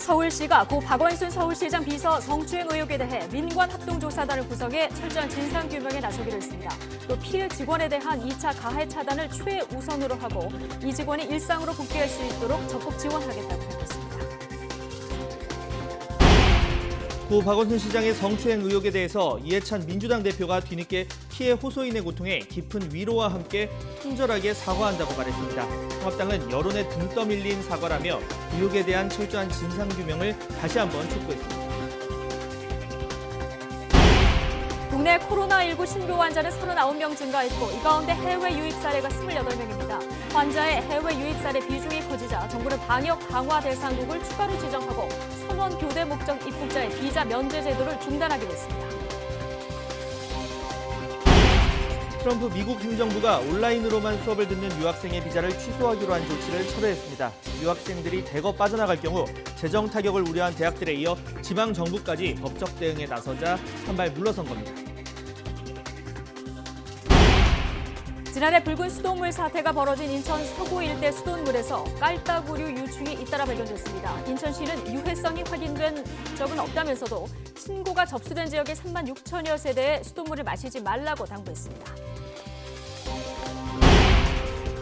서울시가 고 박원순 서울시장 비서 성추행 의혹에 대해 민관합동조사단을 구성해 철저한 진상규명에 나서기로 했습니다. 또 피해 직원에 대한 2차 가해 차단을 최우선으로 하고 이 직원이 일상으로 복귀할 수 있도록 적극 지원하겠다고 밝혔습니다. 고 박원순 시장의 성추행 의혹에 대해서 이해찬 민주당 대표가 뒤늦게 피해 호소인의 고통에 깊은 위로와 함께 친절하게 사과한다고 말했습니다. 통합당은 여론에 등 떠밀린 사과라며 의혹에 대한 철저한 진상규명을 다시 한번 촉구했습니다. 국내 코로나19 신규 환자는 39명 증가했고 이 가운데 해외 유입 사례가 28명입니다. 환자의 해외 유입 사례 비중이 커지자 정부는 방역 강화 대상국을 추가로 지정하고 선원 교대 목적 입국자의 비자 면제 제도를 중단하기로 했습니다. 트럼프 미국 행정부가 온라인으로만 수업을 듣는 유학생의 비자를 취소하기로 한 조치를 철회했습니다. 유학생들이 대거 빠져나갈 경우 재정 타격을 우려한 대학들에 이어 지방 정부까지 법적 대응에 나서자 한 발 물러선 겁니다. 지난해 붉은 수돗물 사태가 벌어진 인천 서구 일대 수돗물에서 깔따구류 유충이 잇따라 발견됐습니다. 인천시는 유해성이 확인된 적은 없다면서도 신고가 접수된 지역의 3만 6천여 세대에 수돗물을 마시지 말라고 당부했습니다.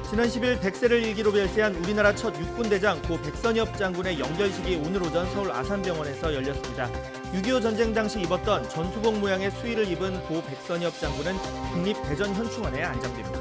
지난 10일 100세를 일기로 별세한 우리나라 첫 육군대장 고 백선엽 장군의 영결식이 오늘 오전 서울 아산병원에서 열렸습니다. 6.25 전쟁 당시 입었던 전투복 모양의 수의를 입은 고 백선엽 장군은 국립대전현충원에 안장됩니다.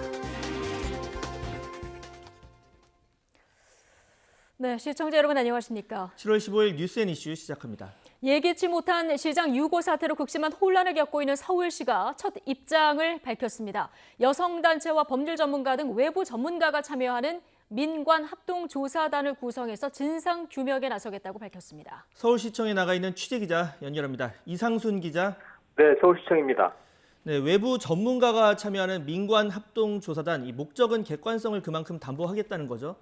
네, 시청자 여러분 안녕하십니까? 7월 15일 뉴스앤이슈 시작합니다. 예기치 못한 시장 유고 사태로 극심한 혼란을 겪고 있는 서울시가 첫 입장을 밝혔습니다. 여성단체와 법률 전문가 등 외부 전문가가 참여하는 민관합동조사단을 구성해서 진상규명에 나서겠다고 밝혔습니다. 서울시청에 나가 있는 취재기자 연결합니다. 이상순 기자. 네, 서울시청입니다. 네, 외부 전문가가 참여하는 민관합동조사단, 이 목적은 객관성을 그만큼 담보하겠다는 거죠?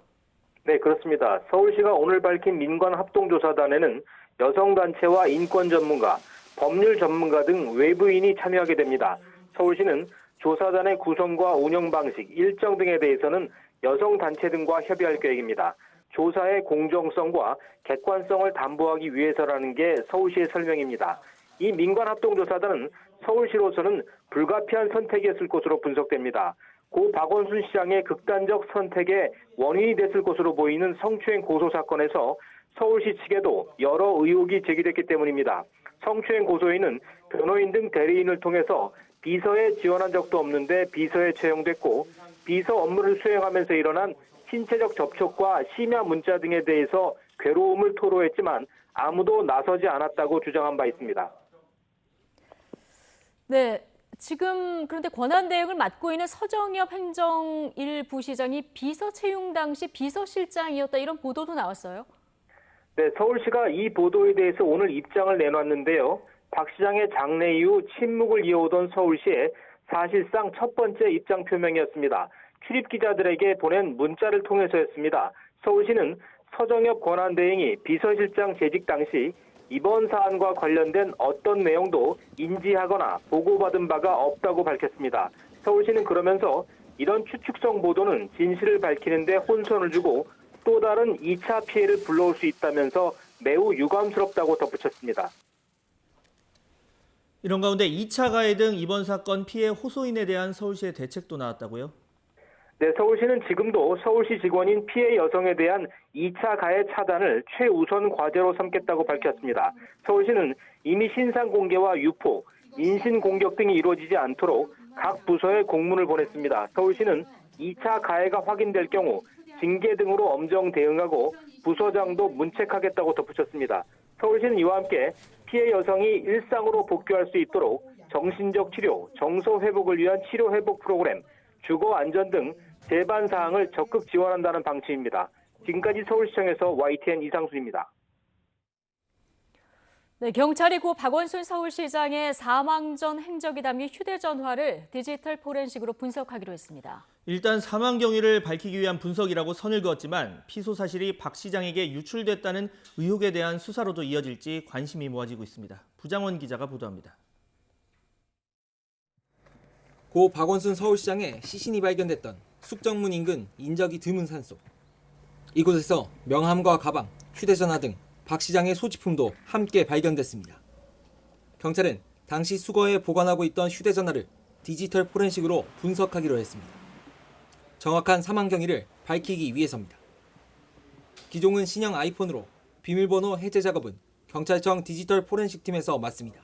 네, 그렇습니다. 서울시가 오늘 밝힌 민관합동조사단에는 여성단체와 인권 전문가, 법률 전문가 등 외부인이 참여하게 됩니다. 서울시는 조사단의 구성과 운영 방식, 일정 등에 대해서는 여성단체 등과 협의할 계획입니다. 조사의 공정성과 객관성을 담보하기 위해서라는 게 서울시의 설명입니다. 이 민관합동조사단은 서울시로서는 불가피한 선택이었을 것으로 분석됩니다. 고 박원순 시장의 극단적 선택의 원인이 됐을 것으로 보이는 성추행 고소 사건에서 서울시 측에도 여러 의혹이 제기됐기 때문입니다. 성추행 고소인은 변호인 등 대리인을 통해서 비서에 지원한 적도 없는데 비서에 채용됐고 비서 업무를 수행하면서 일어난 신체적 접촉과 심야 문자 등에 대해서 괴로움을 토로했지만 아무도 나서지 않았다고 주장한 바 있습니다. 네, 지금 그런데 권한 대행을 맡고 있는 서정엽 행정일부시장이 비서 채용 당시 비서실장이었다 이런 보도도 나왔어요. 네, 서울시가 이 보도에 대해서 오늘 입장을 내놨는데요. 박 시장의 장례 이후 침묵을 이어오던 서울시의 사실상 첫 번째 입장 표명이었습니다. 출입 기자들에게 보낸 문자를 통해서였습니다. 서울시는 서정엽 권한대행이 비서실장 재직 당시 이번 사안과 관련된 어떤 내용도 인지하거나 보고받은 바가 없다고 밝혔습니다. 서울시는 그러면서 이런 추측성 보도는 진실을 밝히는 데 혼선을 주고 또 다른 2차 피해를 불러올 수 있다면서 매우 유감스럽다고 덧붙였습니다. 이런 가운데 2차 가해 등 이번 사건 피해 호소인에 대한 서울시의 대책도 나왔다고요? 네, 서울시는 지금도 서울시 직원인 피해 여성에 대한 2차 가해 차단을 최우선 과제로 삼겠다고 밝혔습니다. 서울시는 이미 신상 공개와 유포, 인신 공격 등이 이루어지지 않도록 각 부서에 공문을 보냈습니다. 서울시는 2차 가해가 확인될 경우 징계 등으로 엄정 대응하고 부서장도 문책하겠다고 덧붙였습니다. 서울시는 이와 함께 피해 여성이 일상으로 복귀할 수 있도록 정신적 치료, 정서 회복을 위한 치료 회복 프로그램, 주거 안전 등 제반 사항을 적극 지원한다는 방침입니다. 지금까지 서울시청에서 YTN 이상순입니다. 네, 경찰이 고 박원순 서울시장의 사망 전 행적이 담긴 휴대전화를 디지털 포렌식으로 분석하기로 했습니다. 일단 사망 경위를 밝히기 위한 분석이라고 선을 그었지만 피소 사실이 박 시장에게 유출됐다는 의혹에 대한 수사로도 이어질지 관심이 모아지고 있습니다. 부장원 기자가 보도합니다. 고 박원순 서울시장의 시신이 발견됐던 숙정문 인근 인적이 드문 산속. 이곳에서 명함과 가방, 휴대전화 등 박 시장의 소지품도 함께 발견됐습니다. 경찰은 당시 수거에 보관하고 있던 휴대전화를 디지털 포렌식으로 분석하기로 했습니다. 정확한 사망 경위를 밝히기 위해서입니다. 기종은 신형 아이폰으로 비밀번호 해제 작업은 경찰청 디지털 포렌식 팀에서 맡습니다.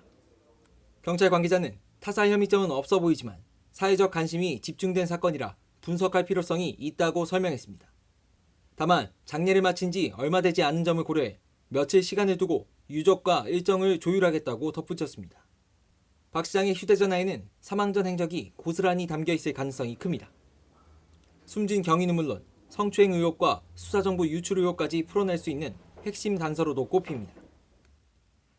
경찰 관계자는 타살 혐의점은 없어 보이지만 사회적 관심이 집중된 사건이라 분석할 필요성이 있다고 설명했습니다. 다만 장례를 마친 지 얼마 되지 않은 점을 고려해 며칠 시간을 두고 유족과 일정을 조율하겠다고 덧붙였습니다. 박 시장의 휴대전화에는 사망 전 행적이 고스란히 담겨 있을 가능성이 큽니다. 숨진 경위는 물론 성추행 의혹과 수사정보 유출 의혹까지 풀어낼 수 있는 핵심 단서로도 꼽힙니다.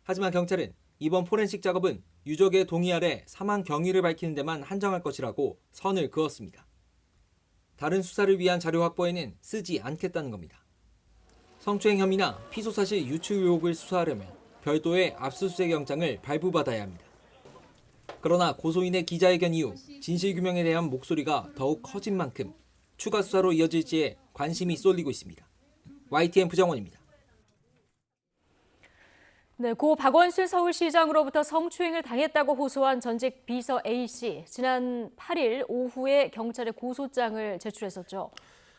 하지만 경찰은 이번 포렌식 작업은 유족의 동의 아래 사망 경위를 밝히는 데만 한정할 것이라고 선을 그었습니다. 다른 수사를 위한 자료 확보에는 쓰지 않겠다는 겁니다. 성추행 혐의나 피소사실 유출 의혹을 수사하려면 별도의 압수수색 영장을 발부받아야 합니다. 그러나 고소인의 기자회견 이후 진실규명에 대한 목소리가 더욱 커진 만큼 추가 수사로 이어질지에 관심이 쏠리고 있습니다. YTN 부정원입니다. 네, 고 박원순 서울시장으로부터 성추행을 당했다고 호소한 전직 비서 A씨. 지난 8일 오후에 경찰에 고소장을 제출했었죠.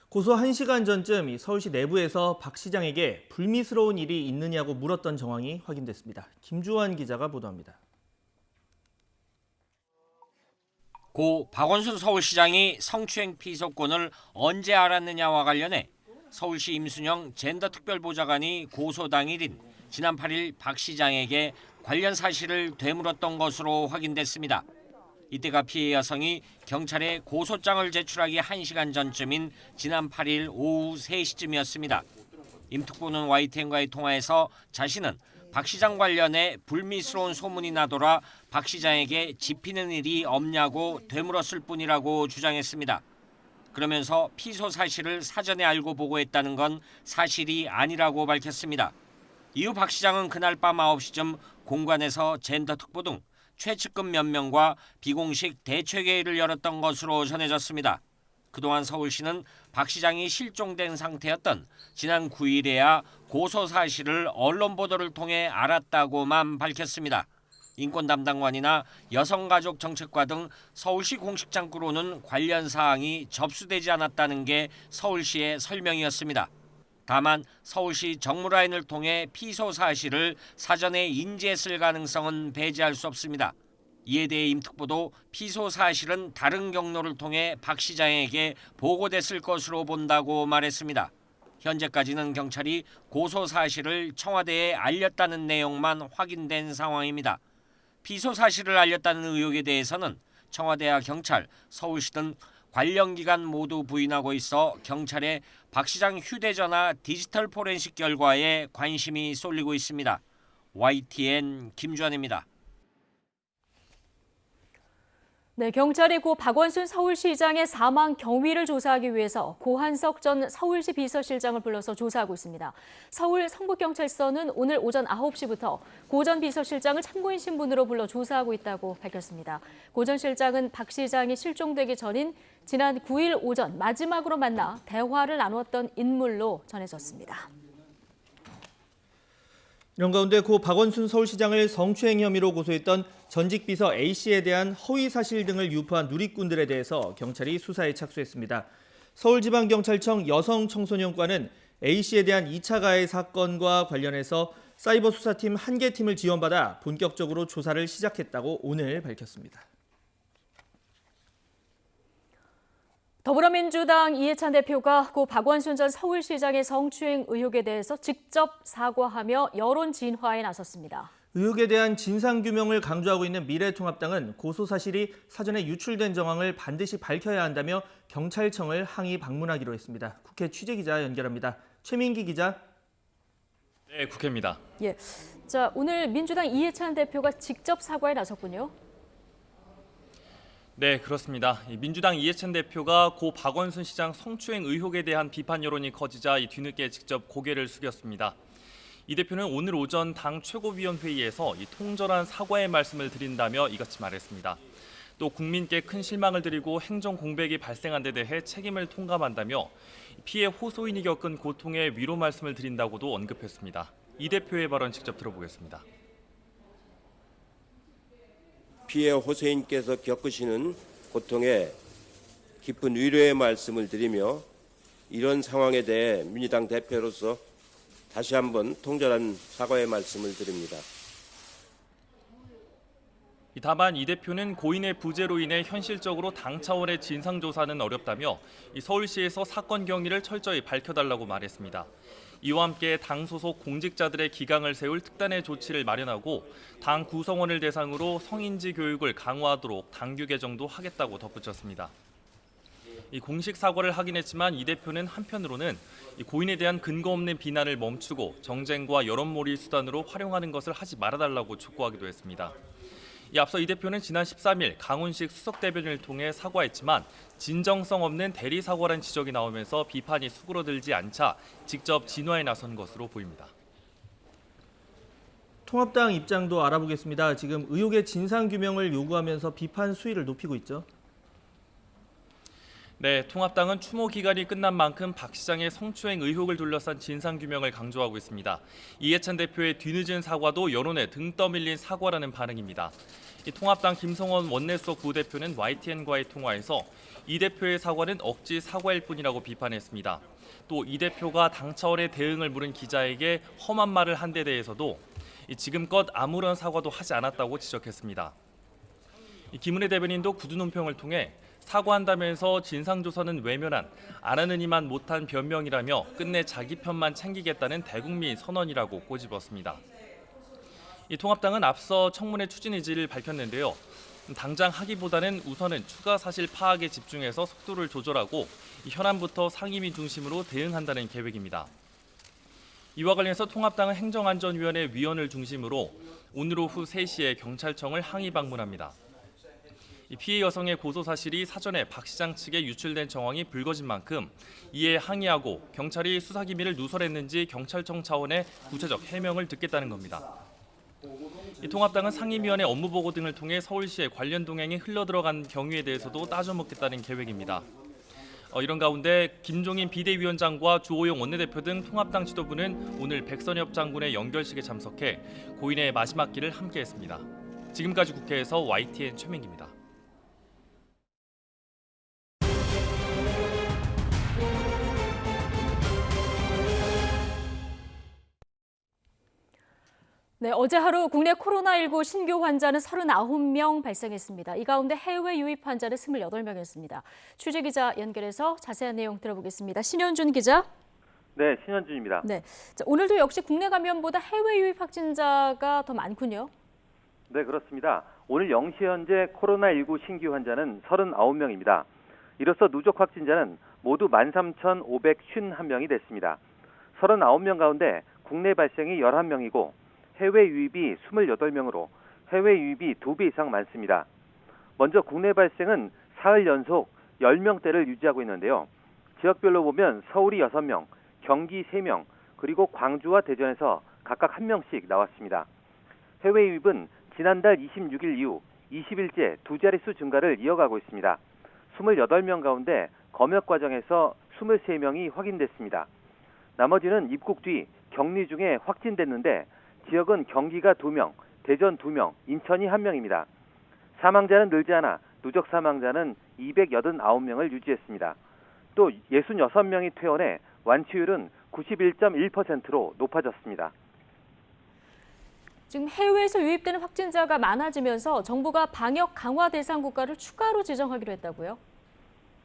고소 1시간 전쯤 서울시 내부에서 박 시장에게 불미스러운 일이 있느냐고 물었던 정황이 확인됐습니다. 김주환 기자가 보도합니다. 고 박원순 서울시장이 성추행 피소권을 언제 알았느냐와 관련해 서울시 임순영 젠더특별보좌관이 고소 당일인 지난 8일 박 시장에게 관련 사실을 되물었던 것으로 확인됐습니다. 이때가 피해 여성이 경찰에 고소장을 제출하기 1시간 전쯤인 지난 8일 오후 3시쯤이었습니다. 임 특보는 YTN과의 통화에서 자신은 박 시장 관련해 불미스러운 소문이 나돌아 박 시장에게 집히는 일이 없냐고 되물었을 뿐이라고 주장했습니다. 그러면서 피소 사실을 사전에 알고 보고했다는 건 사실이 아니라고 밝혔습니다. 이후 박 시장은 그날 밤 9시쯤 공관에서 젠더특보 등 최측근 몇 명과 비공식 대책회의를 열었던 것으로 전해졌습니다. 그동안 서울시는 박 시장이 실종된 상태였던 지난 9일에야 고소 사실을 언론 보도를 통해 알았다고만 밝혔습니다. 인권담당관이나 여성가족정책과 등 서울시 공식 창구로는 관련 사항이 접수되지 않았다는 게 서울시의 설명이었습니다. 다만 서울시 정무라인을 통해 피소 사실을 사전에 인지했을 가능성은 배제할 수 없습니다. 이에 대해 임 특보도 피소 사실은 다른 경로를 통해 박 시장에게 보고됐을 것으로 본다고 말했습니다. 현재까지는 경찰이 고소 사실을 청와대에 알렸다는 내용만 확인된 상황입니다. 피소 사실을 알렸다는 의혹에 대해서는 청와대와 경찰, 서울시 등 관련 기관 모두 부인하고 있어 경찰에 박 시장 휴대전화 디지털 포렌식 결과에 관심이 쏠리고 있습니다. YTN 김주환입니다. 네, 경찰이 고 박원순 서울시장의 사망 경위를 조사하기 위해서 고한석 전 서울시 비서실장을 불러서 조사하고 있습니다. 서울 성북경찰서는 오늘 오전 9시부터 고 전 비서실장을 참고인 신분으로 불러 조사하고 있다고 밝혔습니다. 고 전 실장은 박 시장이 실종되기 전인 지난 9일 오전 마지막으로 만나 대화를 나누었던 인물로 전해졌습니다. 이런 가운데 고 박원순 서울시장을 성추행 혐의로 고소했던 전직 비서 A씨에 대한 허위 사실 등을 유포한 누리꾼들에 대해서 경찰이 수사에 착수했습니다. 서울지방경찰청 여성청소년과는 A씨에 대한 2차 가해 사건과 관련해서 사이버 수사팀 1개 팀을 지원받아 본격적으로 조사를 시작했다고 오늘 밝혔습니다. 더불어민주당 이해찬 대표가 고 박원순 전 서울시장의 성추행 의혹에 대해서 직접 사과하며 여론 진화에 나섰습니다. 의혹에 대한 진상규명을 강조하고 있는 미래통합당은 고소 사실이 사전에 유출된 정황을 반드시 밝혀야 한다며 경찰청을 항의 방문하기로 했습니다. 국회 취재기자 연결합니다. 최민기 기자. 네, 국회입니다. 예, 자 오늘 민주당 이해찬 대표가 직접 사과에 나섰군요. 네, 그렇습니다. 민주당 이해찬 대표가 고 박원순 시장 성추행 의혹에 대한 비판 여론이 커지자 뒤늦게 직접 고개를 숙였습니다. 이 대표는 오늘 오전 당 최고위원회의에서 통절한 사과의 말씀을 드린다며 이같이 말했습니다. 또 국민께 큰 실망을 드리고 행정 공백이 발생한 데 대해 책임을 통감한다며 피해 호소인이 겪은 고통에 위로 말씀을 드린다고도 언급했습니다. 이 대표의 발언 직접 들어보겠습니다. 피해 호소인께서 겪으시는 고통에 깊은 위로의 말씀을 드리며 이런 상황에 대해 민주당 대표로서 다시 한번 통절한 사과의 말씀을 드립니다. 다만 이 대표는 고인의 부재로 인해 현실적으로 당 차원의 진상조사는 어렵다며 서울시에서 사건 경위를 철저히 밝혀달라고 말했습니다. 이와 함께 당 소속 공직자들의 기강을 세울 특단의 조치를 마련하고 당 구성원을 대상으로 성인지 교육을 강화하도록 당규 개정도 하겠다고 덧붙였습니다. 공식 사과를 하긴 했지만 이 대표는 한편으로는 고인에 대한 근거 없는 비난을 멈추고 정쟁과 여론몰이 수단으로 활용하는 것을 하지 말아달라고 촉구하기도 했습니다. 앞서 이 대표는 지난 13일 강훈식 수석대변인을 통해 사과했지만 진정성 없는 대리 사과란 지적이 나오면서 비판이 수그러들지 않자 직접 진화에 나선 것으로 보입니다. 통합당 입장도 알아보겠습니다. 지금 의혹의 진상규명을 요구하면서 비판 수위를 높이고 있죠. 네, 통합당은 추모 기간이 끝난 만큼 박 시장의 성추행 의혹을 둘러싼 진상규명을 강조하고 있습니다. 이해찬 대표의 뒤늦은 사과도 여론에 등 떠밀린 사과라는 반응입니다. 통합당 김성원 원내수석 부대표는 YTN과의 통화에서 이 대표의 사과는 억지 사과일 뿐이라고 비판했습니다. 또 이 대표가 당 차원의 대응을 물은 기자에게 험한 말을 한 데 대해서도 지금껏 아무런 사과도 하지 않았다고 지적했습니다. 김은혜 대변인도 굳은 논평을 통해 사과한다면서 진상조사는 외면한 안 하느니만 못한 변명이라며 끝내 자기 편만 챙기겠다는 대국민 선언이라고 꼬집었습니다. 이 통합당은 앞서 청문회 추진 의지를 밝혔는데요. 당장 하기보다는 우선은 추가 사실 파악에 집중해서 속도를 조절하고 현안부터 상임위 중심으로 대응한다는 계획입니다. 이와 관련해서 통합당은 행정안전위원회 위원을 중심으로 오늘 오후 3시에 경찰청을 항의 방문합니다. 피해 여성의 고소 사실이 사전에 박 시장 측에 유출된 정황이 불거진 만큼 이에 항의하고 경찰이 수사 기밀을 누설했는지 경찰청 차원의 구체적 해명을 듣겠다는 겁니다. 이 통합당은 상임위원회 업무보고 등을 통해 서울시의 관련 동행이 흘러들어간 경위에 대해서도 따져먹겠다는 계획입니다. 이런 가운데 김종인 비대위원장과 주호영 원내대표 등 통합당 지도부는 오늘 백선엽 장군의 연결식에 참석해 고인의 마지막 길을 함께했습니다. 지금까지 국회에서 YTN 최민기입니다. 네, 어제 하루 국내 코로나19 신규 환자는 39명 발생했습니다. 이 가운데 해외 유입 환자는 28명이었습니다. 취재기자 연결해서 자세한 내용 들어보겠습니다. 신현준 기자. 네, 신현준입니다. 네, 자, 오늘도 역시 국내 감염보다 해외 유입 확진자가 더 많군요. 네, 그렇습니다. 오늘 0시 현재 코로나19 신규 환자는 39명입니다. 이로써 누적 확진자는 모두 13,551명이 됐습니다. 39명 가운데 국내 발생이 11명이고 해외 유입이 28명으로 해외 유입이 2배 이상 많습니다. 먼저 국내 발생은 사흘 연속 10명대를 유지하고 있는데요. 지역별로 보면 서울이 6명, 경기 3명, 그리고 광주와 대전에서 각각 1명씩 나왔습니다. 해외 유입은 지난달 26일 이후 20일째 두 자릿수 증가를 이어가고 있습니다. 28명 가운데 검역 과정에서 23명이 확인됐습니다. 나머지는 입국 뒤 격리 중에 확진됐는데 지역은 경기가 2명, 대전 2명, 인천이 1명입니다. 사망자는 늘지 않아 누적 사망자는 289명을 유지했습니다. 또 66명이 퇴원해 완치율은 91.1%로 높아졌습니다. 지금 해외에서 유입되는 확진자가 많아지면서 정부가 방역 강화 대상 국가를 추가로 지정하기로 했다고요?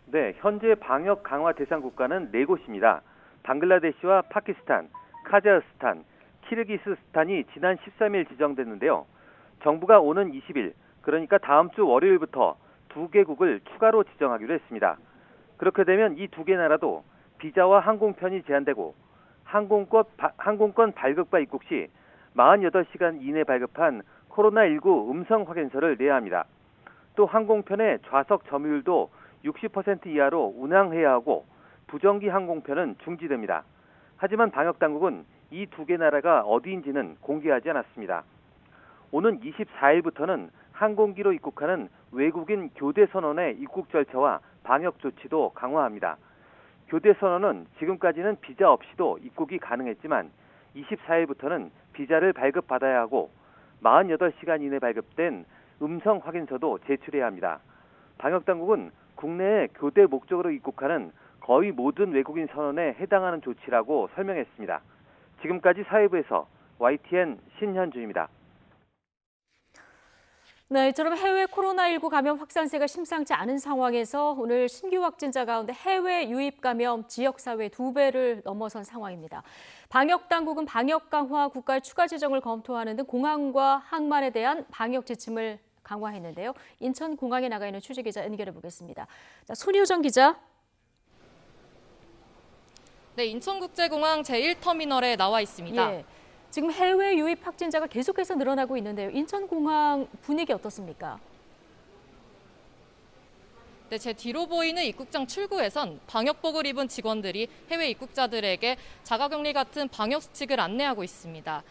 네, 현재 방역 강화 대상 국가는 4곳입니다. 방글라데시와 파키스탄, 카자흐스탄, 키르기스스탄이 지난 13일 지정됐는데요. 정부가 오는 20일, 그러니까 다음 주 월요일부터 2개국을 추가로 지정하기로 했습니다. 그렇게 되면 이 2개 나라도 비자와 항공편이 제한되고 항공권 발급과 입국 시 48시간 이내 발급한 코로나19 음성 확인서를 내야 합니다. 또 항공편의 좌석 점유율도 60% 이하로 운항해야 하고 부정기 항공편은 중지됩니다. 하지만 방역당국은 이 2개 나라가 어디인지는 공개하지 않았습니다. 오는 24일부터는 항공기로 입국하는 외국인 교대 선원의 입국 절차와 방역 조치도 강화합니다. 교대 선언은 지금까지는 비자 없이도 입국이 가능했지만 24일부터는 비자를 발급받아야 하고 48시간 이내 발급된 음성 확인서도 제출해야 합니다. 방역당국은 국내에 교대 목적으로 입국하는 거의 모든 외국인 선언에 해당하는 조치라고 설명했습니다. 지금까지 사회부에서 YTN 신현주입니다. 네, 이처럼 해외 코로나19 감염 확산세가 심상치 않은 상황에서 오늘 신규 확진자 가운데 해외 유입 감염 지역사회 2배를 넘어선 상황입니다. 방역당국은 방역 강화 국가의 추가 지정을 검토하는 등 공항과 항만에 대한 방역 지침을 강화했는데요. 인천공항에 나가 있는 취재기자 연결해 보겠습니다. 자, 손효정 기자. 네, 인천국제공항 제1터미널에 나와 있습니다. 예, 지금 해외 유입 확진자가 계속해서 늘어나고 있는데요. 인천공항 분위기 어떻습니까? 네, 제 뒤로 보이는 입국장 출구에선 방역복을 입은 직원들이 해외 입국자들에게 자가격리 같은 방역 수칙을 안내하고 있습니다.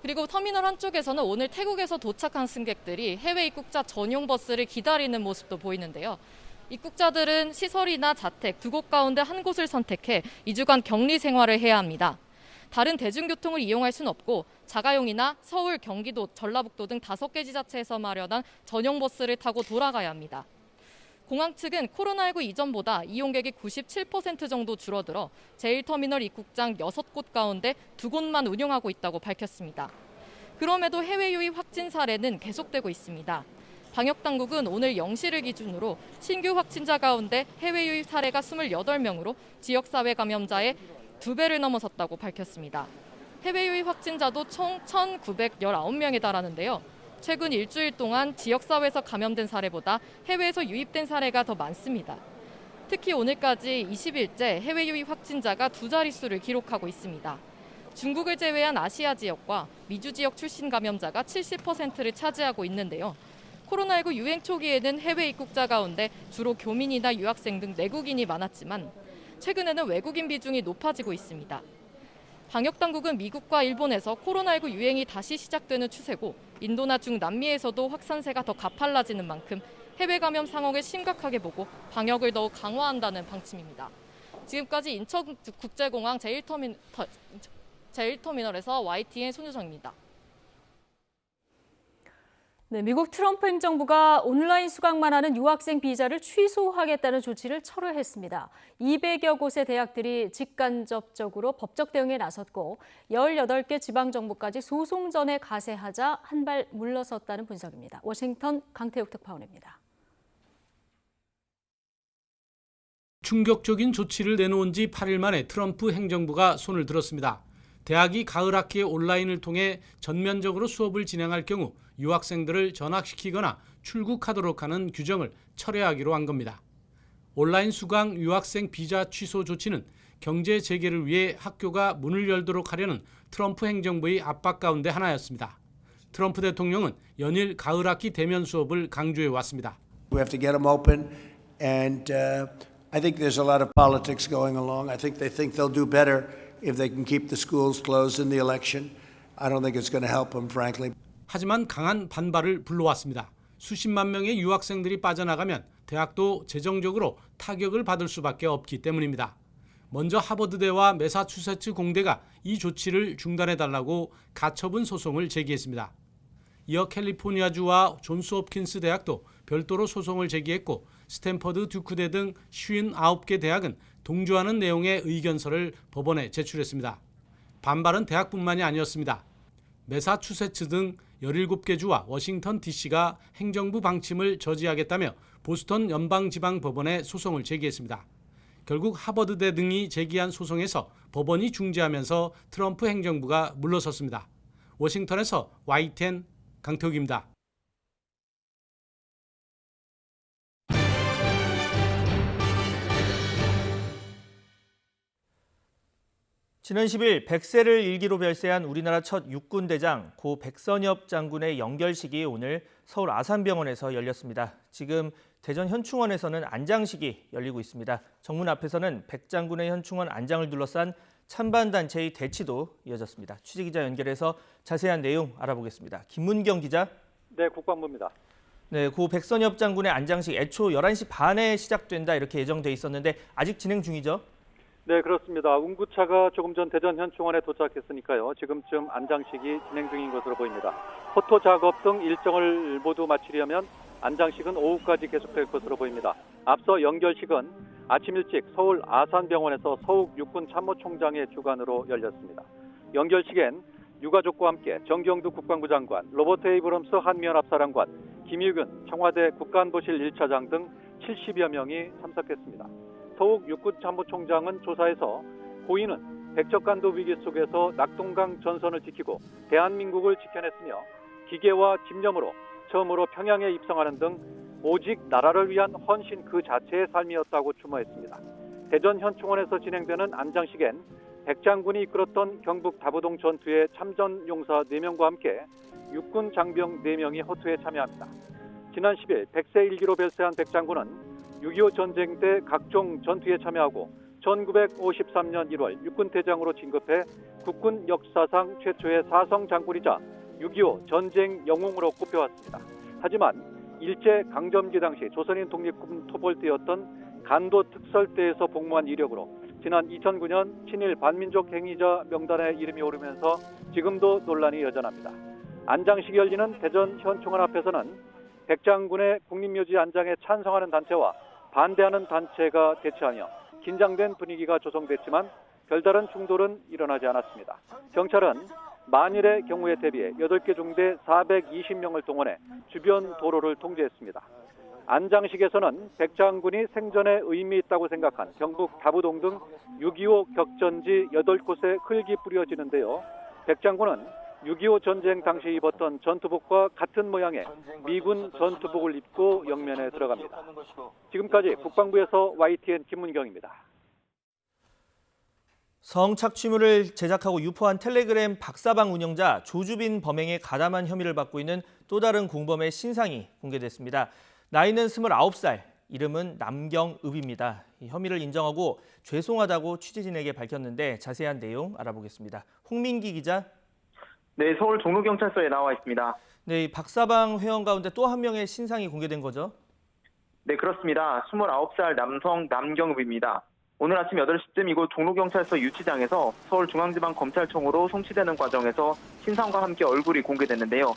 그리고 터미널 한쪽에서는 오늘 태국에서 도착한 승객들이 해외 입국자 전용 버스를 기다리는 모습도 보이는데요. 입국자들은 시설이나 자택 두 곳 가운데 한 곳을 선택해 2주간 격리 생활을 해야 합니다. 다른 대중교통을 이용할 수는 없고 자가용이나 서울, 경기도, 전라북도 등 5개 지자체에서 마련한 전용 버스를 타고 돌아가야 합니다. 공항 측은 코로나19 이전보다 이용객이 97% 정도 줄어들어 제1터미널 입국장 6곳 가운데 2곳만 운영하고 있다고 밝혔습니다. 그럼에도 해외 유입 확진 사례는 계속되고 있습니다. 방역당국은 오늘 0시를 기준으로 신규 확진자 가운데 해외 유입 사례가 28명으로 지역사회 감염자의 2배를 넘어섰다고 밝혔습니다. 해외 유입 확진자도 총 1,919명에 달하는데요. 최근 일주일 동안 지역사회에서 감염된 사례보다 해외에서 유입된 사례가 더 많습니다. 특히 오늘까지 20일째 해외 유입 확진자가 2자릿수를 기록하고 있습니다. 중국을 제외한 아시아 지역과 미주 지역 출신 감염자가 70%를 차지하고 있는데요. 코로나19 유행 초기에는 해외 입국자 가운데 주로 교민이나 유학생 등 내국인이 많았지만 최근에는 외국인 비중이 높아지고 있습니다. 방역당국은 미국과 일본에서 코로나19 유행이 다시 시작되는 추세고 인도나 중남미에서도 확산세가 더 가팔라지는 만큼 해외 감염 상황을 심각하게 보고 방역을 더욱 강화한다는 방침입니다. 지금까지 인천국제공항 제1터미널에서 YTN 손유정입니다. 네, 미국 트럼프 행정부가 온라인 수강만 하는 유학생 비자를 취소하겠다는 조치를 철회했습니다. 200여 곳의 대학들이 직간접적으로 법적 대응에 나섰고 18개 지방정부까지 소송전에 가세하자 한 발 물러섰다는 분석입니다. 워싱턴 강태욱 특파원입니다. 충격적인 조치를 내놓은 지 8일 만에 트럼프 행정부가 손을 들었습니다. 대학이 가을 학기에 온라인을 통해 전면적으로 수업을 진행할 경우 유학생들을 전학시키거나 출국하도록 하는 규정을 철회하기로 한 겁니다. 온라인 수강 유학생 비자 취소 조치는 경제 재개를 위해 학교가 문을 열도록 하려는 트럼프 행정부의 압박 가운데 하나였습니다. 트럼프 대통령은 연일 가을 학기 대면 수업을 강조해 왔습니다. We have to get them open and I think there's a lot of politics going along. I think they'll do better if they can keep the schools closed in the election. I don't think it's going to help them, frankly. 하지만 강한 반발을 불러왔습니다. 수십만 명의 유학생들이 빠져나가면 대학도 재정적으로 타격을 받을 수밖에 없기 때문입니다. 먼저 하버드대와 매사추세츠 공대가 이 조치를 중단해달라고 가처분 소송을 제기했습니다. 이어 캘리포니아주와 존스홉킨스 대학도 별도로 소송을 제기했고 스탠퍼드 듀크대 등 59개 대학은 동조하는 내용의 의견서를 법원에 제출했습니다. 반발은 대학뿐만이 아니었습니다. 매사추세츠 등 17개 주와 워싱턴 DC가 행정부 방침을 저지하겠다며 보스턴 연방지방법원에 소송을 제기했습니다. 결국 하버드대 등이 제기한 소송에서 법원이 중재하면서 트럼프 행정부가 물러섰습니다. 워싱턴에서 YTN 강태욱입니다. 지난 10일 100세를 일기로 별세한 우리나라 첫 육군 대장 고 백선엽 장군의 연결식이 오늘 서울 아산병원에서 열렸습니다. 지금 대전 현충원에서는 안장식이 열리고 있습니다. 정문 앞에서는 백 장군의 현충원 안장을 둘러싼 찬반단체의 대치도 이어졌습니다. 취재기자 연결해서 자세한 내용 알아보겠습니다. 김문경 기자. 네, 국방부입니다. 네, 고 백선엽 장군의 안장식 애초 11시 반에 시작된다 이렇게 예정돼 있었는데 아직 진행 중이죠? 네, 그렇습니다. 운구차가 조금 전 대전 현충원에 도착했으니까요. 지금쯤 안장식이 진행 중인 것으로 보입니다. 포토 작업 등 일정을 모두 마치려면 안장식은 오후까지 계속될 것으로 보입니다. 앞서 연결식은 아침 일찍 서울 아산병원에서 서욱 육군 참모총장의 주관으로 열렸습니다. 연결식엔 유가족과 함께 정경두 국방부 장관, 로버트 에이브럼스 한미연합사령관, 김유균 청와대 국가안보실 1차장 등 70여 명이 참석했습니다. 서욱 육군 참모총장은 조사에서 고인은 백척간도 위기 속에서 낙동강 전선을 지키고 대한민국을 지켜냈으며 기계와 집념으로 처음으로 평양에 입성하는 등 오직 나라를 위한 헌신 그 자체의 삶이었다고 추모했습니다. 대전 현충원에서 진행되는 안장식엔 백장군이 이끌었던 경북 다부동 전투의 참전 용사 4명과 함께 육군 장병 4명이 호투에 참여합니다. 지난 10일 100세 일기로 별세한 백장군은 6.25 전쟁 때 각종 전투에 참여하고 1953년 1월 육군 대장으로 진급해 국군 역사상 최초의 사성 장군이자 6.25 전쟁 영웅으로 꼽혀왔습니다. 하지만 일제 강점기 당시 조선인 독립군 토벌대였던 간도 특설대에서 복무한 이력으로 지난 2009년 친일 반민족 행위자 명단에 이름이 오르면서 지금도 논란이 여전합니다. 안장식이 열리는 대전 현충원 앞에서는 백장군의 국립묘지 안장에 찬성하는 단체와 반대하는 단체가 대치하며 긴장된 분위기가 조성됐지만 별다른 충돌은 일어나지 않았습니다. 경찰은 만일의 경우에 대비해 8개 중대 420명을 동원해 주변 도로를 통제했습니다. 안장식에서는 백장군이 생전에 의미 있다고 생각한 경북 다부동 등 6.25 격전지 8곳에 흙이 뿌려지는데요. 백장군은 6.25 전쟁 당시 입었던 전투복과 같은 모양의 미군 전투복을 입고 영면에 들어갑니다. 지금까지 국방부에서 YTN 김문경입니다. 성착취물을 제작하고 유포한 텔레그램 박사방 운영자 조주빈 범행에 가담한 혐의를 받고 있는 또 다른 공범의 신상이 공개됐습니다. 나이는 29살, 이름은 남경읍입니다. 이 혐의를 인정하고 죄송하다고 취재진에게 밝혔는데 자세한 내용 알아보겠습니다. 홍민기 기자. 네, 서울 종로경찰서에 나와 있습니다. 네, 이 박사방 회원 가운데 또 한 명의 신상이 공개된 거죠? 네, 그렇습니다. 29살 남성 남경읍입니다. 오늘 아침 8시쯤 이곳 종로경찰서 유치장에서 서울중앙지방검찰청으로 송치되는 과정에서 신상과 함께 얼굴이 공개됐는데요.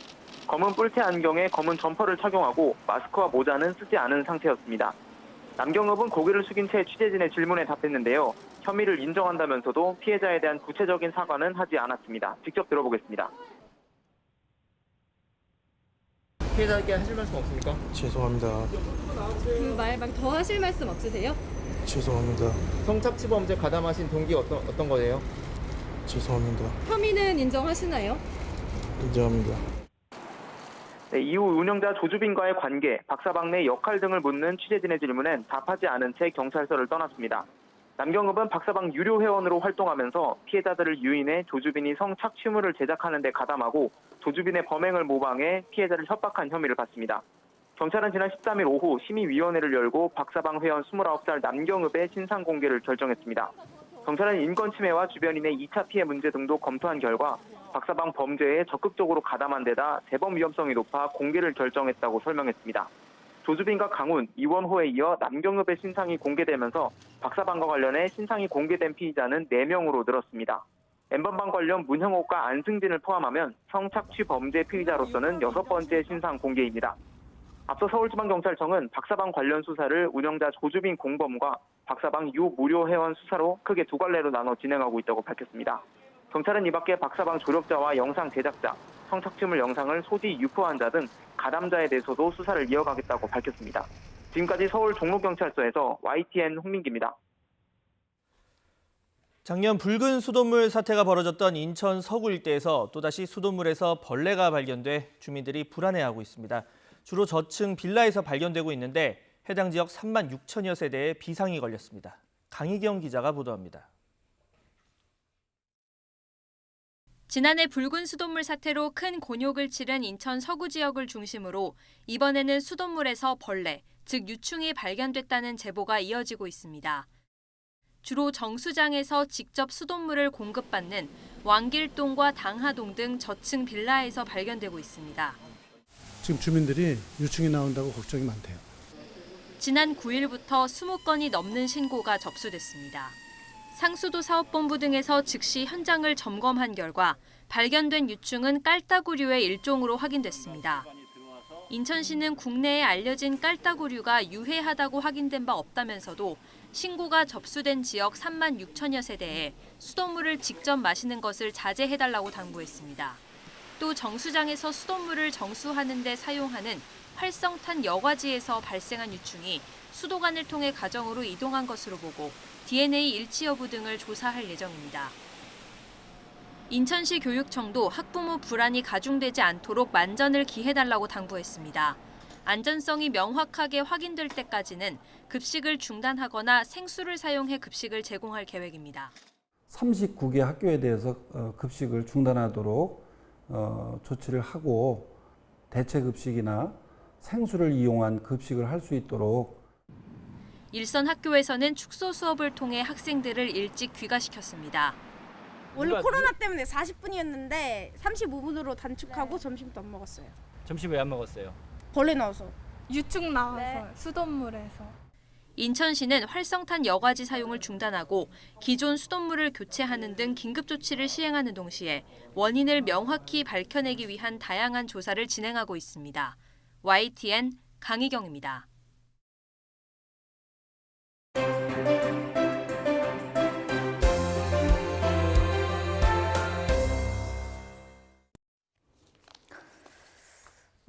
검은 뿔테 안경에 검은 점퍼를 착용하고 마스크와 모자는 쓰지 않은 상태였습니다. 남경읍은 고개를 숙인 채 취재진의 질문에 답했는데요. 혐의를 인정한다면서도 피해자에 대한 구체적인 사과는 하지 않았습니다. 직접 들어보겠습니다. 피해자에게 하실 말씀 없습니까? 죄송합니다. 그 말 더 하실 말씀 없으세요? 죄송합니다. 성착취 범죄 가담하신 동기 어떤 거예요? 죄송합니다. 혐의는 인정하시나요? 인정합니다. 네, 이후 운영자 조주빈과의 관계, 박사방 내 역할 등을 묻는 취재진의 질문엔 답하지 않은 채 경찰서를 떠났습니다. 남경읍은 박사방 유료 회원으로 활동하면서 피해자들을 유인해 조주빈이 성착취물을 제작하는 데 가담하고 조주빈의 범행을 모방해 피해자를 협박한 혐의를 받습니다. 경찰은 지난 13일 오후 심의위원회를 열고 박사방 회원 29살 남경읍의 신상 공개를 결정했습니다. 경찰은 인권침해와 주변인의 2차 피해 문제 등도 검토한 결과 박사방 범죄에 적극적으로 가담한 데다 재범 위험성이 높아 공개를 결정했다고 설명했습니다. 조주빈과 강훈, 이원호에 이어 남경읍의 신상이 공개되면서 박사방과 관련해 신상이 공개된 피의자는 4명으로 늘었습니다. N번방 관련 문형옥과 안승진을 포함하면 성착취 범죄 피의자로서는 6번째 신상 공개입니다. 앞서 서울지방경찰청은 박사방 관련 수사를 운영자 조주빈 공범과 박사방 유무료 회원 수사로 크게 두 갈래로 나눠 진행하고 있다고 밝혔습니다. 경찰은 이 밖에 박사방 조력자와 영상 제작자, 성착취물 영상을 소지 유포한 자 등 가담자에 대해서도 수사를 이어가겠다고 밝혔습니다. 지금까지 서울 종로경찰서에서 YTN 홍민기입니다. 작년 붉은 수돗물 사태가 벌어졌던 인천 서구 일대에서 또다시 수돗물에서 벌레가 발견돼 주민들이 불안해하고 있습니다. 주로 저층 빌라에서 발견되고 있는데 해당 지역 3만 6천여 세대에 비상이 걸렸습니다. 강희경 기자가 보도합니다. 지난해 붉은 수돗물 사태로 큰 곤욕을 치른 인천 서구 지역을 중심으로 이번에는 수돗물에서 벌레, 즉 유충이 발견됐다는 제보가 이어지고 있습니다. 주로 정수장에서 직접 수돗물을 공급받는 왕길동과 당하동 등 저층 빌라에서 발견되고 있습니다. 지금 주민들이 유충이 나온다고 걱정이 많대요. 지난 9일부터 20건이 넘는 신고가 접수됐습니다. 상수도 사업본부 등에서 즉시 현장을 점검한 결과 발견된 유충은 깔따구류의 일종으로 확인됐습니다. 인천시는 국내에 알려진 깔따구류가 유해하다고 확인된 바 없다면서도 신고가 접수된 지역 3만 6천여 세대에 수돗물을 직접 마시는 것을 자제해달라고 당부했습니다. 또 정수장에서 수돗물을 정수하는 데 사용하는 활성탄 여과지에서 발생한 유충이 수도관을 통해 가정으로 이동한 것으로 보고 DNA 일치 여부 등을 조사할 예정입니다. 인천시 교육청도 학부모 불안이 가중되지 않도록 만전을 기해달라고 당부했습니다. 안전성이 명확하게 확인될 때까지는 급식을 중단하거나 생수를 사용해 급식을 제공할 계획입니다. 39개 학교에 대해서 급식을 중단하도록 조치를 하고 대체 급식이나 생수를 이용한 급식을 할 수 있도록 일선 학교에서는 축소 수업을 통해 학생들을 일찍 귀가시켰습니다. 원래 코로나 때문에 40분이었는데 35분으로 단축하고 점심도 안 먹었어요. 점심 왜 안 먹었어요? 벌레 나와서. 유충 나와서 수돗물에서. 인천시는 활성탄 여과지 사용을 중단하고 기존 수돗물을 교체하는 등 긴급 조치를 시행하는 동시에 원인을 명확히 밝혀내기 위한 다양한 조사를 진행하고 있습니다. YTN 강희경입니다.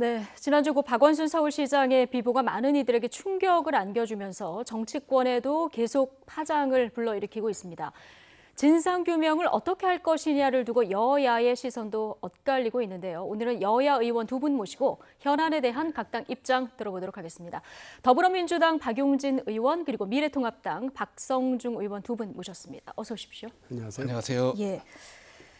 네, 지난주 고 박원순 서울시장의 비보가 많은 이들에게 충격을 안겨주면서 정치권에도 계속 파장을 불러일으키고 있습니다. 진상규명을 어떻게 할 것이냐를 두고 여야의 시선도 엇갈리고 있는데요. 오늘은 여야 의원 두 분 모시고 현안에 대한 각 당 입장 들어보도록 하겠습니다. 더불어민주당 박용진 의원 그리고 미래통합당 박성중 의원 두 분 모셨습니다. 어서 오십시오. 안녕하세요. 안녕하세요. 예.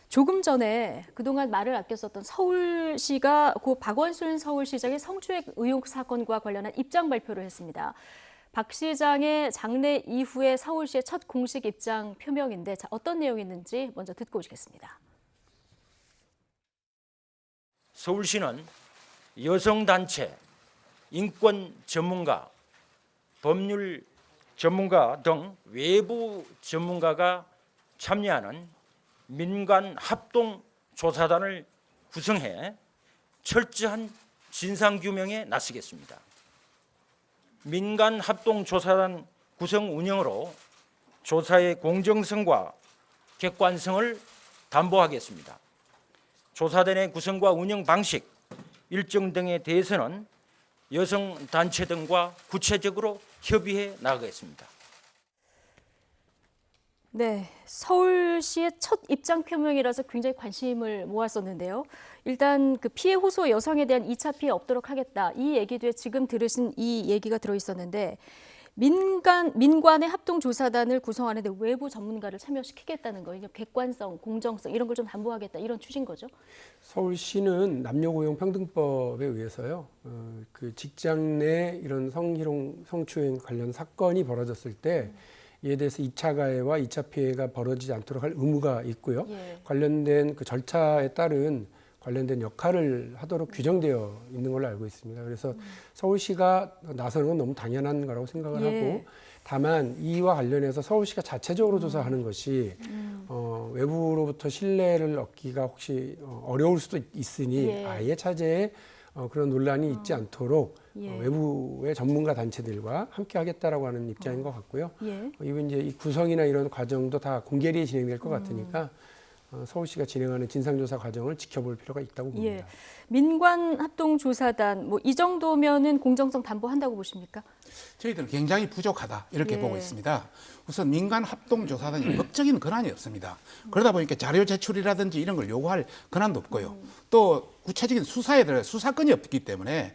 조금 전에 그동안 말을 아꼈었던 서울시가 고 박원순 서울시장의 성추행 의혹 사건과 관련한 입장 발표를 했습니다. 박 시장의 장례 이후에 서울시의 첫 공식 입장 표명인데 어떤 내용이 있는지 먼저 듣고 오시겠습니다. 서울시는 여성단체, 인권 전문가, 법률 전문가 등 외부 전문가가 참여하는 민간 합동 조사단을 구성해 철저한 진상규명에 나서겠습니다. 민간 합동 조사단 구성 운영으로 조사의 공정성과 객관성을 담보하겠습니다. 조사단의 구성과 운영 방식, 일정 등에 대해서는 여성단체 등과 구체적으로 협의해 나가겠습니다. 네, 서울시의 첫 입장 표명이라서 굉장히 관심을 모았었는데요. 일단 그 피해 호소 여성에 대한 2차 피해 없도록 하겠다. 이 얘기 뒤에 지금 들으신 이 얘기가 들어있었는데 민관의 합동조사단을 구성하는데 외부 전문가를 참여시키겠다는 거예요. 객관성, 공정성 이런 걸 좀 담보하겠다 이런 취지인 거죠? 서울시는 남녀고용평등법에 의해서요. 그 직장 내 이런 성희롱, 성추행 관련 사건이 벌어졌을 때 이에 대해서 2차 가해와 2차 피해가 벌어지지 않도록 할 의무가 있고요. 예. 관련된 그 절차에 따른 관련된 역할을 하도록 규정되어 있는 걸로 알고 있습니다. 그래서 서울시가 나서는 건 너무 당연한 거라고 생각을 하고 다만 이와 관련해서 서울시가 자체적으로 조사하는 것이 외부로부터 신뢰를 얻기가 혹시 어려울 수도 있으니 아예 차제에 그런 논란이 있지 않도록 외부의 전문가 단체들과 함께 하겠다라고 하는 입장인 것 같고요. 이번 이제 이 구성이나 이런 과정도 다 공개리 진행될 것 같으니까 서울시가 진행하는 진상조사 과정을 지켜볼 필요가 있다고 봅니다. 민관 합동조사단 뭐 이 정도면은 공정성 담보한다고 보십니까? 저희들은 굉장히 부족하다 이렇게 보고 있습니다. 우선 민간 합동조사단이 법적인 권한이 없습니다. 그러다 보니까 자료 제출이라든지 이런 걸 요구할 권한도 없고요. 또 구체적인 수사에 대해 수사권이 없기 때문에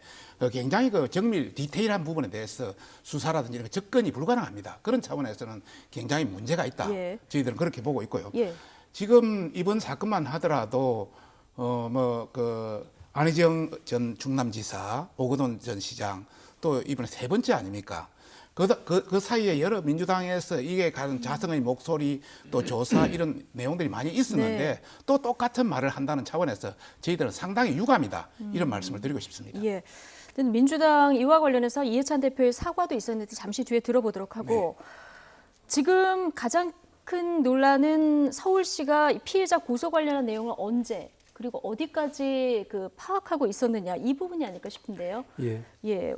굉장히 그 정밀 디테일한 부분에 대해서 수사라든지 이런 접근이 불가능합니다. 그런 차원에서는 굉장히 문제가 있다. 저희들은 그렇게 보고 있고요. 지금 이번 사건만 하더라도 안희정 전 충남지사, 오거돈 전 시장 또 이번에 세 번째 아닙니까? 그 사이에 여러 민주당에서 이게 가는 자성의 목소리 또 조사 이런 내용들이 많이 있었는데 네. 또 똑같은 말을 한다는 차원에서 저희들은 상당히 유감이다 이런 말씀을 드리고 싶습니다. 예. 민주당 이와 관련해서 이해찬 대표의 사과도 있었는데 잠시 뒤에 들어보도록 하고 지금 가장 큰 논란은 서울시가 피해자 고소 관련한 내용을 언제 그리고 어디까지 파악하고 있었느냐 이 부분이 아닐까 싶은데요. 예.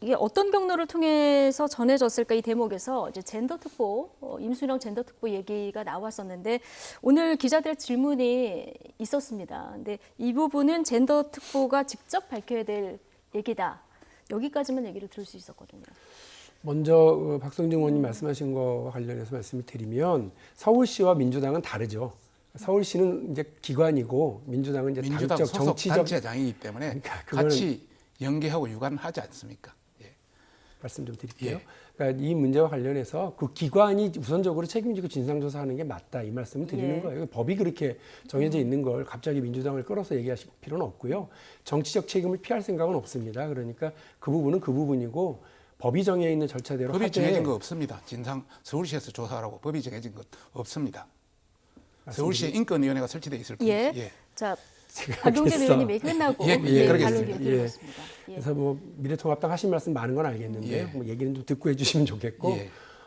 이게 어떤 경로를 통해서 전해졌을까 이 대목에서 이제 젠더특보 임순영 젠더특보 얘기가 나왔었는데 오늘 기자들의 질문이 있었습니다. 근데 이 부분은 젠더특보가 직접 밝혀야 될 얘기다. 여기까지만 얘기를 들을 수 있었거든요. 먼저 박성중 의원님 말씀하신 거와 관련해서 말씀을 드리면 서울시와 민주당은 다르죠. 서울시는 이제 기관이고 민주당은 이제 민주당 당적 소속 정치적 단체장이기 때문에 같이 연계하고 유관하지 않습니까? 말씀 좀 드릴게요. 그러니까 이 문제와 관련해서 그 기관이 우선적으로 책임지고 진상조사하는 게 맞다 이 말씀을 드리는 거예요. 법이 그렇게 정해져 있는 걸 갑자기 민주당을 끌어서 얘기하실 필요는 없고요. 정치적 책임을 피할 생각은 없습니다. 그러니까 그 부분은 그 부분이고 법이 정해 있는 절차대로 법이 정해진 거 없습니다. 서울시에서 조사하라고 법이 정해진 것 없습니다. 서울시에 인권위원회가 설치되어 있을 뿐이지. 예. 자, 박용진 의원님 얘기 끝나고 그러겠습니다. 드리겠습니다. 그래서 미래통합당 하신 말씀 많은 건 알겠는데 얘기는 좀 듣고 해주시면 좋겠고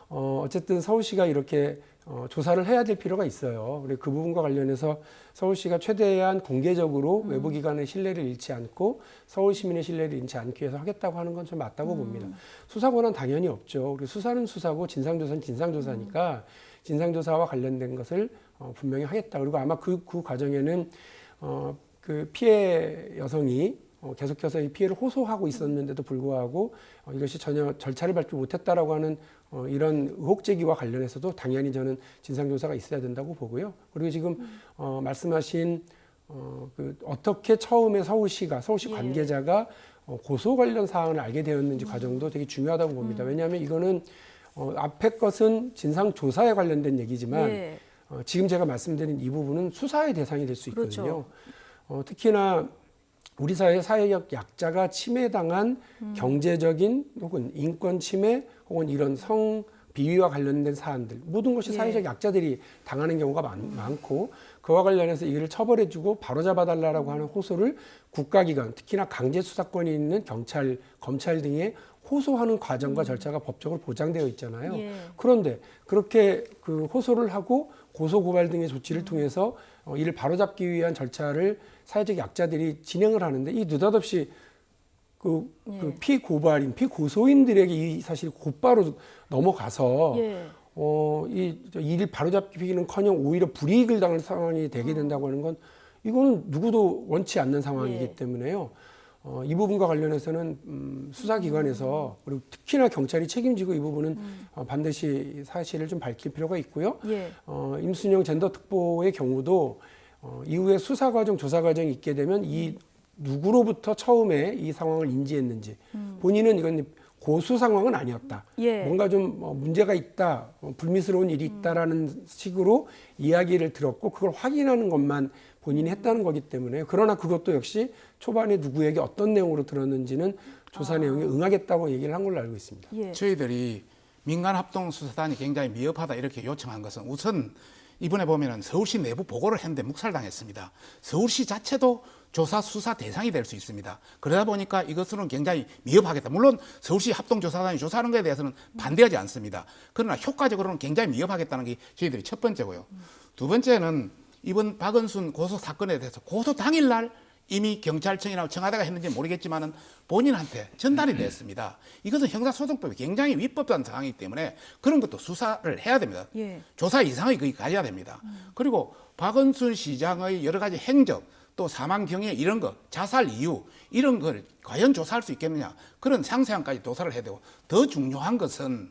어쨌든 서울시가 이렇게 조사를 해야 될 필요가 있어요. 그리고 그 부분과 관련해서 서울시가 최대한 공개적으로 외부기관의 신뢰를 잃지 않고 서울 시민의 신뢰를 잃지 않기 위해서 하겠다고 하는 건 좀 맞다고 봅니다. 수사 권한 당연히 없죠. 그리고 수사는 수사고 진상조사는 진상조사니까 진상조사와 관련된 것을 분명히 하겠다. 그리고 아마 그 과정에는 그 피해 여성이 계속해서 이 피해를 호소하고 있었는데도 불구하고 이것이 전혀 절차를 밟지 못했다라고 하는 이런 의혹 제기와 관련해서도 당연히 저는 진상조사가 있어야 된다고 보고요. 그리고 지금 말씀하신 어떻게 처음에 서울시 관계자가 고소 관련 사항을 알게 되었는지 과정도 되게 중요하다고 봅니다. 왜냐하면 이거는 앞에 것은 진상조사에 관련된 얘기지만 지금 제가 말씀드린 이 부분은 수사의 대상이 될 수 있거든요. 그렇죠. 특히나 우리 사회의 사회적 약자가 침해당한 경제적인 혹은 인권 침해 혹은 이런 성 비위와 관련된 사안들 모든 것이 사회적 약자들이 당하는 경우가 많고 그와 관련해서 이를 처벌해주고 바로잡아달라고 하는 호소를 국가기관 특히나 강제수사권이 있는 경찰, 검찰 등에 호소하는 과정과 절차가 법적으로 보장되어 있잖아요. 그런데 그렇게 그 호소를 하고 고소고발 등의 조치를 통해서 이를 바로잡기 위한 절차를 사회적 약자들이 진행을 하는데 이 느닷없이 그 피고발인, 피고소인들에게 이 사실이 곧바로 넘어가서 이 일을 바로잡기는커녕 오히려 불이익을 당할 상황이 되게 된다고 하는 건 이거는 누구도 원치 않는 상황이기 때문에요. 이 부분과 관련해서는 수사기관에서 그리고 특히나 경찰이 책임지고 이 부분은 반드시 사실을 좀 밝힐 필요가 있고요. 임순영 젠더특보의 경우도 이후에 수사과정, 조사과정이 있게 되면 이 누구로부터 처음에 이 상황을 인지했는지 본인은 이건 고수 상황은 아니었다. 뭔가 좀 문제가 있다, 불미스러운 일이 있다라는 식으로 이야기를 들었고 그걸 확인하는 것만 본인이 했다는 거기 때문에 그러나 그것도 역시 초반에 누구에게 어떤 내용으로 들었는지는 조사 내용에 응하겠다고 얘기를 한 걸로 알고 있습니다. 저희들이 민간합동수사단이 굉장히 미흡하다 이렇게 요청한 것은 우선 이번에 보면은 서울시 내부 보고를 했는데 묵살당했습니다. 서울시 자체도 조사 수사 대상이 될 수 있습니다. 그러다 보니까 이것은 굉장히 미흡하겠다. 물론 서울시 합동조사단이 조사하는 것에 대해서는 반대하지 않습니다. 그러나 효과적으로는 굉장히 미흡하겠다는 게 저희들이 첫 번째고요. 두 번째는 이번 박은순 고소 사건에 대해서 고소 당일날 이미 경찰청이나 청와대가 했는지 모르겠지만은 본인한테 전달이 됐습니다. 이것은 형사소송법이 굉장히 위법한 상황이기 때문에 그런 것도 수사를 해야 됩니다. 조사 이상의 거기 가야 됩니다. 그리고 박은순 시장의 여러 가지 행적 또 사망 경위 이런 거 자살 이유 이런 걸 과연 조사할 수 있겠느냐 그런 상세함까지 조사를 해야 되고 더 중요한 것은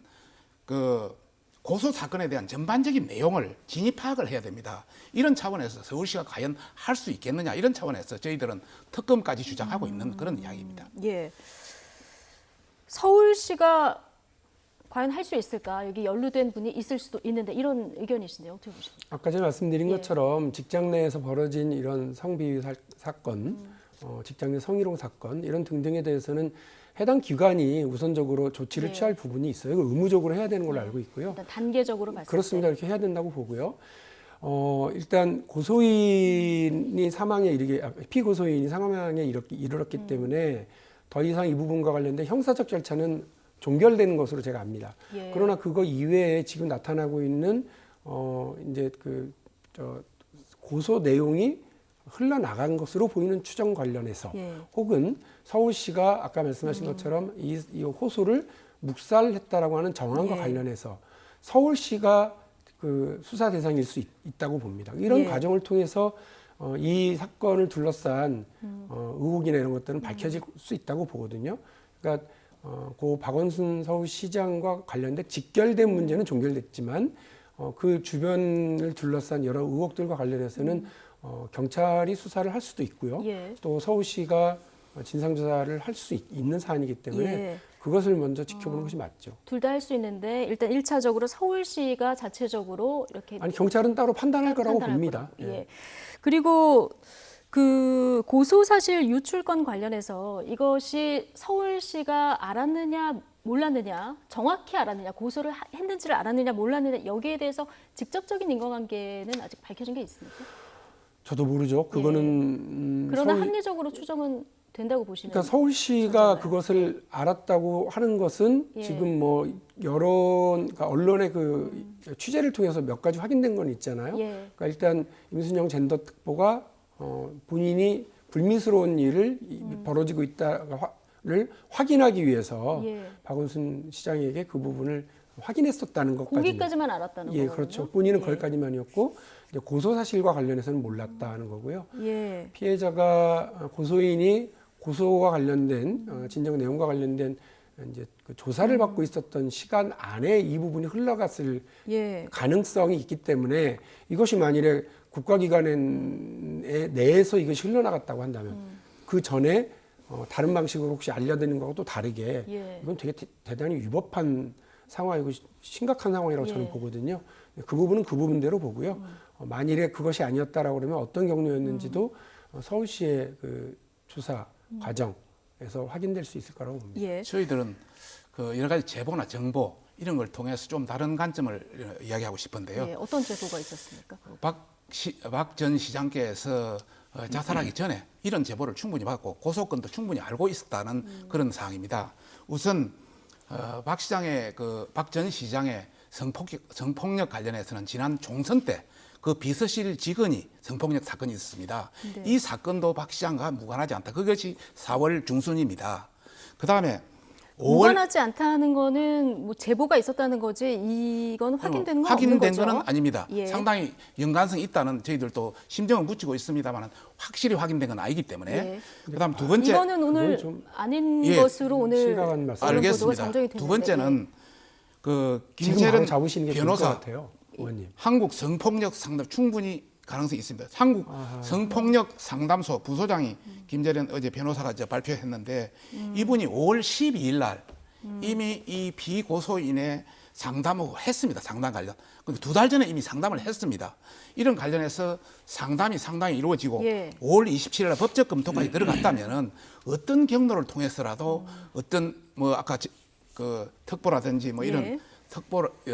그 고소 사건에 대한 전반적인 내용을 진입 파악을 해야 됩니다. 이런 차원에서 서울시가 과연 할 수 있겠느냐 이런 차원에서 저희들은 특검까지 주장하고 있는 그런 이야기입니다. 서울시가 과연 할 수 있을까? 여기 연루된 분이 있을 수도 있는데 이런 의견이신데요. 어떻게 보십니까? 아까 제가 말씀드린 것처럼 직장 내에서 벌어진 이런 성비위 사건, 직장 내 성희롱 사건 이런 등등에 대해서는 해당 기관이 우선적으로 조치를 네. 취할 부분이 있어요. 이거 의무적으로 해야 되는 걸로 알고 있고요. 일단 단계적으로 봤을 그렇습니다. 때. 이렇게 해야 된다고 보고요. 일단 고소인이 사망에 이르게 피고소인이 사망에 이르렀기 때문에 더 이상 이 부분과 관련된 형사적 절차는 종결되는 것으로 제가 압니다. 예. 그러나 그거 이외에 지금 나타나고 있는 이제 고소 내용이 흘러나간 것으로 보이는 추정 관련해서 예. 혹은 서울시가 아까 말씀하신 것처럼 이 호소를 묵살했다라고 하는 정황과 예. 관련해서 서울시가 그 수사 대상일 수 있다고 봅니다. 이런 예. 과정을 통해서 이 사건을 둘러싼 의혹이나 이런 것들은 밝혀질 수 있다고 보거든요. 그러니까 고 박원순 서울시장과 관련된 직결된 문제는 종결됐지만 그 주변을 둘러싼 여러 의혹들과 관련해서는 경찰이 수사를 할 수도 있고요. 예. 또 서울시가 진상조사를 할 수 있는 사안이기 때문에 예. 그것을 먼저 지켜보는 것이 맞죠. 둘 다 할 수 있는데 일단 1차적으로 서울시가 자체적으로 이렇게 아니 경찰은 따로 판단할 거라고 판단할 봅니다. 거라고. 예. 그리고 그 고소 사실 유출건 관련해서 이것이 서울시가 알았느냐 몰랐느냐, 정확히 알았느냐, 고소를 했는지를 알았느냐 몰랐느냐 여기에 대해서 직접적인 인과관계는 아직 밝혀진 게 있습니까? 저도 모르죠. 그거는 그러나 합리적으로 추정은 된다고 보시는. 그러니까 서울시가 그것을 알았다고 하는 것은 예. 지금 뭐 여론, 그러니까 언론의 그 취재를 통해서 몇 가지 확인된 건 있잖아요. 예. 그러니까 일단 임순영 젠더 특보가 본인이 불미스러운 일을 벌어지고 있다를 확인하기 위해서 예. 박원순 시장에게 그 부분을 확인했었다는 것까지는. 거기까지만 알았다는 거군요. 예, 그렇죠. 본인은 예. 거기까지만이었고 이제 고소 사실과 관련해서는 몰랐다는 거고요. 예. 피해자가 고소인이 고소와 관련된 진정 내용과 관련된 이제 그 조사를 받고 있었던 시간 안에 이 부분이 흘러갔을 예. 가능성이 있기 때문에 이것이 만일에 국가기관에 내에서 이것이 흘러나갔다고 한다면 그 전에 다른 방식으로 혹시 알려드리는 거하고 또 다르게 예. 이건 되게 대단히 위법한 상황이고 심각한 상황이라고 저는 예. 보거든요. 그 부분은 그 부분대로 보고요. 만일에 그것이 아니었다라고 그러면 어떤 경로였는지도 서울시의 그 조사 과정에서 확인될 수 있을 거라고 봅니다. 예. 저희들은 그 여러 가지 제보나 정보 이런 걸 통해서 좀 다른 관점을 이야기하고 싶은데요. 예. 어떤 제보가 있었습니까? 박 전 시장께서 자살하기 전에 이런 제보를 충분히 받고 고소건도 충분히 알고 있었다는 그런 사항입니다. 우선 박 시장의 박 전 시장의 성폭력 관련해서는 지난 총선 때 그 비서실 직원이 성폭력 사건이 있었습니다. 네. 이 사건도 박 시장과 무관하지 않다. 그것이 4월 중순입니다. 그 다음에 5월 무관하지 않다는 거는 뭐 제보가 있었다는 거지 이건 확인되는 건 없는 확인된 거죠? 거는 아닙니다. 예. 상당히 연관성이 있다는 저희들도 심정을 붙이고 있습니다만 확실히 확인된 건 아니기 때문에 예. 그다음 두 번째 이거는 오늘 아닌 예. 것으로 오늘 실감한 말씀. 언론 보도가 알겠습니다. 정정이 됐는데 두 번째는 그 지금 바로 김재련 잡으시는 게 좋을 것 변호사 같아요, 의원님. 한국 성폭력 상담 충분히 가능성이 있습니다. 한국 성폭력 상담소 부소장이 김재련 어제 변호사가 발표했는데 이분이 5월 12일 날 이미 이 비고소인의 상담을 했습니다. 상담 관련. 근데 2달 전에 이미 상담을 했습니다. 이런 관련해서 상담이 상당히 이루어지고 예. 5월 27일 날 법적 검토까지 들어갔다면은 어떤 경로를 통해서라도 어떤 뭐 아까 그 특보라든지 뭐 이런 예.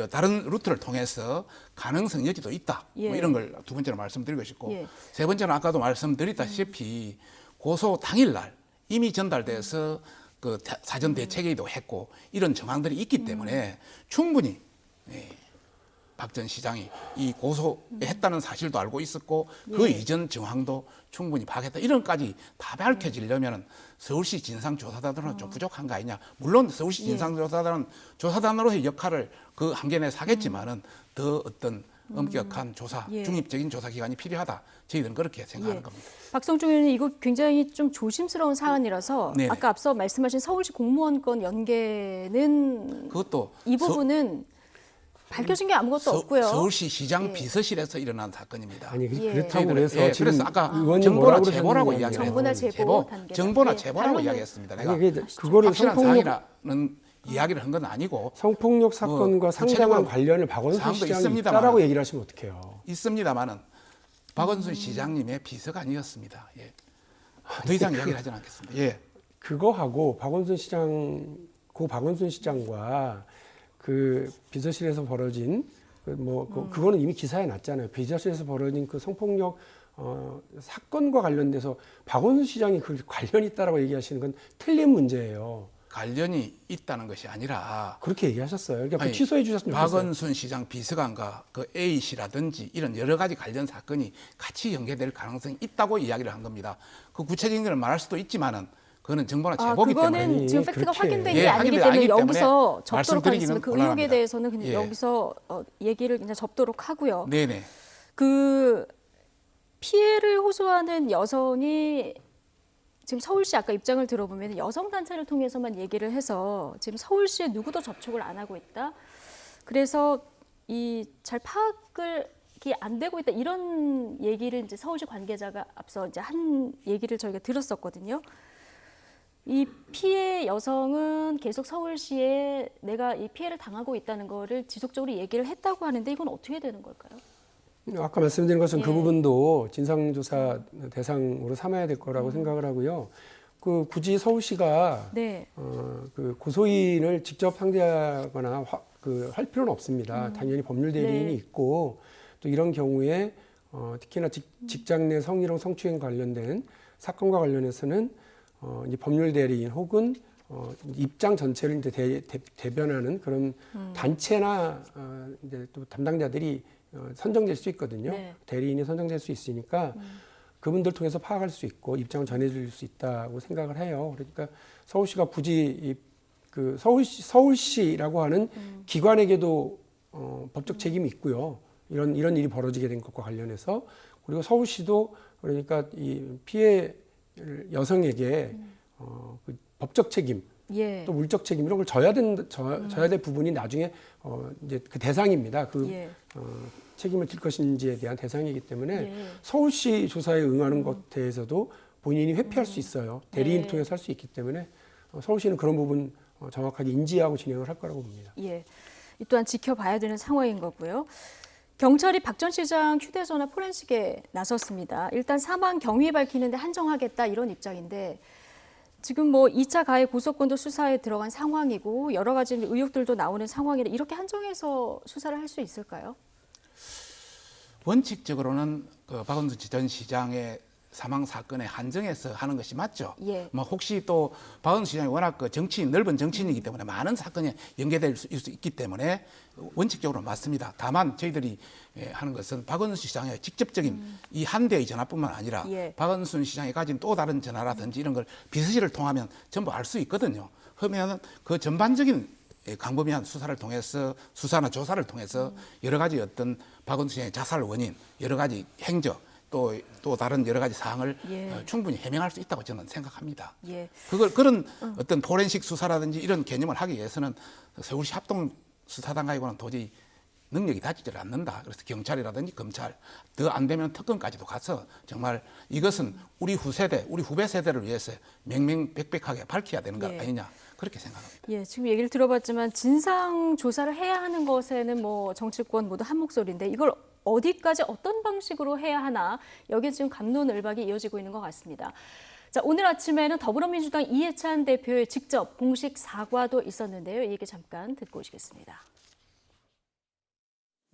다른 루트를 통해서 가능성 여지도 있다. 예. 뭐 이런 걸 두 번째로 말씀드리고 싶고 예. 세 번째는 아까도 말씀드렸다시피 고소 당일 날 이미 전달돼서 그 사전 대책회의도 했고 이런 정황들이 있기 때문에 충분히 박 전 시장이 이 고소했다는 사실도 알고 있었고 그 이전 정황도 충분히 파악했다. 이런까지 다 밝혀지려면 서울시 진상조사단으로는 좀 부족한 거 아니냐. 물론 서울시 진상조사단은 조사단으로서의 역할을 그 한계 내에서 하겠지만은 더 어떤 엄격한 조사, 예. 중립적인 조사 기관이 필요하다. 저희들은 그렇게 생각하는 예. 겁니다. 박성중 의원님 이거 굉장히 좀 조심스러운 사안이라서 네네. 아까 앞서 말씀하신 서울시 공무원 건 연계는 그것도 이 부분은 밝혀진 게 아무것도 없고요. 서울시 시장 예. 비서실에서 일어난 사건입니다. 아니 예. 그렇다고 저희들은, 해서 지금 그래서 아까 의원님 정보나 뭐라고 제보라고 그러셨느냐. 이야기를 정보나 했어요. 제보 단계다. 정보나 예, 제보라고 반론을- 이야기했습니다. 내가 아니, 그거를 확실한 성폭력 사항이라는 이야기를 한 건 아니고 성폭력 사건과 상당한 관련을 박원순 사항도 시장이 있습니다만. 있다라고 얘기를 하시면 어떡해요. 있습니다만은 박원순 시장님의 비서가 아니었습니다. 예. 더 이상 이야기를 하지는 않겠습니다. 예. 그거하고 고 박원순 시장과 그 비서실에서 벌어진 그거는 이미 기사에 났잖아요. 비서실에서 벌어진 그 성폭력 사건과 관련돼서 박원순 시장이 그 관련이 있다라고 얘기하시는 건 틀린 문제예요. 관련이 있다는 것이 아니라 그렇게 얘기하셨어요. 그러니까 아니, 취소해 주셨으면 좋겠어요. 박원순 시장 비서관과 그 A 씨라든지 이런 여러 가지 관련 사건이 같이 연계될 가능성이 있다고 이야기를 한 겁니다. 그 구체적인 걸 말할 수도 있지만은 그거는 정보나 제보기 때문에 그거는 지금 팩트가 확인된 게 예, 아니기 확인된 때문에 아니기 여기서 접도록 말씀드리기는 하겠습니다. 그 의혹에 곤란합니다. 대해서는 그냥 예. 여기서 얘기를 그냥 접도록 하고요. 네네. 그 피해를 호소하는 여성이 지금 서울시 아까 입장을 들어보면 여성 단체를 통해서만 얘기를 해서 지금 서울시에 누구도 접촉을 안 하고 있다. 그래서 이 잘 파악을 안 되고 있다 이런 얘기를 이제 서울시 관계자가 앞서 이제 한 얘기를 저희가 들었었거든요. 이 피해 여성은 계속 서울시에 내가 이 피해를 당하고 있다는 거를 지속적으로 얘기를 했다고 하는데 이건 어떻게 되는 걸까요? 아까 말씀드린 것은 그 예. 부분도 진상조사 대상으로 삼아야 될 거라고 생각을 하고요. 그 굳이 서울시가 네. 그 고소인을 직접 상대하거나 할 필요는 없습니다. 당연히 법률 대리인이 네. 있고 또 이런 경우에 특히나 직장 내 성희롱 성추행 관련된 사건과 관련해서는 이제 법률 대리인 혹은 입장 전체를 이제 대변하는 그런 단체나 이제 또 담당자들이 선정될 수 있거든요. 네. 대리인이 선정될 수 있으니까 그분들 통해서 파악할 수 있고 입장을 전해줄 수 있다고 생각을 해요. 그러니까 서울시가 굳이 그 서울시라고 하는 기관에게도 법적 책임이 있고요. 이런 일이 벌어지게 된 것과 관련해서 그리고 서울시도 그러니까 이 피해 여성에게 그 법적 책임 예. 또 물적 책임 이런 걸 져야 될 부분이 나중에 이제 그 대상입니다. 그 책임을 질 것인지에 대한 대상이기 때문에 서울시 조사에 응하는 것에 대해서도 본인이 회피할 수 있어요. 대리인을 통해서 할 수 있기 때문에 서울시는 그런 부분 정확하게 인지하고 진행을 할 거라고 봅니다. 예. 이 또한 지켜봐야 되는 상황인 거고요. 경찰이 박 전 시장 휴대전화 포렌식에 나섰습니다. 일단 사망 경위 밝히는데 한정하겠다 이런 입장인데 지금 뭐 2차 가해 고소건도 수사에 들어간 상황이고 여러 가지 의혹들도 나오는 상황이라 이렇게 한정해서 수사를 할 수 있을까요? 원칙적으로는 그 박원순 전 시장의 사망 사건에 한정해서 하는 것이 맞죠. 예. 뭐 혹시 또 박원순 시장이 워낙 그 넓은 정치인이기 때문에 많은 사건이 연계될 수 있기 때문에 원칙적으로 맞습니다. 다만 저희들이 하는 것은 박원순 시장의 직접적인 이 한 대의 전화뿐만 아니라 박원순 시장이 가진 또 다른 전화라든지 이런 걸 비서실을 통하면 전부 알 수 있거든요. 그러면 그 전반적인 광범위한 수사를 통해서 수사나 조사를 통해서 여러 가지 어떤 박원순 시장의 자살 원인, 여러 가지 행적 또 다른 여러 가지 사항을 충분히 해명할 수 있다고 저는 생각합니다. 그런 어떤 포렌식 수사라든지 이런 개념을 하기 위해서는 서울시 합동 수사단가이고는 도저히 능력이 닿지를 않는다. 그래서 경찰이라든지 검찰, 더 안 되면 특검까지도 가서 정말 이것은 우리 후세대, 우리 후배 세대를 위해서 명명백백하게 밝혀야 되는 것 아니냐. 그렇게 생각합니다. 예, 지금 얘기를 들어봤지만 진상 조사를 해야 하는 것에는 뭐 정치권 모두 한 목소리인데 이걸 어디까지 어떤 방식으로 해야 하나 여기에 지금 갑론을박이 이어지고 있는 것 같습니다. 자, 오늘 아침에는 더불어민주당 이해찬 대표의 직접 공식 사과도 있었는데요. 이 얘기 잠깐 듣고 오시겠습니다.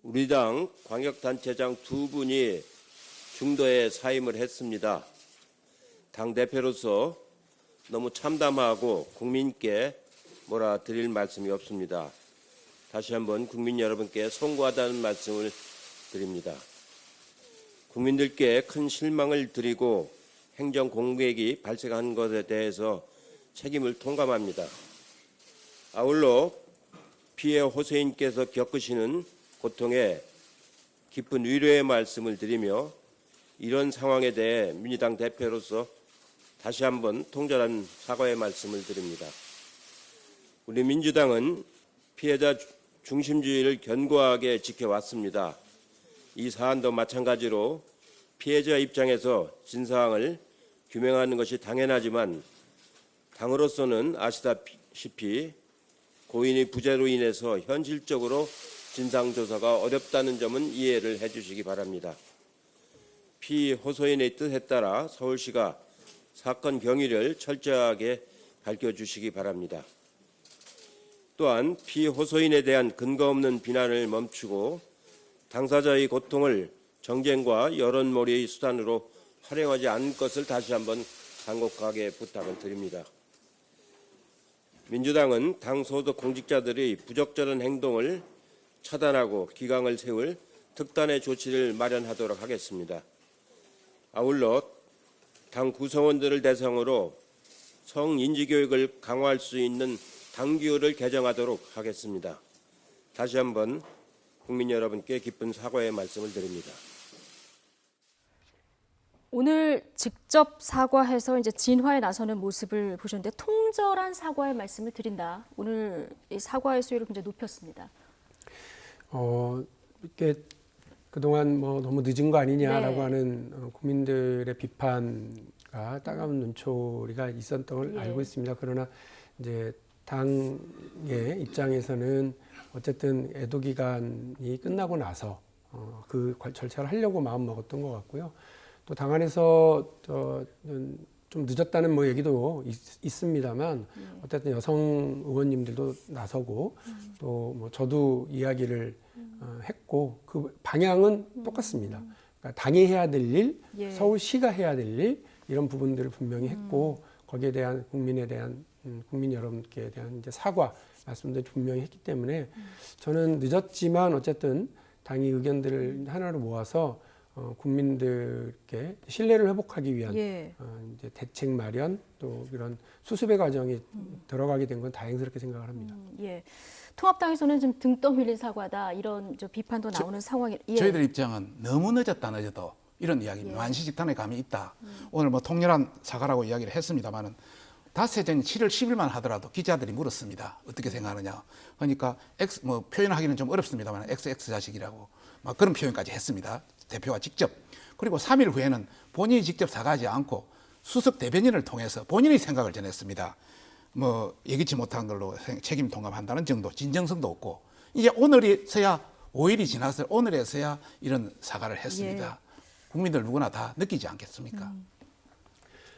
우리 당 광역단체장 2분이 중도에 사임을 했습니다. 당대표로서 너무 참담하고 국민께 뭐라 드릴 말씀이 없습니다. 다시 한번 국민 여러분께 송구하다는 말씀을 드립니다. 국민들께 큰 실망을 드리고 행정 공백이 발생한 것에 대해서 책임을 통감합니다. 아울러 피해 호소인께서 겪으시는 고통에 깊은 위로의 말씀을 드리며 이런 상황에 대해 민주당 대표로서 다시 한번 통절한 사과의 말씀을 드립니다. 우리 민주당은 피해자 중심주의를 견고하게 지켜왔습니다. 이 사안도 마찬가지로 피해자 입장에서 진상을 규명하는 것이 당연하지만 당으로서는 아시다시피 고인의 부재로 인해서 현실적으로 진상조사가 어렵다는 점은 이해를 해주시기 바랍니다. 피호소인의 뜻에 따라 서울시가 사건 경위를 철저하게 밝혀주시기 바랍니다. 또한 피호소인에 대한 근거 없는 비난을 멈추고 당사자의 고통을 정쟁과 여론몰이의 수단으로 활용하지 않을 것을 다시 한번 간곡하게 부탁을 드립니다. 민주당은 당 소속 공직자들의 부적절한 행동을 차단하고 기강을 세울 특단의 조치를 마련하도록 하겠습니다. 아울러 당 구성원들을 대상으로 성인지교육을 강화할 수 있는 당규를 개정하도록 하겠습니다. 다시 한번 국민 여러분께 깊은 사과의 말씀을 드립니다. 오늘 직접 사과해서 이제 진화에 나서는 모습을 보셨는데 통절한 사과의 말씀을 드린다. 오늘 이 사과의 수위를 굉장히 높였습니다. 이렇게 그동안 뭐 너무 늦은 거 아니냐라고 네. 하는 국민들의 비판과 따가운 눈초리가 있었던 걸 예. 알고 있습니다. 그러나 이제 당의 입장에서는 어쨌든 애도 기간이 끝나고 나서 그 절차를 하려고 마음 먹었던 것 같고요. 또 당 안에서 좀 늦었다는 뭐 얘기도 있습니다만 어쨌든 여성 의원님들도 나서고 또 뭐 저도 이야기를 했고 그 방향은 똑같습니다. 그러니까 당이 해야 될 일, 예. 서울시가 해야 될 일 이런 부분들을 분명히 했고 거기에 대한 국민에 대한 국민 여러분께 대한 이제 사과 말씀도 분명히 했기 때문에 저는 늦었지만 어쨌든 당이 의견들을 하나로 모아서 국민들께 신뢰를 회복하기 위한 예. 이제 대책 마련 또 이런 수습의 과정이 들어가게 된 건 다행스럽게 생각을 합니다. 예. 통합당에서는 좀 등 떠밀린 사과다 이런 비판도 나오는 상황이. 예. 저희들 입장은 너무 늦어도 이런 이야기입니다. 예. 만시지탄의 감이 있다. 오늘 뭐 통렬한 사과라고 이야기를 했습니다만은 닷새 전 7월 10일만 하더라도 기자들이 물었습니다. 어떻게 생각하느냐. 그러니까 뭐 표현하기는 좀 어렵습니다만 XX 자식이라고 막 그런 표현까지 했습니다. 대표가 직접. 그리고 3일 후에는 본인이 직접 사과하지 않고 수석 대변인을 통해서 본인의 생각을 전했습니다. 뭐 예기치 못한 걸로 책임 통감한다는 정도, 진정성도 없고 이제 오늘에서야 5일이 지나서 오늘에서야 이런 사과를 했습니다. 예. 국민들 누구나 다 느끼지 않겠습니까?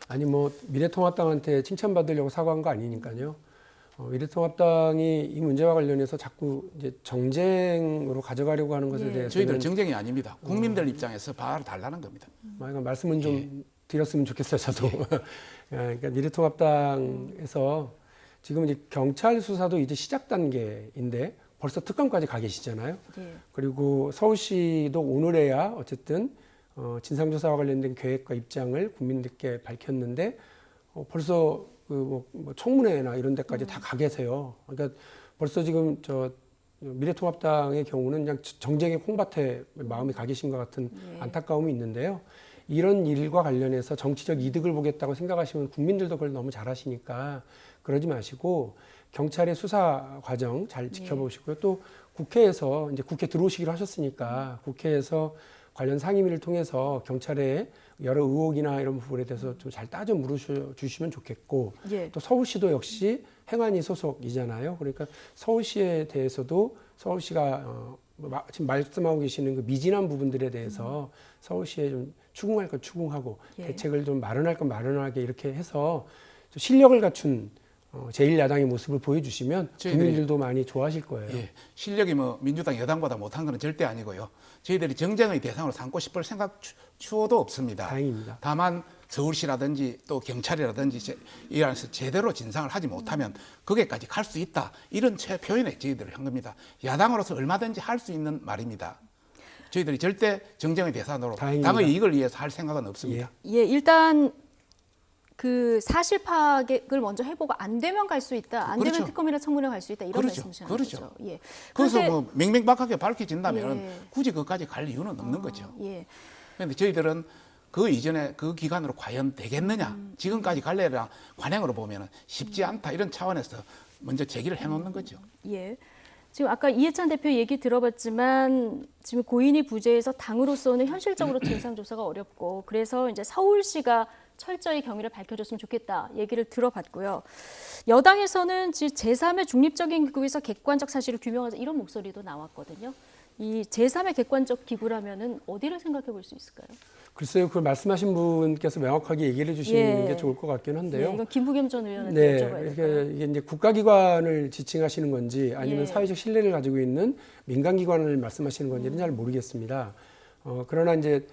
아니 뭐 미래통합당한테 칭찬받으려고 사과한 거 아니니까요. 미래통합당이 이 문제와 관련해서 자꾸 이제 정쟁으로 가져가려고 하는 것에 대해서 저희들 정쟁이 아닙니다. 국민들 입장에서 바로 달라는 겁니다. 그러니까 말씀은 좀 드렸으면 좋겠어요, 저도. 그러니까 미래통합당에서 지금 이제 경찰 수사도 이제 시작 단계인데 벌써 특검까지 가 계시잖아요. 예. 그리고 서울시도 오늘에야 어쨌든 진상조사와 관련된 계획과 입장을 국민들께 밝혔는데 벌써 뭐 청문회나 이런 데까지 다 가 계세요. 그러니까 벌써 지금 미래통합당의 경우는 그냥 정쟁의 콩밭에 마음이 가 계신 것 같은 안타까움이 있는데요. 이런 일과 관련해서 정치적 이득을 보겠다고 생각하시면 국민들도 그걸 너무 잘 아시니까 그러지 마시고 경찰의 수사 과정 잘 지켜보시고요. 또 국회에서 이제 국회 들어오시기로 하셨으니까 국회에서 관련 상임위를 통해서 경찰의 여러 의혹이나 이런 부분에 대해서 좀 잘 따져 물어주시면 좋겠고 예. 또 서울시도 역시 행안위 소속이잖아요. 그러니까 서울시에 대해서도 서울시가 지금 말씀하고 계시는 그 미진한 부분들에 대해서 서울시에 좀 추궁할 것 추궁하고 예. 대책을 좀 마련할 것 마련하게 이렇게 해서 좀 실력을 갖춘 제1야당의 모습을 보여주시면 국민들도 많이 좋아하실 거예요. 예, 실력이 뭐 민주당 여당보다 못한 건 절대 아니고요. 저희들이 정쟁의 대상으로 삼고 싶을 생각 추호도 없습니다. 다행입니다. 다만 서울시라든지 또 경찰이라든지 이 안에서 제대로 진상을 하지 못하면 거기까지 갈 수 있다. 이런 표현에 저희들을 한 겁니다. 야당으로서 얼마든지 할 수 있는 말입니다. 저희들이 절대 정쟁의 대상으로 다행입니다. 당의 이익을 위해서 할 생각은 없습니다. 예, 일단 그 사실 파악을 먼저 해보고 안 되면 갈 수 있다. 안 되면 특검이나 청문회 갈 수 있다. 이런 말씀이시는 거죠. 예. 그래서 뭐 맹맹박하게 밝혀진다면 예. 굳이 그것까지 갈 이유는 없는 거죠. 예. 그런데 저희들은 그 이전에 그 기간으로 과연 되겠느냐. 지금까지 갈래라 관행으로 보면 쉽지 않다. 이런 차원에서 먼저 제기를 해놓는 거죠. 예. 지금 아까 이해찬 대표 얘기 들어봤지만 지금 고인이 부재해서 당으로서는 현실적으로 진상조사가 어렵고 그래서 이제 서울시가 철저히 경위를 밝혀줬으면 좋겠다 얘기를 들어봤고요. 여당에서는 제3의 중립적인 기구에서 객관적 사실을 규명하자 이런 목소리도 나왔거든요. 이 제3의 객관적 기구라면은 어디를 생각해 볼 수 있을까요? 글쎄요, 그걸 말씀하신 분께서 명확하게 얘기를 해주시는 예. 게 좋을 것 같긴 한데요. 네, 이건 김부겸 전 의원한테 여쭤봐야 될까요? 그러니까 이게 이제 국가기관을 지칭하시는 건지 아니면 예. 사회적 신뢰를 가지고 있는 민간기관을 말씀하시는 건지는 잘 모르겠습니다. 그러나 이제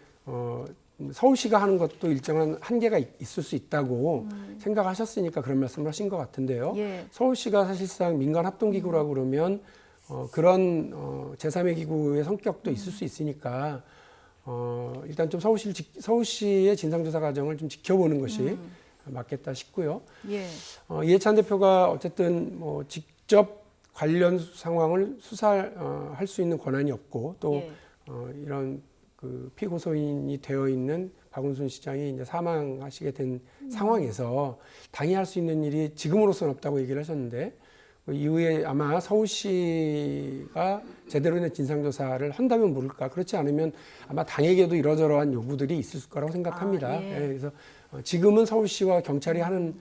서울시가 하는 것도 일정한 한계가 있을 수 있다고 생각하셨으니까 그런 말씀을 하신 것 같은데요. 예. 서울시가 사실상 민간 합동기구라고 그러면 그런 제3의 기구의 성격도 있을 수 있으니까 일단 좀 서울시의 진상조사 과정을 좀 지켜보는 것이 맞겠다 싶고요. 예. 이해찬 대표가 어쨌든 뭐 직접 관련 상황을 수사할 수 있는 권한이 없고 또 예. 이런 그 피고소인이 되어 있는 박원순 시장이 이제 사망하시게 된 상황에서 당이 할 수 있는 일이 지금으로서는 없다고 얘기를 하셨는데 그 이후에 아마 서울시가 제대로 된 진상조사를 한다면 모를까. 그렇지 않으면 아마 당에게도 이러저러한 요구들이 있을 거라고 생각합니다. 예. 그래서 지금은 서울시와 경찰이 하는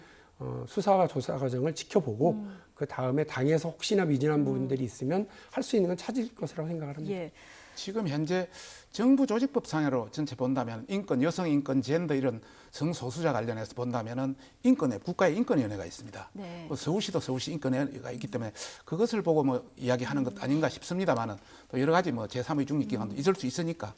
수사와 조사 과정을 지켜보고 그 다음에 당에서 혹시나 미진한 부분들이 있으면 할 수 있는 건 찾을 것이라고 생각을 합니다. 예. 지금 현재 정부 조직법상으로 전체 본다면 인권, 여성 인권, 젠더 이런 성소수자 관련해서 본다면은 인권에 국가의 인권위원회가 있습니다. 네. 뭐 서울시도 서울시 인권위원회가 있기 때문에 그것을 보고 뭐 이야기하는 것 아닌가 싶습니다만은 또 여러 가지 뭐 제3의 중립기관도 있을 수 있으니까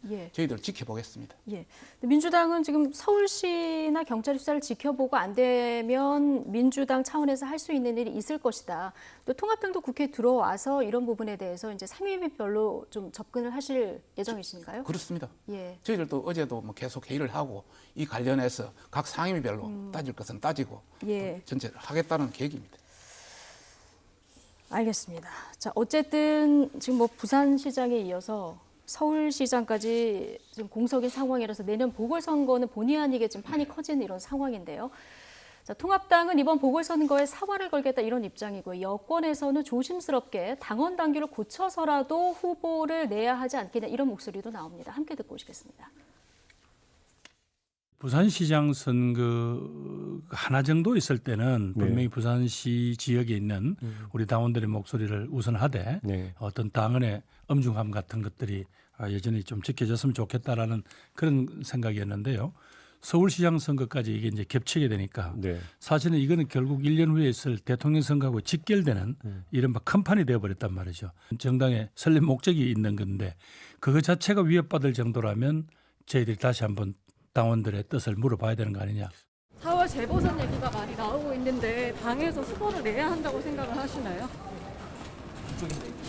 예. 저희들 지켜보겠습니다. 예. 민주당은 지금 서울시나 경찰 수사를 지켜보고 안 되면 민주당 차원에서 할 수 있는 일이 있을 것이다. 또 통합당도 국회에 들어와서 이런 부분에 대해서 이제 상임위별로 좀 접근을 하실 예정이신가요? 그렇습니다. 예. 저희들도 어제도 뭐 계속 회의를 하고 이 관련해서 각 상임위별로 따질 것은 따지고 예. 전체를 하겠다는 계획입니다. 알겠습니다. 자, 어쨌든 지금 뭐 부산시장에 이어서 서울시장까지 지금 공석인 상황이라서 내년 보궐선거는 본의 아니게 지금 판이 커지는 이런 상황인데요. 자, 통합당은 이번 보궐선거에 사활을 걸겠다 이런 입장이고요. 여권에서는 조심스럽게 당원 당규를 고쳐서라도 후보를 내야 하지 않겠냐 이런 목소리도 나옵니다. 함께 듣고 오시겠습니다. 부산시장 선거 하나 정도 있을 때는 분명히 부산시 지역에 있는 우리 당원들의 목소리를 우선하되 어떤 당원의 엄중함 같은 것들이 여전히 좀 지켜졌으면 좋겠다라는 그런 생각이었는데요. 서울시장 선거까지 이게 이제 겹치게 되니까 사실은 이거는 결국 1년 후에 있을 대통령 선거하고 직결되는 이른바 큰 판이 되어버렸단 말이죠. 정당의 설립 목적이 있는 건데 그거 자체가 위협받을 정도라면 저희들이 다시 한번 당원들의 뜻을 물어봐야 되는 거 아니냐. 4월 재보선 얘기가 많이 나오고 있는데 당에서 후보를 내야 한다고 생각을 하시나요?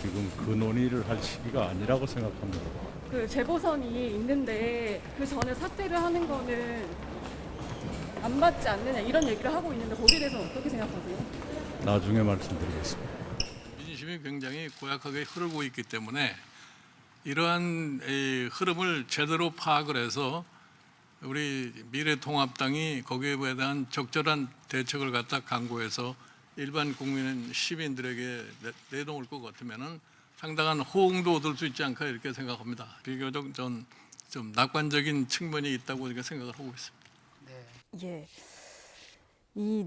지금 그 논의를 할 시기가 아니라고 생각합니다. 그 재보선이 있는데 그 전에 사퇴를 하는 거는 안 맞지 않느냐 이런 얘기를 하고 있는데 거기에 대해서는 어떻게 생각하세요? 나중에 말씀드리겠습니다. 민심이 굉장히 고약하게 흐르고 있기 때문에 이러한 흐름을 제대로 파악을 해서 우리 미래통합당이 거기에 대한 적절한 대책을 갖다 강구해서 일반 국민 시민들에게 내놓을 것 같으면은 상당한 호응도 얻을 수 있지 않을까 이렇게 생각합니다. 비교적 좀 낙관적인 측면이 있다고 이렇게 생각을 하고 있습니다. 예. 이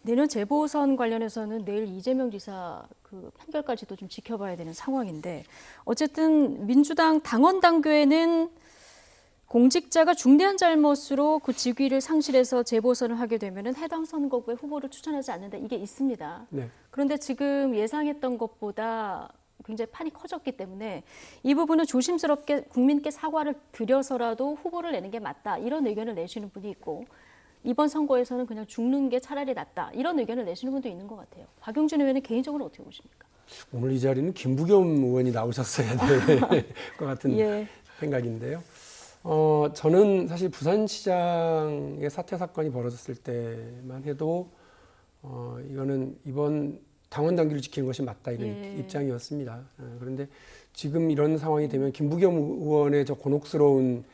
내년 재보선 관련해서는 내일 이재명 지사 그 판결까지도 좀 지켜봐야 되는 상황인데 어쨌든 민주당 당원 당규에는 공직자가 중대한 잘못으로 그 직위를 상실해서 재보선을 하게 되면 해당 선거구에 후보를 추천하지 않는다. 이게 있습니다. 네. 그런데 지금 예상했던 것보다 굉장히 판이 커졌기 때문에 이 부분은 조심스럽게 국민께 사과를 드려서라도 후보를 내는 게 맞다. 이런 의견을 내시는 분이 있고 이번 선거에서는 그냥 죽는 게 차라리 낫다. 이런 의견을 내시는 분도 있는 것 같아요. 박용진 의원은 개인적으로 어떻게 보십니까? 오늘 이 자리는 김부겸 의원이 나오셨어야 될 것 같은 예. 생각인데요. 저는 사실 부산시장의 사퇴 사건이 벌어졌을 때만 해도 이거는 이번 당원 당규를 지키는 것이 맞다 이런 입장이었습니다. 그런데 지금 이런 상황이 되면 김부겸 의원의 저 곤혹스러운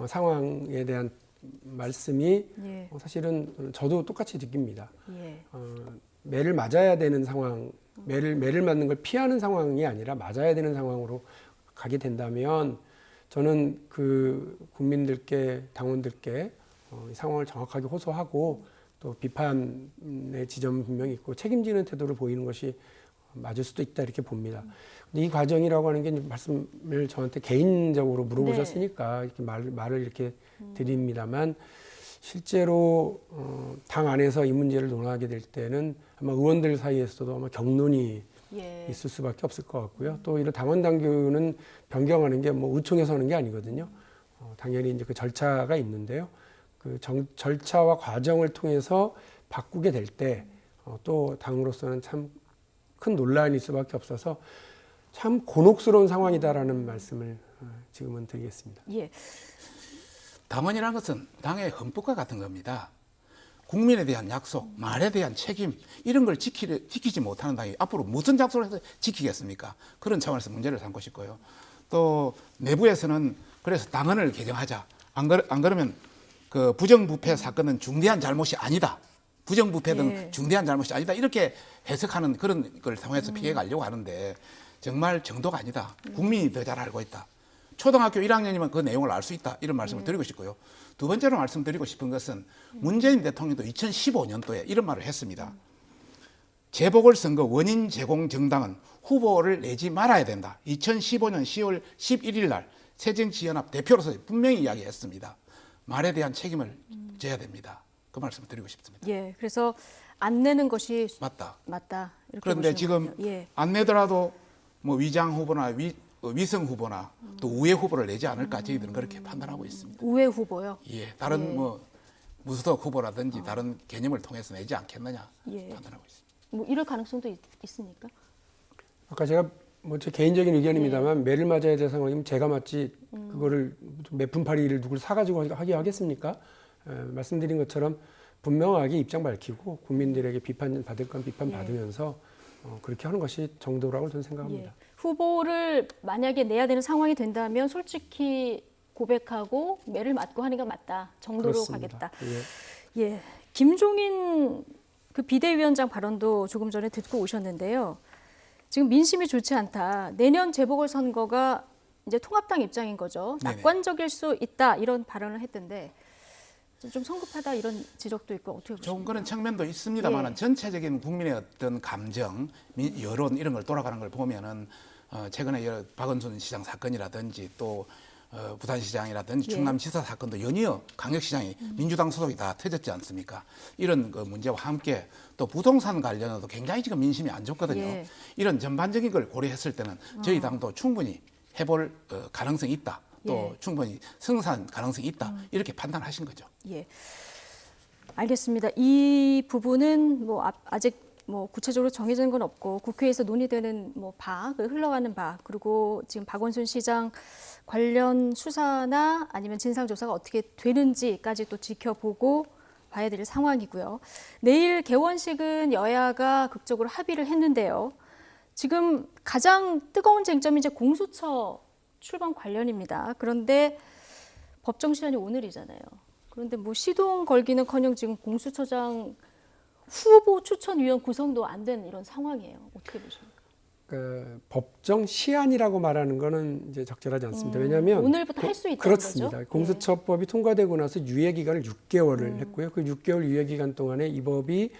상황에 대한 말씀이 사실은 저도 똑같이 느낍니다. 매를 맞아야 되는 상황, 매를 맞는 걸 피하는 상황이 아니라 맞아야 되는 상황으로 가게 된다면 저는 그 국민들께 당원들께 이 상황을 정확하게 호소하고 또 비판의 지점은 분명히 있고 책임지는 태도를 보이는 것이 맞을 수도 있다 이렇게 봅니다. 근데 이 과정이라고 하는 게 말씀을 저한테 개인적으로 물어보셨으니까 이렇게 말을 이렇게 드립니다만 실제로 당 안에서 이 문제를 논하게 될 때는 아마 의원들 사이에서도 아마 격론이 있을 수밖에 없을 것 같고요. 또 이런 당원 당규는 변경하는 게 뭐 의총에서 하는 게 아니거든요. 당연히 이제 그 절차가 있는데요. 그 절차와 과정을 통해서 바꾸게 될 때 또 당으로서는 참 큰 논란일 수밖에 없어서 참 곤혹스러운 상황이다라는 말씀을 지금은 드리겠습니다. 예. 당원이라는 것은 당의 헌법과 같은 겁니다. 국민에 대한 약속, 말에 대한 책임 이런 걸 지키지 못하는 당이 앞으로 무슨 약속을 해서 지키겠습니까? 그런 차원에서 문제를 삼고 싶고요. 또 내부에서는 그래서 당헌을 개정하자. 안 그러면 그 부정부패 사건은 중대한 잘못이 아니다. 부정부패 등 중대한 잘못이 아니다. 이렇게 해석하는 그런 걸 통해서 피해 가려고 하는데 정말 정도가 아니다. 국민이 더 잘 알고 있다. 초등학교 1학년이면 그 내용을 알 수 있다. 이런 말씀을 드리고 싶고요. 두 번째로 말씀드리고 싶은 것은 문재인 대통령도 2015년도에 이런 말을 했습니다. 재보궐선거 원인 제공 정당은 후보를 내지 말아야 된다. 2015년 10월 11일 날 새정치연합 대표로서 분명히 이야기했습니다. 말에 대한 책임을 져야 됩니다. 그 말씀을 드리고 싶습니다. 예, 그래서 안 내는 것이 맞다. 이렇게 그런데 지금 안 내더라도 뭐 위장 후보나 위성 후보나 또 우회 후보를 내지 않을까 저희들은 그렇게 판단하고 있습니다. 우회 후보요? 예, 다른 뭐 무소속 후보라든지 다른 개념을 통해서 내지 않겠느냐 판단하고 있습니다. 뭐 이럴 가능성도 있습니까? 아까 제가 뭐 제 개인적인 의견입니다만 매를 맞아야 될 상황이면 제가 맞지 그거를 몇 푼 파리를 누굴 사가지고 하겠습니까? 말씀드린 것처럼 분명하게 입장 밝히고 국민들에게 비판 받을 건 비판 받으면서 그렇게 하는 것이 정도라고 저는 생각합니다. 후보를 만약에 내야 되는 상황이 된다면 솔직히 고백하고 매를 맞고 하는 게 맞다 정도로 그렇습니다. 가겠다. 예, 김종인 그 비대위원장 발언도 조금 전에 듣고 오셨는데요. 지금 민심이 좋지 않다. 내년 재보궐선거가 이제 통합당 입장인 거죠. 낙관적일 수 있다 이런 발언을 했던데 좀 성급하다 이런 지적도 있고 어떻게 보십니까? 좋은 그런 측면도 있습니다만 전체적인 국민의 어떤 감정, 여론 이런 걸 돌아가는 걸 보면은 최근에 박원순 시장 사건이라든지 또 부산시장이라든지 충남지사 사건도 연이어 강력시장이 민주당 소속이 다 터졌지 않습니까? 이런 그 문제와 함께 또 부동산 관련해도 굉장히 지금 민심이 안 좋거든요. 이런 전반적인 걸 고려했을 때는 저희 당도 충분히 해볼 가능성이 있다. 또 충분히 승산 가능성이 있다. 이렇게 판단하신 거죠. 예, 알겠습니다. 이 부분은 뭐 아직 뭐 구체적으로 정해진 건 없고 국회에서 논의되는 뭐 흘러가는 바 그리고 지금 박원순 시장 관련 수사나 아니면 진상조사가 어떻게 되는지까지 또 지켜보고 봐야 될 상황이고요. 내일 개원식은 여야가 극적으로 합의를 했는데요. 지금 가장 뜨거운 쟁점이 이제 공수처 출범 관련입니다. 그런데 법정 시한이 오늘이잖아요. 그런데 뭐 시동 걸기는커녕 지금 공수처장 후보 추천위원 구성도 안 된 이런 상황이에요. 어떻게 보십니까? 그 법정 시한이라고 말하는 거는 이제 적절하지 않습니다. 왜냐하면 오늘부터 할 수 있다는 그렇습니다. 거죠? 공수처법이 통과되고 나서 유예 기간을 6개월을 했고요. 그 6개월 유예 기간 동안에 이 법이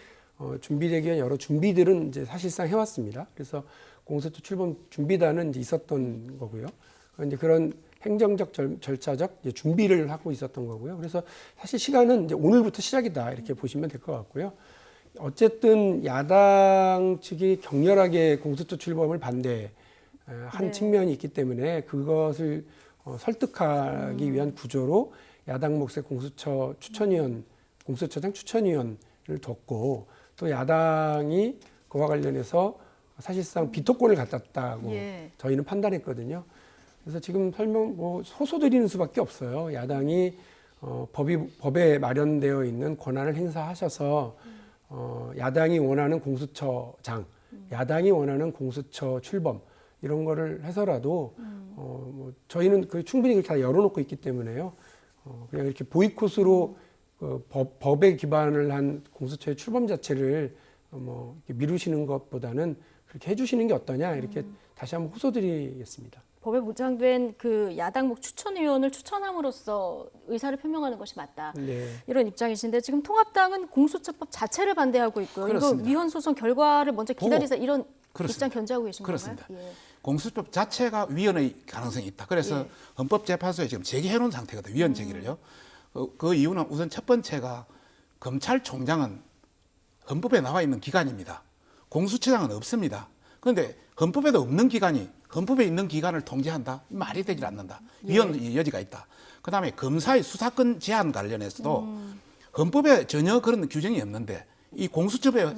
준비되기 위한 여러 준비들은 이제 사실상 해왔습니다. 그래서 공수처 출범 준비단은 이제 있었던 거고요. 이제 그런 행정적 절차적 준비를 하고 있었던 거고요. 그래서 사실 시간은 이제 오늘부터 시작이다 이렇게 보시면 될 것 같고요. 어쨌든 야당 측이 격렬하게 공수처 출범을 반대한 측면이 있기 때문에 그것을 설득하기 위한 구조로 야당 몫의 공수처장 추천위원을 뒀고 또 야당이 그와 관련해서 사실상 비토권을 갖았다고 저희는 판단했거든요. 그래서 지금 호소드리는 수밖에 없어요. 야당이 법에 마련되어 있는 권한을 행사하셔서 야당이 원하는 공수처장, 야당이 원하는 공수처 출범 이런 거를 해서라도 뭐 저희는 충분히 그렇게 다 열어놓고 있기 때문에요. 그냥 이렇게 보이콧으로 법에 기반을 한 공수처의 출범 자체를 이렇게 미루시는 것보다는 그렇게 해주시는 게 어떠냐 이렇게 다시 한번 호소드리겠습니다. 법에 보장된 그 야당목 추천위원을 추천함으로써 의사를 표명하는 것이 맞다. 이런 입장이신데 지금 통합당은 공수처법 자체를 반대하고 있고요. 그렇습니다. 이거 위헌 소송 결과를 먼저 기다리자 이런 입장 견제하고 계신 건가요? 그렇습니다. 예. 공수처법 자체가 위헌의 가능성이 있다. 그래서 예. 헌법재판소에 지금 제기해 놓은 상태거든요. 위헌 제기를요. 그 이유는 우선 첫 번째가 검찰총장은 헌법에 나와 있는 기관입니다. 공수처장은 없습니다. 그런데 헌법에도 없는 기관이 헌법에 있는 기관을 통제한다? 말이 되질 않는다. 위헌의 여지가 있다. 그다음에 검사의 수사권 제한 관련해서도 헌법에 전혀 그런 규정이 없는데 이 공수처법에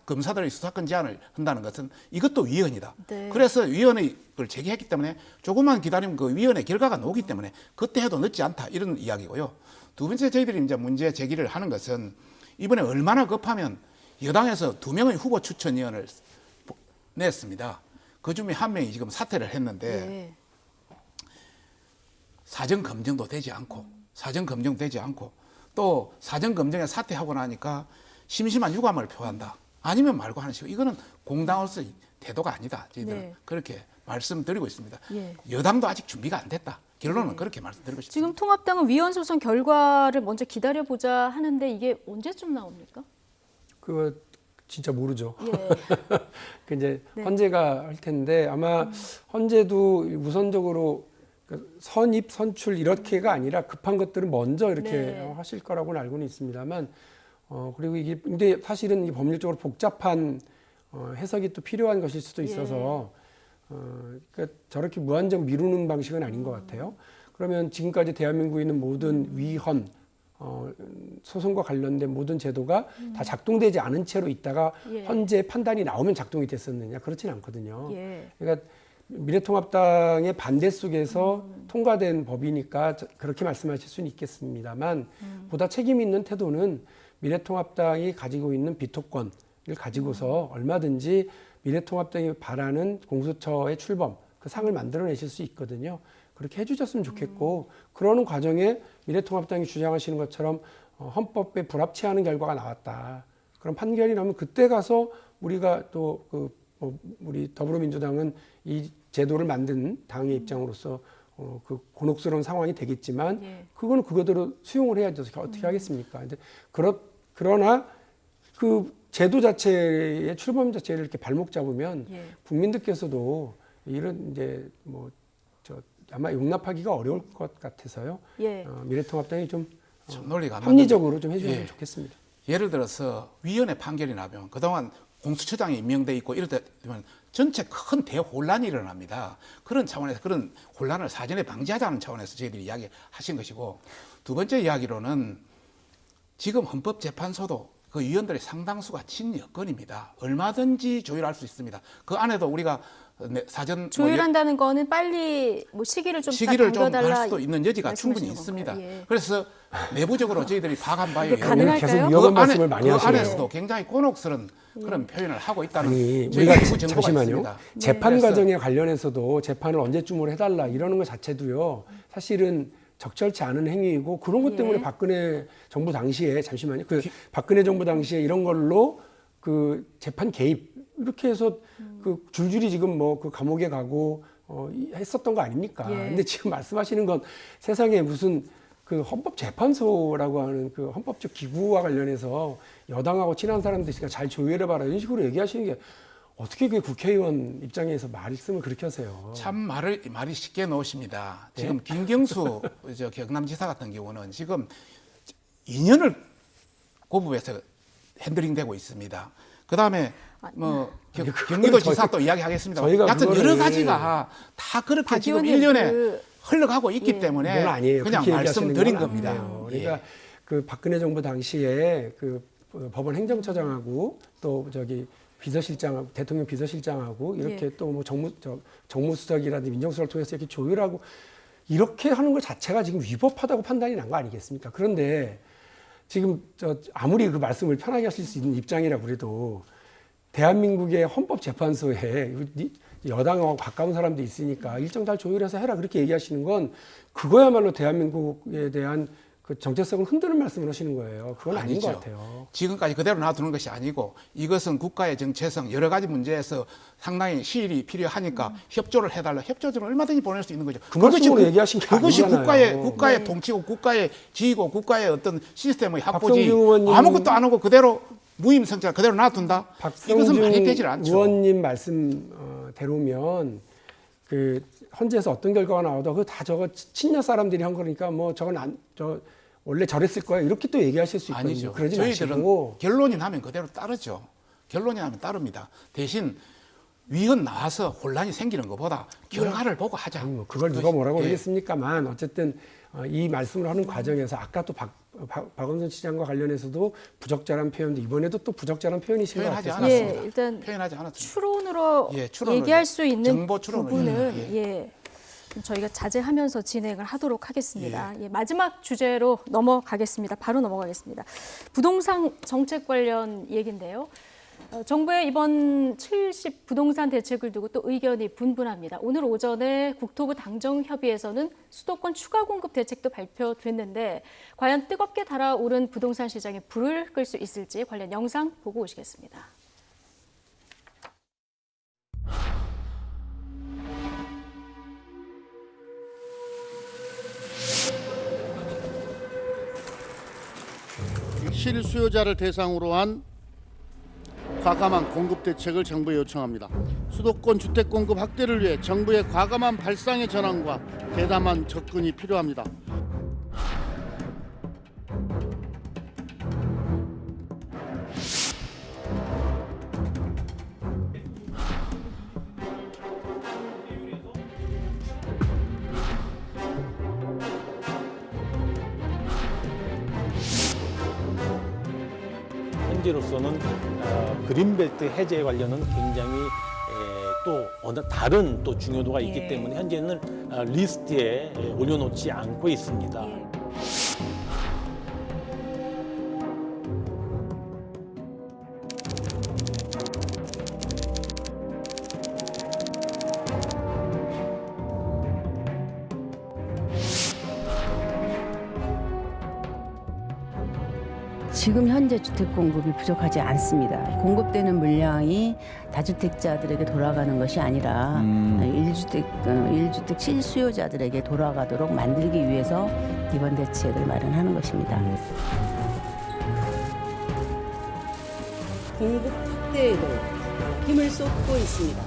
검사들의 수사권 제한을 한다는 것은 이것도 위헌이다. 네. 그래서 위헌의 걸 제기했기 때문에 조금만 기다리면 그 위헌의 결과가 나오기 때문에 그때 해도 늦지 않다 이런 이야기고요. 두 번째 저희들이 이제 문제 제기를 하는 것은 이번에 얼마나 급하면 여당에서 2명의 후보 추천위원을 냈습니다. 그 중에 한 명이 지금 사퇴를 했는데 사전 검증도 되지 않고 또 사전 검증에 사퇴하고 나니까 심심한 유감을 표한다. 아니면 말고 하는 식으로 이거는 공당으로서의 태도가 아니다. 저희들은 그렇게 말씀드리고 있습니다. 여당도 아직 준비가 안 됐다. 결론은 그렇게 말씀드리고 싶습니다. 지금 통합당은 위헌 소송 결과를 먼저 기다려보자 하는데 이게 언제쯤 나옵니까? 그거 진짜 모르죠. 예. 그 이제 헌재가 할 텐데 아마 헌재도 우선적으로 선입, 선출 이렇게가 아니라 급한 것들은 먼저 이렇게 하실 거라고는 알고는 있습니다만 그리고 이게 근데 사실은 이 법률적으로 복잡한 해석이 또 필요한 것일 수도 있어서 그러니까 저렇게 무한정 미루는 방식은 아닌 것 같아요. 그러면 지금까지 대한민국에 있는 모든 위헌 소송과 관련된 모든 제도가 다 작동되지 않은 채로 있다가 헌재 판단이 나오면 작동이 됐었느냐 그렇지는 않거든요. 그러니까 미래통합당의 반대 속에서 통과된 법이니까 그렇게 말씀하실 수는 있겠습니다만 보다 책임 있는 태도는 미래통합당이 가지고 있는 비토권을 가지고서 얼마든지 미래통합당이 바라는 공수처의 출범 그 상을 만들어내실 수 있거든요. 그렇게 해주셨으면 좋겠고 그러는 과정에 미래통합당이 주장하시는 것처럼 헌법에 불합치하는 결과가 나왔다. 그런 판결이 나면 그때 가서 우리가 또 우리 더불어민주당은 이 제도를 만든 당의 입장으로서 그 곤혹스러운 상황이 되겠지만 그거는 그거대로 수용을 해야죠. 어떻게 하겠습니까? 근데 그러나 그 제도 자체의 출범 자체를 이렇게 발목 잡으면 국민들께서도 이런 이제 아마 용납하기가 어려울 것 같아서요. 미래통합당이 좀 논리가 합리적으로 좀 해주시면 좋겠습니다. 예를 들어서 위헌의 판결이 나면 그동안 공수처장이 임명돼 있고 이럴 때면 전체 큰 대혼란이 일어납니다. 그런 차원에서 그런 혼란을 사전에 방지하자는 차원에서 저희들이 이야기하신 것이고 두 번째 이야기로는 지금 헌법재판소도 그 위원들의 상당수가 친여권입니다. 얼마든지 조율할 수 있습니다. 그 안에도 우리가 사전 조율한다는 거는 빨리 시기를 좀 할 수도 있는 여지가 충분히 있습니다. 그래서 내부적으로 저희들이 파악한 바에 의하면 계속 위험한 말씀을 많이 하시네요. 그 안에서도 굉장히 곤혹스러운 그런 표현을 하고 있다는 우리가 잠시만요. 재판 과정에 관련해서도 재판을 언제쯤으로 해달라 이러는 것 자체도요. 사실은 적절치 않은 행위이고 그런 것 때문에 박근혜 정부 당시에 잠시만요. 박근혜 정부 당시에 이런 걸로 그 재판 개입 이렇게 해서 그 줄줄이 지금 그 감옥에 가고 했었던 거 아닙니까? 근데 지금 말씀하시는 건 세상에 무슨 그 헌법재판소라고 하는 그 헌법적 기구와 관련해서 여당하고 친한 사람들 있으니까 잘 조율해봐라 이런 식으로 얘기하시는 게 어떻게 그 국회의원 입장에서 말씀을 그렇게 하세요? 참 말이 쉽게 놓으십니다. 지금 김경수 경남지사 같은 경우는 지금 2년을 고부에서 핸들링되고 있습니다. 그 다음에 경기도지사 또 이야기하겠습니다. 하여튼 여러 가지가 다 그렇게 지금 1년에 흘러가고 있기 때문에 그냥 말씀드린 겁니다. 그러니까 그 박근혜 정부 당시에 그 법원 행정처장하고 또 비서실장하고 대통령 비서실장하고 이렇게 또 뭐 정무수석이라든지 민정수석을 통해서 이렇게 조율하고 이렇게 하는 것 자체가 지금 위법하다고 판단이 난 거 아니겠습니까? 그런데 지금 아무리 그 말씀을 편하게 하실 수 있는 입장이라 그래도 대한민국의 헌법재판소에 여당하고 가까운 사람도 있으니까 일정 잘 조율해서 해라 그렇게 얘기하시는 건 그거야말로 대한민국에 대한 그 정체성을 흔드는 말씀을 하시는 거예요. 그건 아닌 것 같아요. 지금까지 그대로 놔두는 것이 아니고 이것은 국가의 정체성 여러 가지 문제에서 상당히 시일이 필요하니까 협조를 해달라. 협조를 얼마든지 보낼 수 있는 거죠. 그 말씀으로 얘기하신 게 그것이 아니잖아요. 국가의 통치고 국가의 지위고 국가의 어떤 시스템의 확보지 아무것도 안 하고 그대로 무임승차 그대로 놔둔다. 이것은 말이 되질 않죠. 의원님 말씀대로면 그 헌재에서 어떤 결과가 나와도 그 다 저거 친여 사람들이 한 거니까 뭐 저건 원래 저랬을 거야 이렇게 또 얘기하실 수 있거든요. 아니죠. 그러지 저희들은 마시고 결론이 나면 그대로 따르죠. 결론이 나면 따릅니다. 대신 위헌 나와서 혼란이 생기는 것보다 결과를 보고 하자. 뭐 그걸 누가 뭐라고 그러겠습니까만 어쨌든 이 말씀을 하는 과정에서 아까 또 박원순 시장과 관련해서도 부적절한 표현도 이번에도 또 부적절한 표현이신 것 같아서 일단 표현하지 않았습니다. 추론으로 얘기할 수 있는 정보 추론을 부분은 저희가 자제하면서 진행을 하도록 하겠습니다. 마지막 주제로 넘어가겠습니다. 바로 넘어가겠습니다. 부동산 정책 관련 얘기인데요. 정부의 이번 70 부동산 대책을 두고 또 의견이 분분합니다. 오늘 오전에 국토부 당정협의회에서는 수도권 추가 공급 대책도 발표됐는데 과연 뜨겁게 달아오른 부동산 시장에 불을 끌 수 있을지 관련 영상 보고 오시겠습니다. 실수요자를 대상으로 한 과감한 공급 대책을 정부에 요청합니다. 수도권 주택 공급 확대를 위해 정부의 과감한 발상의 전환과 대담한 접근이 필요합니다. 현재로서는 그린벨트 해제 관련은 굉장히 또 다른 또 중요도가 있기 때문에 현재는 리스트에 올려놓지 않고 있습니다. 지금 현재 주택 공급이 부족하지 않습니다. 공급되는 물량이 다주택자들에게 돌아가는 것이 아니라 1주택 실수요자들에게 돌아가도록 만들기 위해서 이번 대책을 마련하는 것입니다. 공급 확대에도 힘을 쏟고 있습니다.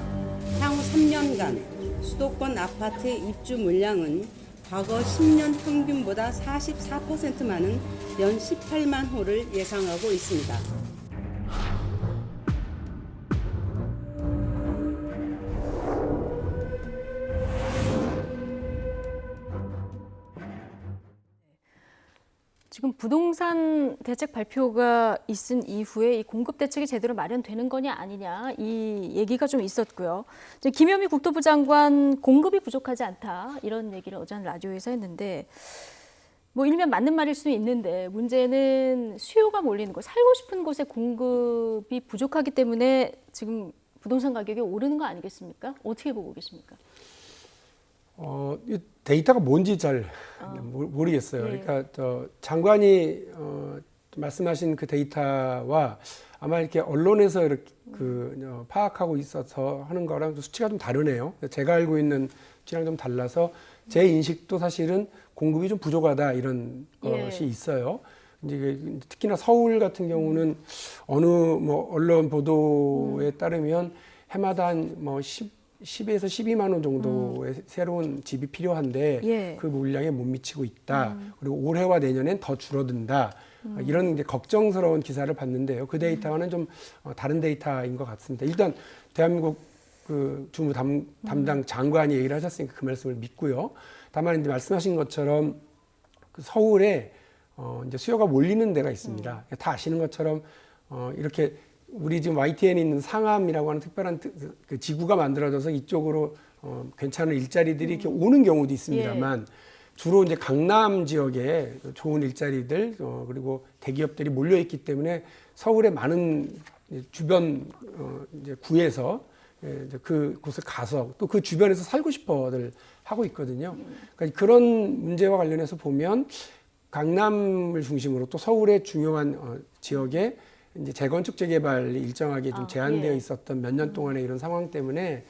향후 3년간 수도권 아파트 입주 물량은 과거 10년 평균보다 44% 많은 연 18만 호를 예상하고 있습니다. 지금 부동산 대책 발표가 있은 이후에 이 공급 대책이 제대로 마련되는 거냐 아니냐 이 얘기가 좀 있었고요. 이제 김현미 국토부 장관 공급이 부족하지 않다 이런 얘기를 어제 라디오에서 했는데 뭐 일면 맞는 말일 수는 있는데 문제는 수요가 몰리는 거, 살고 싶은 곳에 공급이 부족하기 때문에 지금 부동산 가격이 오르는 거 아니겠습니까? 어떻게 보고 계십니까? 이 데이터가 뭔지 잘 모르겠어요. 그러니까 장관이 말씀하신 그 데이터와 아마 이렇게 언론에서 이렇게 파악하고 있어서 하는 거랑 수치가 좀 다르네요. 제가 알고 있는 수치랑 좀 달라서 제 인식도 사실은 공급이 좀 부족하다 이런 것이 있어요. 이제 특히나 서울 같은 경우는 어느 언론 보도에 따르면 해마다 한 10에서 12만 원 정도의 새로운 집이 필요한데 그 물량에 못 미치고 있다. 그리고 올해와 내년엔 더 줄어든다. 이런 이제 걱정스러운 기사를 봤는데요. 그 데이터와는 좀 다른 데이터인 것 같습니다. 일단 대한민국 그 주무 담당 장관이 얘기를 하셨으니까 그 말씀을 믿고요. 다만 이제 말씀하신 것처럼 그 서울에 이제 수요가 몰리는 데가 있습니다. 다 아시는 것처럼 이렇게 우리 지금 YTN에 있는 상암이라고 하는 특별한 그 지구가 만들어져서 이쪽으로 괜찮은 일자리들이 이렇게 오는 경우도 있습니다만 주로 이제 강남 지역에 좋은 일자리들 그리고 대기업들이 몰려 있기 때문에 서울의 많은 주변 이제 구에서 그 곳을 가서 또 그 주변에서 살고 싶어들 하고 있거든요. 그러니까 그런 문제와 관련해서 보면 강남을 중심으로 또 서울의 중요한 지역에 이제 재건축 재개발이 일정하게 좀 제한되어 있었던 몇 년 동안의 이런 상황 때문에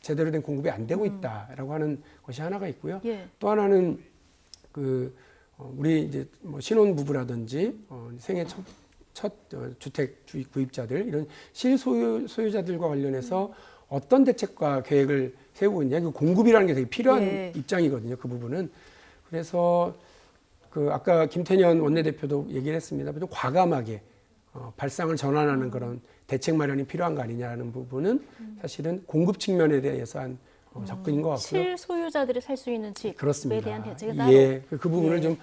제대로 된 공급이 안 되고 있다라고 하는 것이 하나가 있고요. 또 하나는 우리 이제 신혼 부부라든지 생애 첫 주택 구입자들 이런 실소유자들과 관련해서 어떤 대책과 계획을 세우고 있냐. 그 공급이라는 게 되게 필요한 입장이거든요. 그 부분은. 그래서 그 아까 김태년 원내대표도 얘기를 했습니다. 좀 과감하게 발상을 전환하는 그런 대책 마련이 필요한 거 아니냐는 부분은 사실은 공급 측면에 대해서 한 접근인 것 같고요. 실소유자들이 살 수 있는 집에 그렇습니다. 대한 대책은 따로. 예, 그 부분을 좀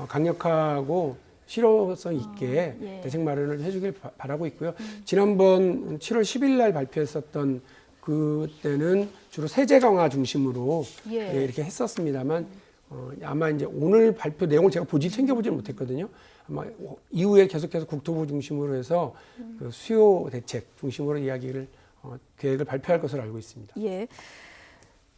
강력하고 실효성 있게 대책 마련을 해주길 바라고 있고요. 지난번 7월 10일 날 발표했었던 그때는 주로 세제 강화 중심으로 이렇게 했었습니다만 아마 이제 오늘 발표 내용을 제가 챙겨보지는 못했거든요. 아마 이후에 계속해서 국토부 중심으로 해서 그 수요 대책 중심으로 이야기를 계획을 발표할 것으로 알고 있습니다. 예.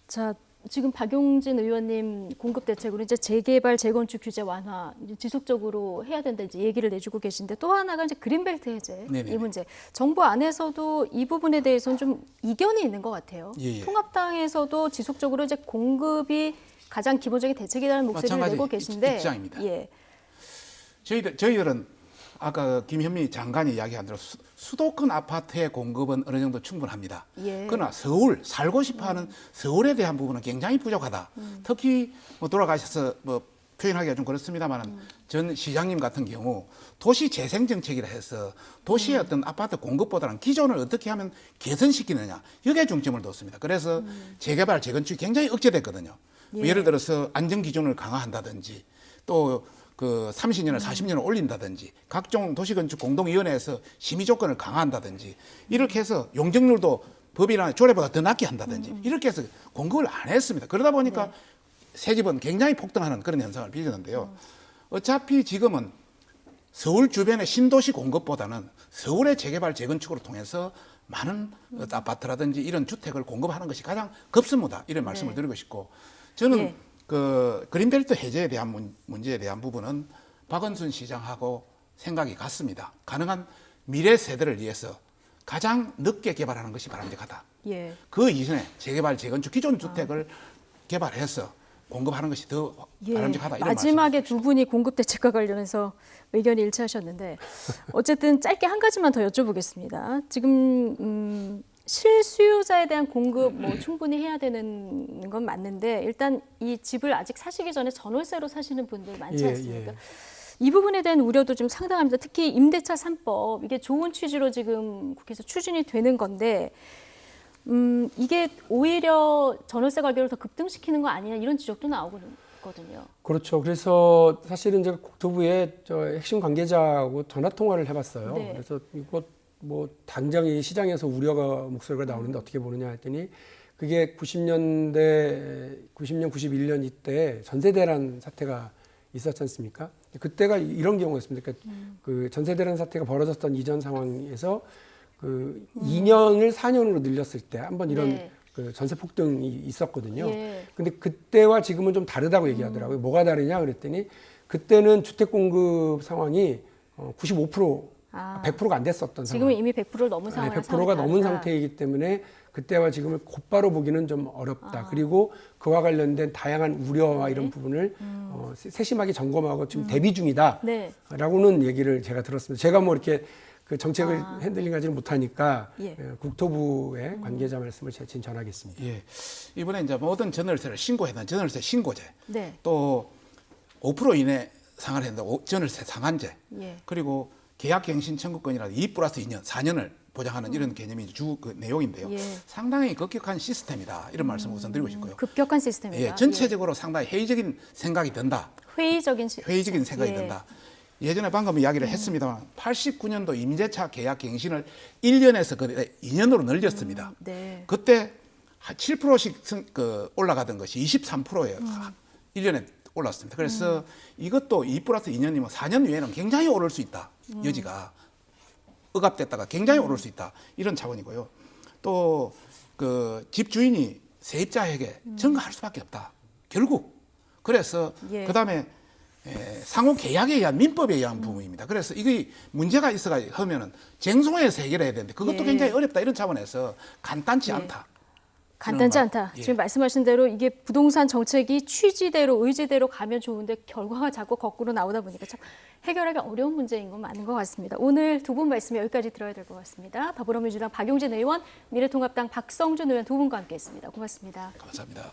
자, 지금 박용진 의원님 공급 대책으로 이제 재개발, 재건축 규제 완화 이제 지속적으로 해야 된다 이제 얘기를 내주고 계신데 또 하나가 이제 그린벨트 해제 이 문제. 정부 안에서도 이 부분에 대해서는 좀 이견이 있는 것 같아요. 통합당에서도 지속적으로 이제 공급이 가장 기본적인 대책이라는 목소리를 내고 계신데 입장입니다. 저희들은 아까 김현미 장관이 이야기한 대로 수도권 아파트의 공급은 어느 정도 충분합니다. 그러나 서울, 살고 싶어하는 서울에 대한 부분은 굉장히 부족하다. 특히 뭐 돌아가셔서 뭐 표현하기가 좀 그렇습니다만 전 시장님 같은 경우 도시 재생 정책이라 해서 도시의 어떤 아파트 공급보다는 기존을 어떻게 하면 개선시키느냐 여기에 중점을 뒀습니다. 그래서 재개발, 재건축이 굉장히 억제됐거든요. 예를 들어서 안전 기준을 강화한다든지 또 그 30년을 40년을 올린다든지 각종 도시건축 공동위원회에서 심의 조건을 강화한다든지 이렇게 해서 용적률도 법이나 조례보다 더 낮게 한다든지 이렇게 해서 공급을 안 했습니다. 그러다 보니까 새 집은 굉장히 폭등하는 그런 현상을 빚었는데요. 어차피 지금은 서울 주변의 신도시 공급보다는 서울의 재개발, 재건축으로 통해서 많은 아파트라든지 이런 주택을 공급하는 것이 가장 급선무다 이런 말씀을 드리고 싶고 저는 그 그린벨트 해제에 대한 문제에 대한 부분은 박원순 시장하고 생각이 같습니다. 가능한 미래 세대를 위해서 가장 늦게 개발하는 것이 바람직하다. 그 이전에 재개발, 재건축 기존 주택을 개발해서 공급하는 것이 더 바람직하다. 이런 마지막에 두 분이 공급 대책과 관련해서 의견이 일치하셨는데 어쨌든 짧게 한 가지만 더 여쭤보겠습니다. 지금 실수요자에 대한 공급 뭐 충분히 해야 되는 건 맞는데 일단 이 집을 아직 사시기 전에 전월세로 사시는 분들 많지 않습니까? 이 부분에 대한 우려도 좀 상당합니다. 특히 임대차 3법 이게 좋은 취지로 지금 국회에서 추진이 되는 건데 이게 오히려 전월세 가격을 더 급등시키는 거 아니냐 이런 지적도 나오거든요. 그렇죠. 그래서 사실은 제가 국토부의 핵심 관계자하고 전화 통화를 해봤어요. 그래서 이거 뭐 당장 이 시장에서 우려가 목소리가 나오는데 어떻게 보느냐 했더니 그게 90년, 91년 이때 전세대란 사태가 있었지 않습니까? 그때가 이런 경우였습니다. 그러니까 그 전세대란 사태가 벌어졌던 이전 상황에서 그 2년을 4년으로 늘렸을 때 한번 이런 그 전세 폭등이 있었거든요. 근데 그때와 지금은 좀 다르다고 얘기하더라고요. 뭐가 다르냐 그랬더니 그때는 주택 공급 상황이 95% 100%가 안 됐었던 지금은 이미 100%를 넘은 상황이라 100%가 넘은 상태이기 때문에 그때와 지금을 곧바로 보기는 좀 어렵다. 그리고 그와 관련된 다양한 우려와 이런 부분을 세심하게 점검하고 지금 대비 중이다. 라고는 얘기를 제가 들었습니다. 제가 뭐 이렇게 그 정책을 핸들링하지는 못하니까 국토부의 관계자 말씀을 제가 전하겠습니다. 이번에 이제 모든 전월세를 신고해야 전월세 신고제, 또 5% 이내 상한을 했는데 전월세 상한제, 그리고 계약갱신 청구권이라도 2+2년, 4년을 보장하는 이런 개념이 그 내용인데요. 상당히 급격한 시스템이다. 이런 말씀을 우선 드리고 싶고요. 급격한 시스템이다. 전체적으로 상당히 회의적인 생각이 든다. 회의적인 생각이 든다. 예전에 방금 이야기를 했습니다만 89년도 임대차 계약갱신을 1년에서 2년으로 늘렸습니다. 그때 7%씩 올라가던 것이 23%예요. 1년에 올랐습니다. 그래서 이것도 2+2년이면 4년 이후에는 굉장히 오를 수 있다. 여지가 억압됐다가 굉장히 오를 수 있다. 이런 차원이고요. 또 그 집주인이 세입자에게 전가할 수밖에 없다. 결국 그래서 그다음에 상호 계약에 의한 민법에 의한 부분입니다. 그래서 이게 문제가 있어가 하면은 쟁송해서 해결해야 되는데 그것도 굉장히 어렵다. 이런 차원에서 간단치 않다. 간단치 않다. 예. 지금 말씀하신 대로 이게 부동산 정책이 취지대로 의지대로 가면 좋은데 결과가 자꾸 거꾸로 나오다 보니까 참 해결하기 어려운 문제인 건 맞는 것 같습니다. 오늘 두 분 말씀 여기까지 들어야 될 것 같습니다. 더불어민주당 박용진 의원, 미래통합당 박성준 의원 두 분과 함께했습니다. 고맙습니다. 감사합니다.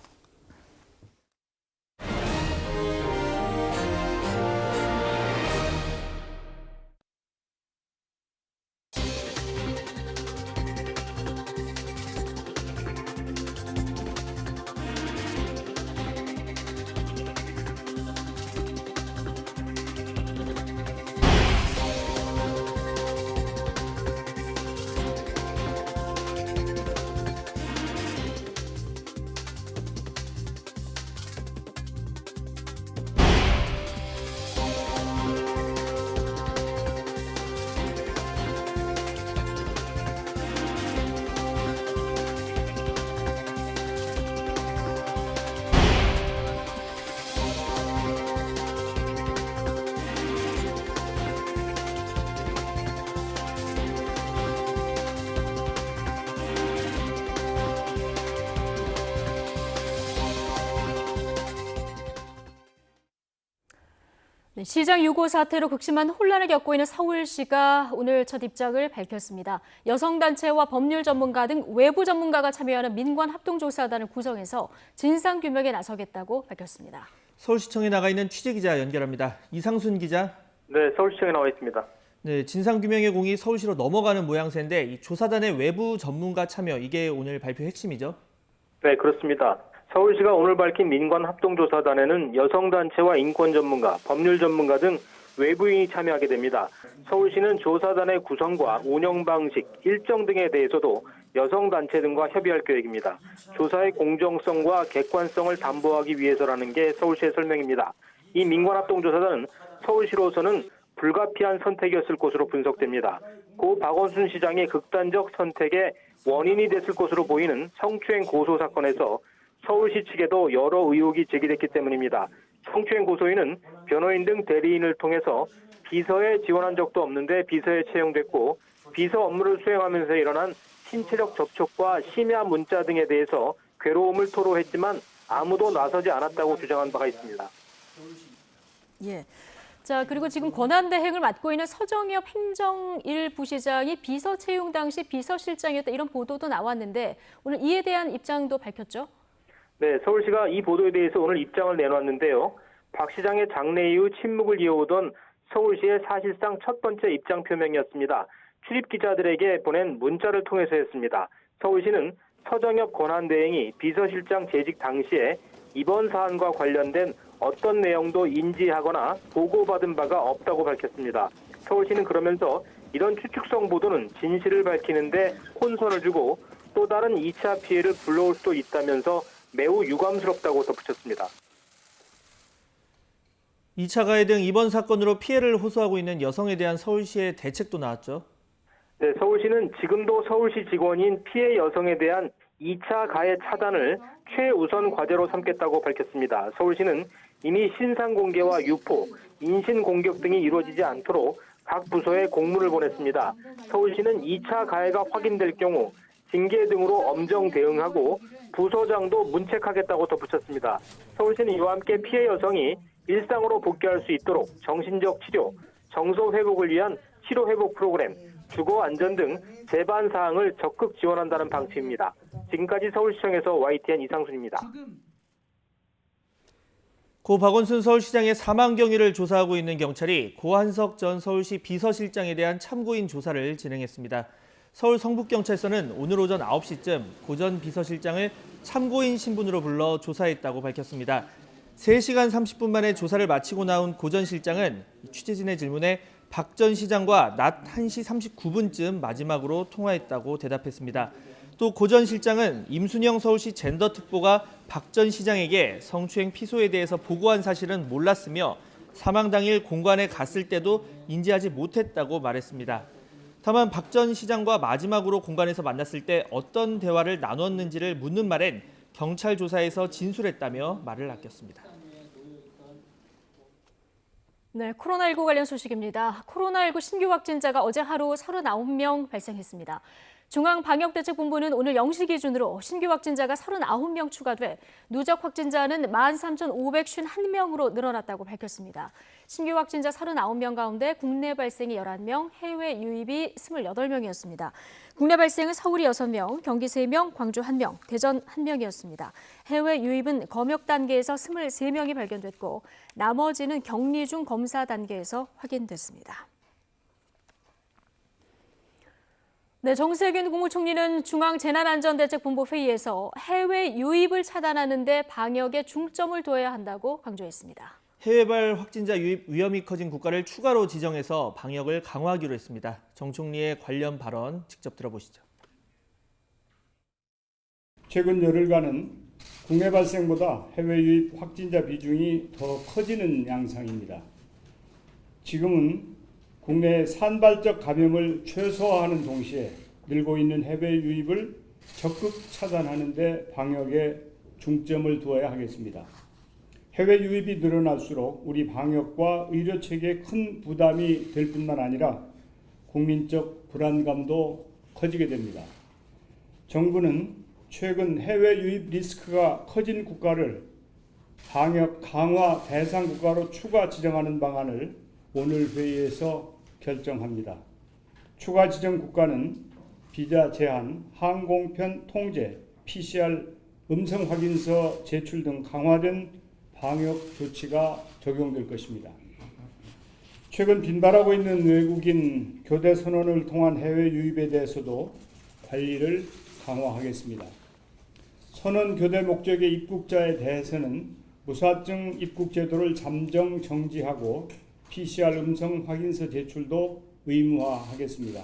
네, 시장 유고 사태로 극심한 혼란을 겪고 있는 서울시가 오늘 첫 입장을 밝혔습니다. 여성단체와 법률 전문가 등 외부 전문가가 참여하는 민관합동조사단을 구성해서 진상규명에 나서겠다고 밝혔습니다. 서울시청에 나가 있는 취재기자 연결합니다. 이상순 기자. 네, 서울시청에 나와 있습니다. 네, 진상규명의 공이 서울시로 넘어가는 모양새인데 이 조사단의 외부 전문가 참여, 이게 오늘 발표 핵심이죠? 네, 그렇습니다. 서울시가 오늘 밝힌 민관합동조사단에는 여성단체와 인권 전문가, 법률 전문가 등 외부인이 참여하게 됩니다. 서울시는 조사단의 구성과 운영 방식, 일정 등에 대해서도 여성단체 등과 협의할 계획입니다. 조사의 공정성과 객관성을 담보하기 위해서라는 게 서울시의 설명입니다. 이 민관합동조사단은 서울시로서는 불가피한 선택이었을 것으로 분석됩니다. 고 박원순 시장의 극단적 선택의 원인이 됐을 것으로 보이는 성추행 고소 사건에서 서울시 측에도 여러 의혹이 제기됐기 때문입니다. 성추행 고소인은 변호인 등 대리인을 통해서 비서에 지원한 적도 없는데 비서에 채용됐고 비서 업무를 수행하면서 일어난 신체적 접촉과 심야 문자 등에 대해서 괴로움을 토로했지만 아무도 나서지 않았다고 주장한 바가 있습니다. 예. 자, 그리고 지금 권한대행을 맡고 있는 서정엽 행정1부시장이 비서 채용 당시 비서실장이었다, 이런 보도도 나왔는데 오늘 이에 대한 입장도 밝혔죠? 네, 서울시가 이 보도에 대해서 오늘 입장을 내놨는데요. 박 시장의 장례 이후 침묵을 이어오던 서울시의 사실상 첫 번째 입장 표명이었습니다. 출입 기자들에게 보낸 문자를 통해서였습니다. 서울시는 서정엽 권한대행이 비서실장 재직 당시에 이번 사안과 관련된 어떤 내용도 인지하거나 보고받은 바가 없다고 밝혔습니다. 서울시는 그러면서 이런 추측성 보도는 진실을 밝히는데 혼선을 주고 또 다른 2차 피해를 불러올 수도 있다면서 매우 유감스럽다고 덧붙였습니다. 2차 가해 등 이번 사건으로 피해를 호소하고 있는 여성에 대한 서울시의 대책도 나왔죠? 네, 서울시는 지금도 서울시 직원인 피해 여성에 대한 2차 가해 차단을 최우선 과제로 삼겠다고 밝혔습니다. 서울시는 이미 신상 공개와 유포, 인신 공격 등이 이루어지지 않도록 각 부서에 공문을 보냈습니다. 서울시는 2차 가해가 확인될 경우 징계 등으로 엄정 대응하고 부서장도 문책하겠다고 덧붙였습니다. 서울시는 이와 함께 피해 여성이 일상으로 복귀할 수 있도록 정신적 치료, 정서 회복을 위한 치료 회복 프로그램, 주거 안전 등 제반 사항을 적극 지원한다는 방침입니다. 지금까지 서울시청에서 YTN 이상순입니다. 고 박원순 서울시장의 사망 경위를 조사하고 있는 경찰이 고한석 전 서울시 비서실장에 대한 참고인 조사를 진행했습니다. 서울 성북경찰서는 오늘 오전 9시쯤 고 전 비서실장을 참고인 신분으로 불러 조사했다고 밝혔습니다. 3시간 30분 만에 조사를 마치고 나온 고 전 실장은 취재진의 질문에 박 전 시장과 낮 1시 39분쯤 마지막으로 통화했다고 대답했습니다. 또 고 전 실장은 임순영 서울시 젠더특보가 박 전 시장에게 성추행 피소에 대해서 보고한 사실은 몰랐으며 사망 당일 공관에 갔을 때도 인지하지 못했다고 말했습니다. 다만 박 전 시장과 마지막으로 공관에서 만났을 때 어떤 대화를 나눴는지를 묻는 말엔 경찰 조사에서 진술했다며 말을 아꼈습니다. 네, 코로나19 관련 소식입니다. 코로나19 신규 확진자가 어제 하루 39명 발생했습니다. 중앙방역대책본부는 오늘 0시 기준으로 신규 확진자가 39명 추가돼 누적 확진자는 13,551명으로 늘어났다고 밝혔습니다. 신규 확진자 39명 가운데 국내 발생이 11명, 해외 유입이 28명이었습니다. 국내 발생은 서울이 6명, 경기 3명, 광주 1명, 대전 1명이었습니다. 해외 유입은 검역 단계에서 23명이 발견됐고 나머지는 격리 중 검사 단계에서 확인됐습니다. 네, 정세균 국무총리는 중앙재난안전대책본부 회의에서 해외 유입을 차단하는 데 방역에 중점을 둬야 한다고 강조했습니다. 해외발 확진자 유입 위험이 커진 국가를 추가로 지정해서 방역을 강화하기로 했습니다. 정 총리의 관련 발언 직접 들어보시죠. 최근 열흘간은 국내 발생보다 해외 유입 확진자 비중이 더 커지는 양상입니다. 지금은 국내 산발적 감염을 최소화하는 동시에 늘고 있는 해외 유입을 적극 차단하는 데 방역에 중점을 두어야 하겠습니다. 해외 유입이 늘어날수록 우리 방역과 의료 체계에 큰 부담이 될 뿐만 아니라 국민적 불안감도 커지게 됩니다. 정부는 최근 해외 유입 리스크가 커진 국가를 방역 강화 대상 국가로 추가 지정하는 방안을 오늘 회의에서 결정합니다. 추가 지정 국가는 비자 제한, 항공편 통제, PCR 음성 확인서 제출 등 강화된 방역 조치가 적용될 것입니다. 최근 빈발하고 있는 외국인 교대 선언을 통한 해외 유입에 대해서도 관리를 강화하겠습니다. 선언 교대 목적의 입국자에 대해서는 무사증 입국 제도를 잠정 정지하고 PCR 음성 확인서 제출도 의무화하겠습니다.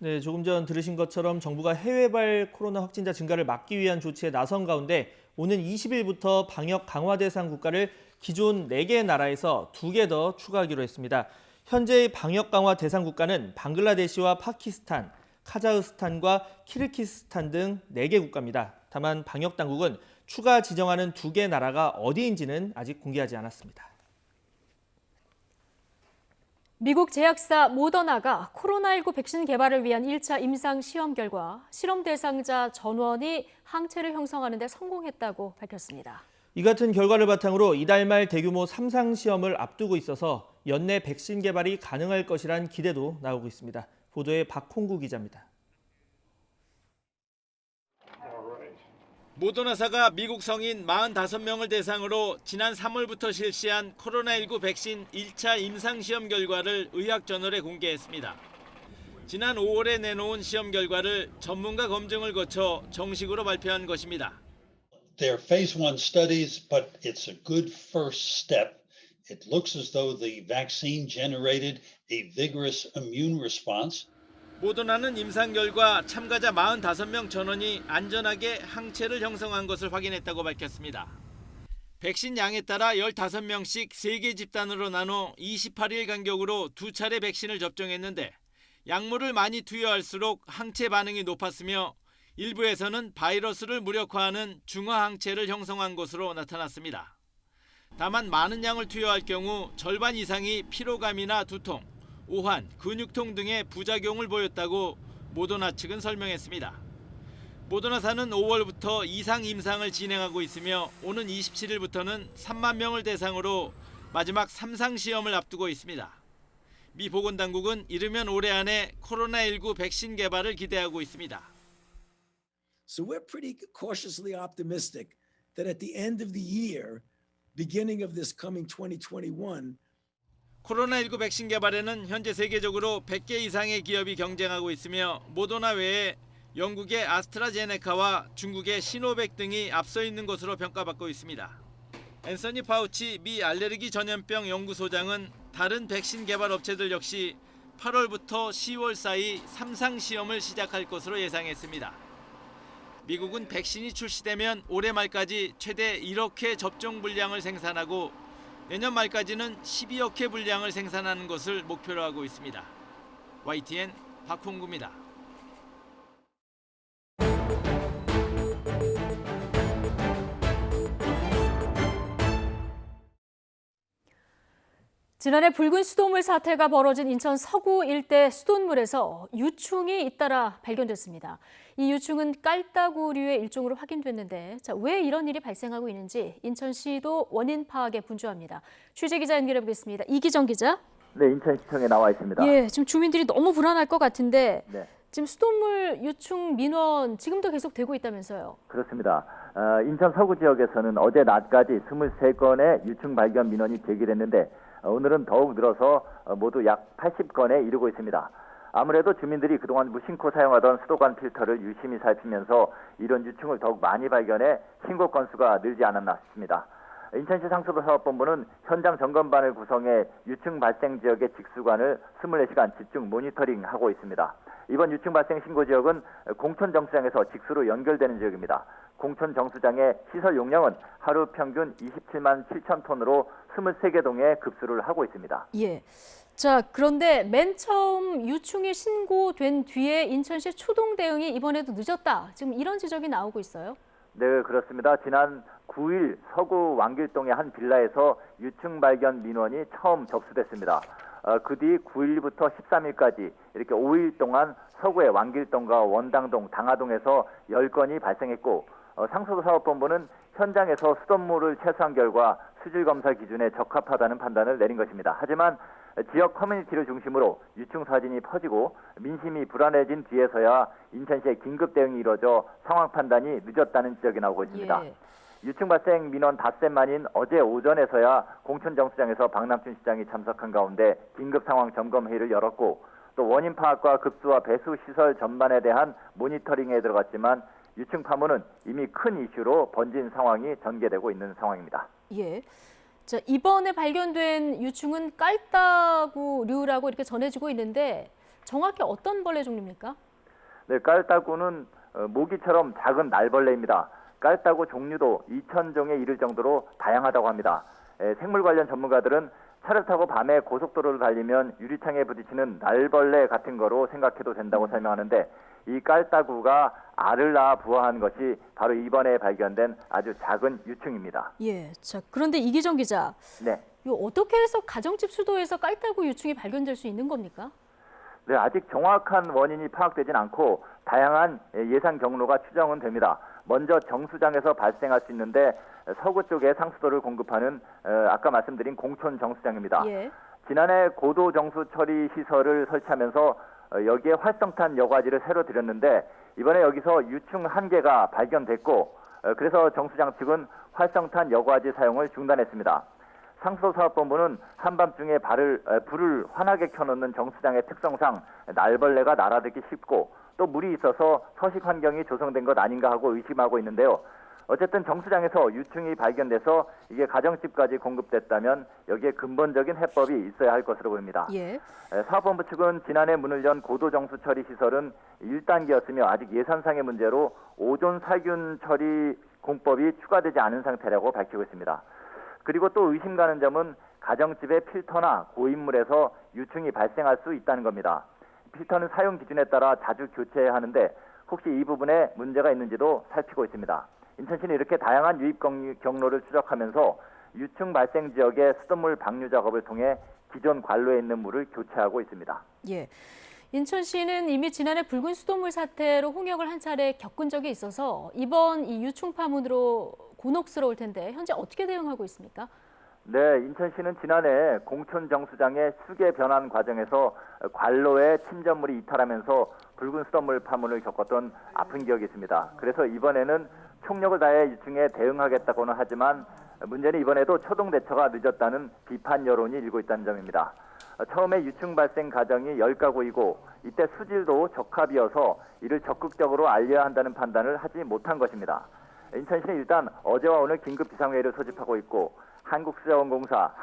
네, 조금 전 들으신 것처럼 정부가 해외발 코로나 확진자 증가를 막기 위한 조치에 나선 가운데 오는 20일부터 방역 강화 대상 국가를 기존 4개 나라에서 2개 더 추가하기로 했습니다. 현재의 방역 강화 대상 국가는 방글라데시와 파키스탄, 카자흐스탄과 키르기스탄 등 4개 국가입니다. 다만 방역 당국은 추가 지정하는 2개 나라가 어디인지는 아직 공개하지 않았습니다. 미국 제약사 모더나가 코로나19 백신 개발을 위한 1차 임상 시험 결과 실험 대상자 전원이 항체를 형성하는 데 성공했다고 밝혔습니다. 이 같은 결과를 바탕으로 이달 말 대규모 3상 시험을 앞두고 있어서 연내 백신 개발이 가능할 것이란 기대도 나오고 있습니다. 보도에 박홍구 기자입니다. 모더나사가 미국 성인 45명을 대상으로 지난 3월부터 실시한 코로나19 백신 1차 임상시험 결과를 의학저널에 공개했습니다. 지난 5월에 내놓은 시험 결과를 전문가 검증을 거쳐 정식으로 발표한 것입니다. They're phase 1 studies, but it's a good first step. It looks as though the vaccine generated a vigorous immune response. 모더나는 임상 결과 참가자 45명 전원이 안전하게 항체를 형성한 것을 확인했다고 밝혔습니다. 백신 양에 따라 15명씩 3개 집단으로 나눠 28일 간격으로 2차례 백신을 접종했는데 약물을 많이 투여할수록 항체 반응이 높았으며 일부에서는 바이러스를 무력화하는 중화 항체를 형성한 것으로 나타났습니다. 다만 많은 양을 투여할 경우 절반 이상이 피로감이나 두통, 오한, 근육통 등의 부작용을 보였다고 모더나 측은 설명했습니다. 모더나사는 5월부터 이상 임상을 진행하고 있으며 오는 27일부터는 3만 명을 대상으로 마지막 3상 시험을 앞두고 있습니다. 미 보건당국은 이르면 올해 안에 코로나19 백신 개발을 기대하고 있습니다. So we're pretty cautiously optimistic that at the end of the year, beginning of this coming 2021, 코로나19 백신 개발에는 현재 세계적으로 100개 이상의 기업이 경쟁하고 있으며 모더나 외에 영국의 아스트라제네카와 중국의 시노백 등이 앞서 있는 것으로 평가받고 있습니다. 앤서니 파우치 미 알레르기 전염병 연구소장은 다른 백신 개발 업체들 역시 8월부터 10월 사이 3상 시험을 시작할 것으로 예상했습니다. 미국은 백신이 출시되면 올해 말까지 최대 1억 회 접종 분량을 생산하고 내년 말까지는 12억 회 분량을 생산하는 것을 목표로 하고 있습니다. YTN 박홍구입니다. 지난해 붉은 수돗물 사태가 벌어진 인천 서구 일대 수돗물에서 유충이 잇따라 발견됐습니다. 이 유충은 깔따구류의 일종으로 확인됐는데 왜 이런 일이 발생하고 있는지 인천시도 원인 파악에 분주합니다. 취재기자 연결해 보겠습니다. 이기정 기자. 네, 인천시청에 나와 있습니다. 예, 지금 주민들이 너무 불안할 것 같은데 네. 지금 수돗물 유충 민원 지금도 계속 되고 있다면서요? 그렇습니다. 인천 서구 지역에서는 어제 낮까지 23건의 유충 발견 민원이 제기됐는데 오늘은 더욱 늘어서 모두 약 80건에 이르고 있습니다. 아무래도 주민들이 그동안 무심코 사용하던 수도관 필터를 유심히 살피면서 이런 유충을 더욱 많이 발견해 신고 건수가 늘지 않았나 싶습니다. 인천시 상수도사업본부는 현장 점검반을 구성해 유충 발생 지역의 직수관을 24시간 집중 모니터링하고 있습니다. 이번 유충 발생 신고 지역은 공천 정수장에서 직수로 연결되는 지역입니다. 공천 정수장의 시설 용량은 하루 평균 27만 7천 톤으로 23개 동에 급수를 하고 있습니다. 예. 자, 그런데 맨 처음 유충이 신고된 뒤에 인천시 초동 대응이 이번에도 늦었다. 지금 이런 지적이 나오고 있어요. 네, 그렇습니다. 지난 9일 서구 왕길동의 한 빌라에서 유충 발견 민원이 처음 접수됐습니다. 그 뒤 9일부터 13일까지 이렇게 5일 동안 서구의 왕길동과 원당동, 당하동에서 10건이 발생했고 상수도사업본부는 현장에서 수돗물을 채수한 결과 수질검사 기준에 적합하다는 판단을 내린 것입니다. 하지만 지역 커뮤니티를 중심으로 유충 사진이 퍼지고 민심이 불안해진 뒤에서야 인천시의 긴급 대응이 이루어져 상황 판단이 늦었다는 지적이 나오고 있습니다. 예. 유충 발생 민원 닷새 만인 어제 오전에서야 공천 정수장에서 박남춘 시장이 참석한 가운데 긴급 상황 점검 회의를 열었고 또 원인 파악과 급수와 배수 시설 전반에 대한 모니터링에 들어갔지만 유충 파문은 이미 큰 이슈로 번진 상황이 전개되고 있는 상황입니다. 예. 자, 이번에 발견된 유충은 깔따구류라고 이렇게 전해지고 있는데 정확히 어떤 벌레 종류입니까? 네, 깔따구는 모기처럼 작은 날벌레입니다. 깔따구 종류도 2,000종에 이를 정도로 다양하다고 합니다. 생물 관련 전문가들은 차를 타고 밤에 고속도로를 달리면 유리창에 부딪히는 날벌레 같은 거로 생각해도 된다고 설명하는데 이 깔따구가 알을 낳아 부화한 것이 바로 이번에 발견된 아주 작은 유충입니다. 예. 자, 그런데 이기정 기자. 네. 이거 어떻게 해서 가정집 수도에서 깔따구 유충이 발견될 수 있는 겁니까? 네, 아직 정확한 원인이 파악되진 않고 다양한 예상 경로가 추정은 됩니다. 먼저 정수장에서 발생할 수 있는데 서구 쪽에 상수도를 공급하는 아까 말씀드린 공천 정수장입니다. 예. 지난해 고도 정수 처리 시설을 설치하면서 여기에 활성탄 여과지를 새로 들였는데 이번에 여기서 유충 한 개가 발견됐고 그래서 정수장 측은 활성탄 여과지 사용을 중단했습니다. 상수도사업본부는 한밤중에 불을 환하게 켜놓는 정수장의 특성상 날벌레가 날아들기 쉽고 또 물이 있어서 서식 환경이 조성된 것 아닌가 하고 의심하고 있는데요. 어쨌든 정수장에서 유충이 발견돼서 이게 가정집까지 공급됐다면 여기에 근본적인 해법이 있어야 할 것으로 보입니다. 예. 사업본부 측은 지난해 문을 연 고도정수 처리 시설은 1단계였으며 아직 예산상의 문제로 오존 살균 처리 공법이 추가되지 않은 상태라고 밝히고 있습니다. 그리고 또 의심 가는 점은 가정집의 필터나 고인물에서 유충이 발생할 수 있다는 겁니다. 필터는 사용 기준에 따라 자주 교체해야 하는데 혹시 이 부분에 문제가 있는지도 살피고 있습니다. 인천시는 이렇게 다양한 유입 경로를 추적하면서 유충 발생 지역의 수돗물 방류 작업을 통해 기존 관로에 있는 물을 교체하고 있습니다. 예. 인천시는 이미 지난해 붉은 수돗물 사태로 홍역을 한 차례 겪은 적이 있어서 이번 이 유충 파문으로 곤혹스러울 텐데 현재 어떻게 대응하고 있습니까? 네, 인천시는 지난해 공천 정수장의 수계 변환 과정에서 관로에 침전물이 이탈하면서 붉은 수돗물 파문을 겪었던 아픈 기억이 있습니다. 그래서 이번에는 총력을 다해 유충에 대응하겠다고는 하지만 문제는 이번에도 초동 대처가 늦었다는 비판 여론이 일고 있다는 점입니다. 처음에 유충 발생 가정이 10가구이고 이때 수질도 적합이어서 이를 적극적으로 알려야 한다는 판단을 하지 못한 것입니다. 인천시는 일단 어제와 오늘 긴급 비상회의를 소집하고 있고 한국수자원공사,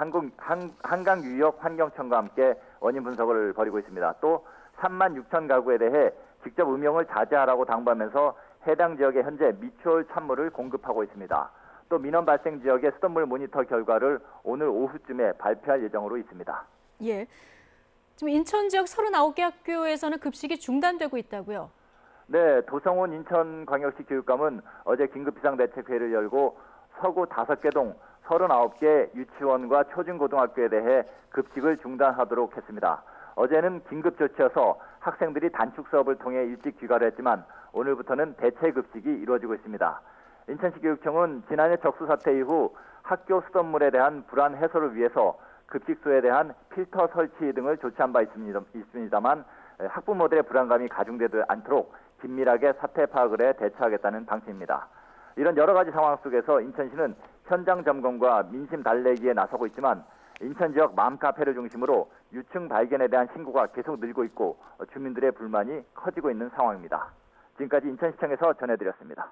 한강유역환경청과 함께 원인 분석을 벌이고 있습니다. 또 3만 6천 가구에 대해 직접 음용을 자제하라고 당부하면서 해당 지역에 현재 미추홀 찬물을 공급하고 있습니다. 또 민원 발생 지역의 수돗물 모니터 결과를 오늘 오후쯤에 발표할 예정으로 있습니다. 예. 지금 인천 지역 39개 학교에서는 급식이 중단되고 있다고요? 네, 도성훈 인천광역시 교육감은 어제 긴급 비상대책회의를 열고 서구 5개 동 39개 유치원과 초중고등학교에 대해 급식을 중단하도록 했습니다. 어제는 긴급조치여서 학생들이 단축 수업을 통해 일찍 귀가를 했지만 오늘부터는 대체 급식이 이루어지고 있습니다. 인천시 교육청은 지난해 적수 사태 이후 학교 수돗물에 대한 불안 해소를 위해서 급식소에 대한 필터 설치 등을 조치한 바 있습니다만 학부모들의 불안감이 가중되지 않도록 긴밀하게 사태 파악을 해 대처하겠다는 방침입니다. 이런 여러 가지 상황 속에서 인천시는 현장 점검과 민심 달래기에 나서고 있지만 인천 지역 맘카페를 중심으로 유증 발견에 대한 신고가 계속 늘고 있고 주민들의 불만이 커지고 있는 상황입니다. 지금까지 인천시청에서 전해드렸습니다.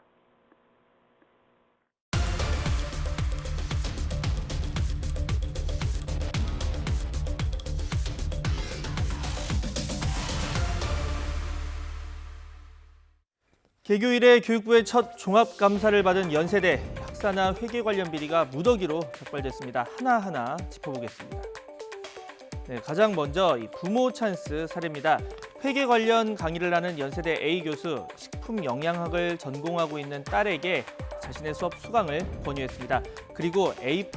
개교 이래 교육부의 첫 종합감사를 받은 연세대 학사나 회계 관련 비리가 무더기로 적발됐습니다. 하나하나 짚어보겠습니다. 네, 가장 먼저 이 부모 찬스 사례입니다. 회계 관련 강의를 하는 연세대 A 교수, 식품 영양학을 전공하고 있는 딸에게 자신의 수업 수강을 권유했습니다. 그리고 A+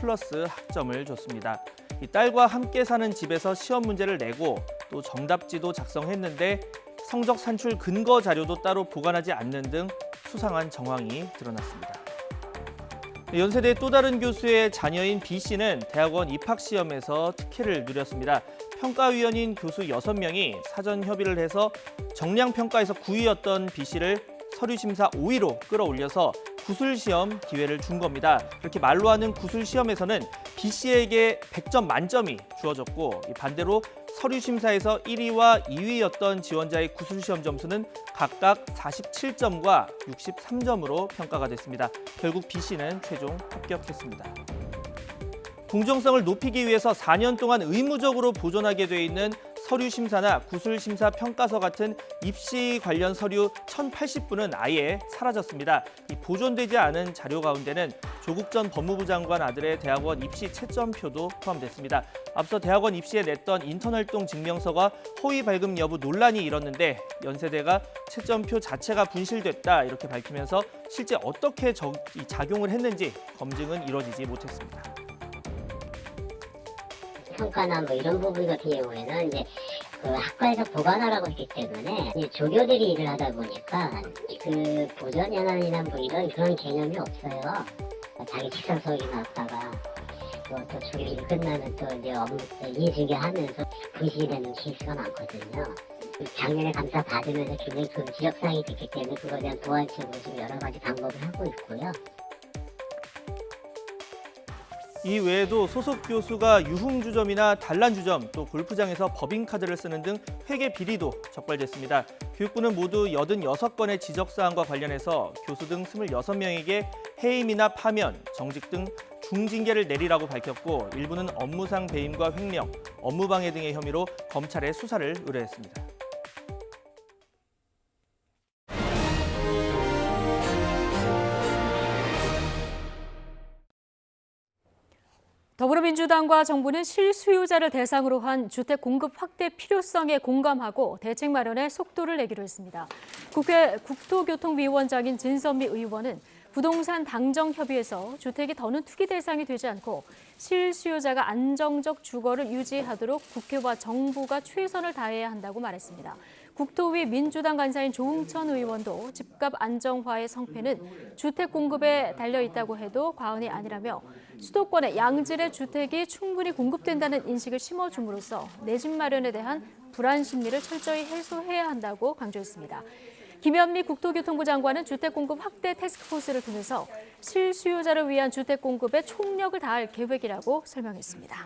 학점을 줬습니다. 이 딸과 함께 사는 집에서 시험 문제를 내고 또 정답지도 작성했는데 성적 산출 근거 자료도 따로 보관하지 않는 등 수상한 정황이 드러났습니다. 연세대 또 다른 교수의 자녀인 B 씨는 대학원 입학 시험에서 특혜를 누렸습니다. 평가위원인 교수 6명이 사전 협의를 해서 정량평가에서 9위였던 B 씨를 서류심사 5위로 끌어올려서 구술시험 기회를 준 겁니다. 이렇게 말로 하는 구술시험에서는 B 씨에게 100점 만점이 주어졌고 반대로 서류심사에서 1위와 2위였던 지원자의 구술시험 점수는 각각 47점과 63점으로 평가가 됐습니다. 결국 B 씨는 최종 합격했습니다. 공정성을 높이기 위해서 4년 동안 의무적으로 보존하게 돼 있는 서류심사나 구술심사 평가서 같은 입시 관련 서류 1,080부는 아예 사라졌습니다. 이 보존되지 않은 자료 가운데는 조국 전 법무부 장관 아들의 대학원 입시 채점표도 포함됐습니다. 앞서 대학원 입시에 냈던 인턴활동 증명서가 허위 발급 여부 논란이 일었는데 연세대가 채점표 자체가 분실됐다 이렇게 밝히면서 실제 어떻게 작용을 했는지 검증은 이루어지지 못했습니다. 평가나 뭐 이런 부분 같은 경우에는 이제 그 학과에서 보관하라고 했기 때문에 이제 조교들이 일을 하다 보니까 그 보존 연한이나 뭐 이런 그런 개념이 없어요. 자기 책상 속에 놨다가 또 조교 일 끝나면 또 이제 업무 이해증계하면서 분실되는 케이스가 많거든요. 작년에 감사 받으면서 굉장히 그 지적사항이 됐기 때문에 그거에 대한 보완책으로 좀 여러 가지 방법을 하고 있고요. 이 외에도 소속 교수가 유흥주점이나 단란주점, 또 골프장에서 법인카드를 쓰는 등 회계 비리도 적발됐습니다. 교육부는 모두 86건의 지적사항과 관련해서 교수 등 26명에게 해임이나 파면, 정직 등 중징계를 내리라고 밝혔고 일부는 업무상 배임과 횡령, 업무방해 등의 혐의로 검찰에 수사를 의뢰했습니다. 더불어민주당과 정부는 실수요자를 대상으로 한 주택 공급 확대 필요성에 공감하고 대책 마련에 속도를 내기로 했습니다. 국회 국토교통위원장인 진선미 의원은 부동산 당정협의에서 주택이 더는 투기 대상이 되지 않고 실수요자가 안정적 주거를 유지하도록 국회와 정부가 최선을 다해야 한다고 말했습니다. 국토위 민주당 간사인 조응천 의원도 집값 안정화의 성패는 주택 공급에 달려있다고 해도 과언이 아니라며 수도권에 양질의 주택이 충분히 공급된다는 인식을 심어줌으로써 내 집 마련에 대한 불안 심리를 철저히 해소해야 한다고 강조했습니다. 김현미 국토교통부 장관은 주택 공급 확대 태스크포스를 통해서 실수요자를 위한 주택 공급에 총력을 다할 계획이라고 설명했습니다.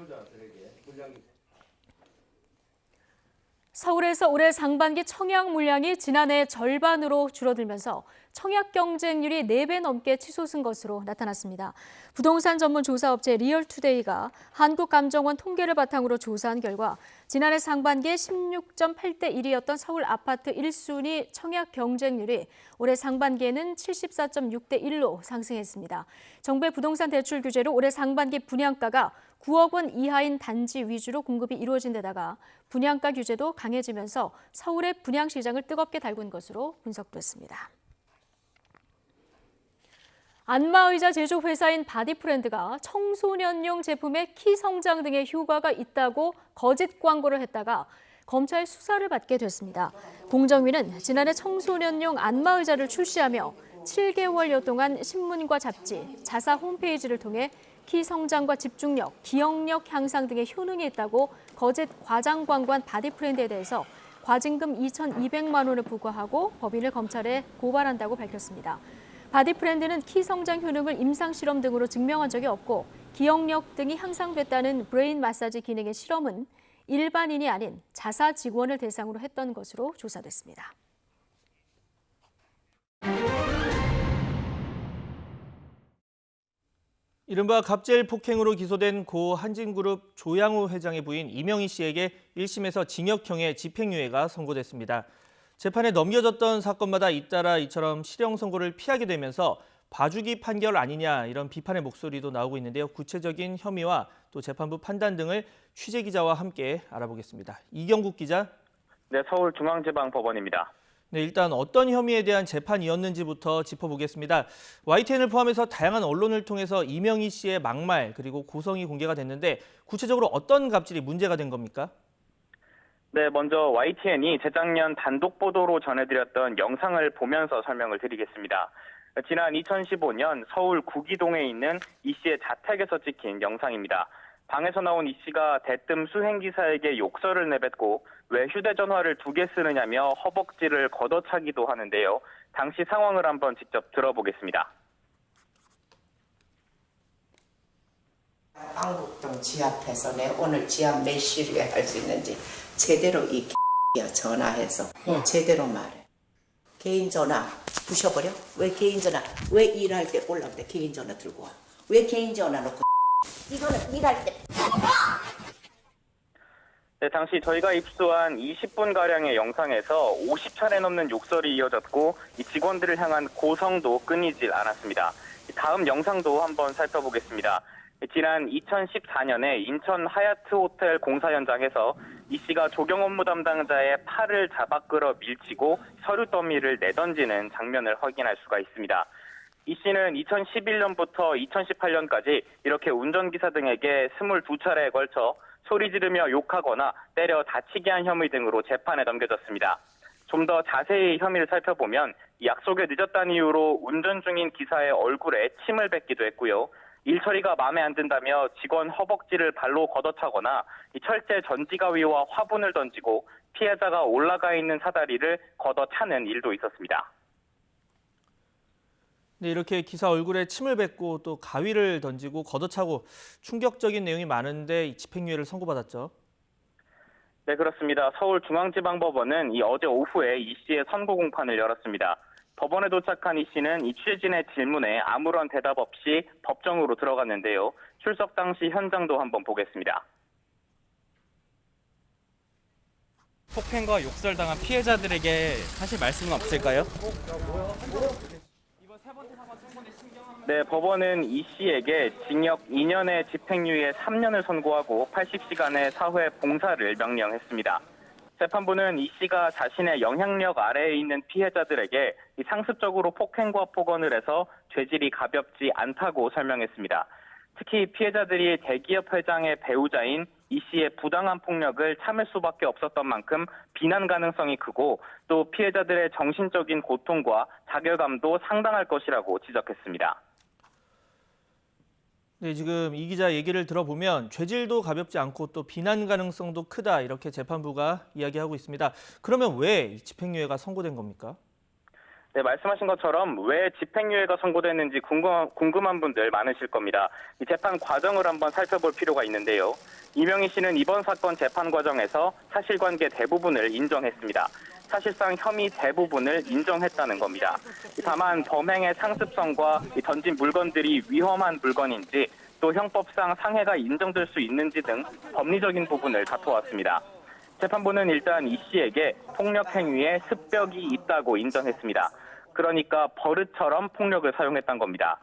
서울에서 올해 상반기 청약 물량이 지난해 절반으로 줄어들면서 청약 경쟁률이 4배 넘게 치솟은 것으로 나타났습니다. 부동산 전문 조사업체 리얼투데이가 한국감정원 통계를 바탕으로 조사한 결과 지난해 상반기에 16.8대 1이었던 서울 아파트 1순위 청약 경쟁률이 올해 상반기에는 74.6대 1로 상승했습니다. 정부의 부동산 대출 규제로 올해 상반기 분양가가 9억 원 이하인 단지 위주로 공급이 이루어진 데다가 분양가 규제도 강해지면서 서울의 분양시장을 뜨겁게 달군 것으로 분석됐습니다. 안마의자 제조 회사인 바디프렌드가 청소년용 제품의 키 성장 등의 효과가 있다고 거짓 광고를 했다가 검찰 수사를 받게 됐습니다. 공정위는 지난해 청소년용 안마의자를 출시하며 7개월여 동안 신문과 잡지, 자사 홈페이지를 통해 키 성장과 집중력, 기억력 향상 등의 효능이 있다고 거짓 과장 광고한 바디프렌드에 대해서 과징금 2,200만 원을 부과하고 법인을 검찰에 고발한다고 밝혔습니다. 바디프렌드는 키 성장 효능을 임상실험 등으로 증명한 적이 없고 기억력 등이 향상됐다는 브레인 마사지 기능의 실험은 일반인이 아닌 자사 직원을 대상으로 했던 것으로 조사됐습니다. 이른바 갑질 폭행으로 기소된 고 한진그룹 조양우 회장의 부인 이명희 씨에게 1심에서 징역형의 집행유예가 선고됐습니다. 재판에 넘겨졌던 사건마다 잇따라 이처럼 실형 선고를 피하게 되면서 봐주기 판결 아니냐 이런 비판의 목소리도 나오고 있는데요. 구체적인 혐의와 또 재판부 판단 등을 취재기자와 함께 알아보겠습니다. 이경국 기자. 네, 서울중앙지방법원입니다. 네, 일단 어떤 혐의에 대한 재판이었는지부터 짚어보겠습니다. YTN을 포함해서 다양한 언론을 통해서 이명희 씨의 막말 그리고 고성이 공개가 됐는데 구체적으로 어떤 갑질이 문제가 된 겁니까? 네, 먼저 YTN이 재작년 단독 보도로 전해드렸던 영상을 보면서 설명을 드리겠습니다. 지난 2015년 서울 구기동에 있는 이 씨의 자택에서 찍힌 영상입니다. 방에서 나온 이 씨가 대뜸 수행기사에게 욕설을 내뱉고 왜 휴대전화를 2개 쓰느냐며 허벅지를 걷어차기도 하는데요. 당시 상황을 한번 직접 들어보겠습니다. 안국동 지압해서 내 오늘 지압 몇 시에 할 수 있는지 제대로 이 전화해서 제대로 말해. 개인 전화 부셔버려? 왜 개인 전화? 왜 일할 때 올라올 때 개인 전화 들고 와? 왜 개인 전화 놓고 이거는 일할 때. 네, 당시 저희가 입수한 20분가량의 영상에서 50차례 넘는 욕설이 이어졌고 이 직원들을 향한 고성도 끊이질 않았습니다. 다음 영상도 한번 살펴보겠습니다. 지난 2014년에 인천 하얏트 호텔 공사 현장에서 이 씨가 조경 업무 담당자의 팔을 잡아 끌어 밀치고 서류 더미를 내던지는 장면을 확인할 수가 있습니다. 이 씨는 2011년부터 2018년까지 이렇게 운전기사 등에게 22차례에 걸쳐 소리 지르며 욕하거나 때려 다치게 한 혐의 등으로 재판에 넘겨졌습니다. 좀 더 자세히 혐의를 살펴보면 약속에 늦었다는 이유로 운전 중인 기사의 얼굴에 침을 뱉기도 했고요. 일 처리가 마음에 안 든다며 직원 허벅지를 발로 걷어차거나 철제 전지가위와 화분을 던지고 피해자가 올라가 있는 사다리를 걷어차는 일도 있었습니다. 네, 이렇게 기사 얼굴에 침을 뱉고 또 가위를 던지고 걷어차고 충격적인 내용이 많은데 집행유예를 선고받았죠. 네, 그렇습니다. 서울중앙지방법원은 어제 오후에 이 씨의 선고 공판을 열었습니다. 법원에 도착한 이 씨는 이 취재진의 질문에 아무런 대답 없이 법정으로 들어갔는데요. 출석 당시 현장도 한번 보겠습니다. 폭행과 욕설당한 피해자들에게 하실 말씀은 없을까요? 네, 법원은 이 씨에게 징역 2년의 집행유예 3년을 선고하고 80시간의 사회 봉사를 명령했습니다. 재판부는 이 씨가 자신의 영향력 아래에 있는 피해자들에게 상습적으로 폭행과 폭언을 해서 죄질이 가볍지 않다고 설명했습니다. 특히 피해자들이 대기업 회장의 배우자인 이 씨의 부당한 폭력을 참을 수밖에 없었던 만큼 비난 가능성이 크고 또 피해자들의 정신적인 고통과 자결감도 상당할 것이라고 지적했습니다. 네, 지금 이 기자 얘기를 들어보면 죄질도 가볍지 않고 또 비난 가능성도 크다 이렇게 재판부가 이야기하고 있습니다. 그러면 왜 집행유예가 선고된 겁니까? 네, 말씀하신 것처럼 왜 집행유예가 선고됐는지 궁금한 분들 많으실 겁니다. 이 재판 과정을 한번 살펴볼 필요가 있는데요. 이명희 씨는 이번 사건 재판 과정에서 사실관계 대부분을 인정했습니다. 사실상 혐의 대부분을 인정했다는 겁니다. 다만 범행의 상습성과 던진 물건들이 위험한 물건인지 또 형법상 상해가 인정될 수 있는지 등 법리적인 부분을 다투었습니다. 재판부는 일단 이 씨에게 폭력 행위에 습벽이 있다고 인정했습니다. 그러니까 버릇처럼 폭력을 사용했던 겁니다.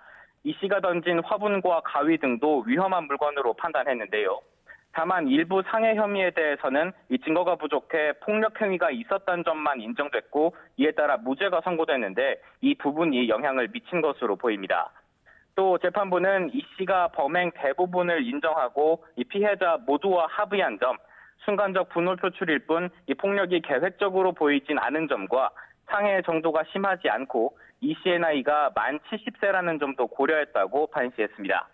이 씨가 던진 화분과 가위 등도 위험한 물건으로 판단했는데요. 다만 일부 상해 혐의에 대해서는 이 증거가 부족해 폭력 행위가 있었다는 점만 인정됐고 이에 따라 무죄가 선고됐는데 이 부분이 영향을 미친 것으로 보입니다. 또 재판부는 이 씨가 범행 대부분을 인정하고 이 피해자 모두와 합의한 점, 순간적 분노 표출일 뿐 이 폭력이 계획적으로 보이진 않은 점과 상해 정도가 심하지 않고 이 씨의 나이가 만 70세라는 점도 고려했다고 판시했습니다.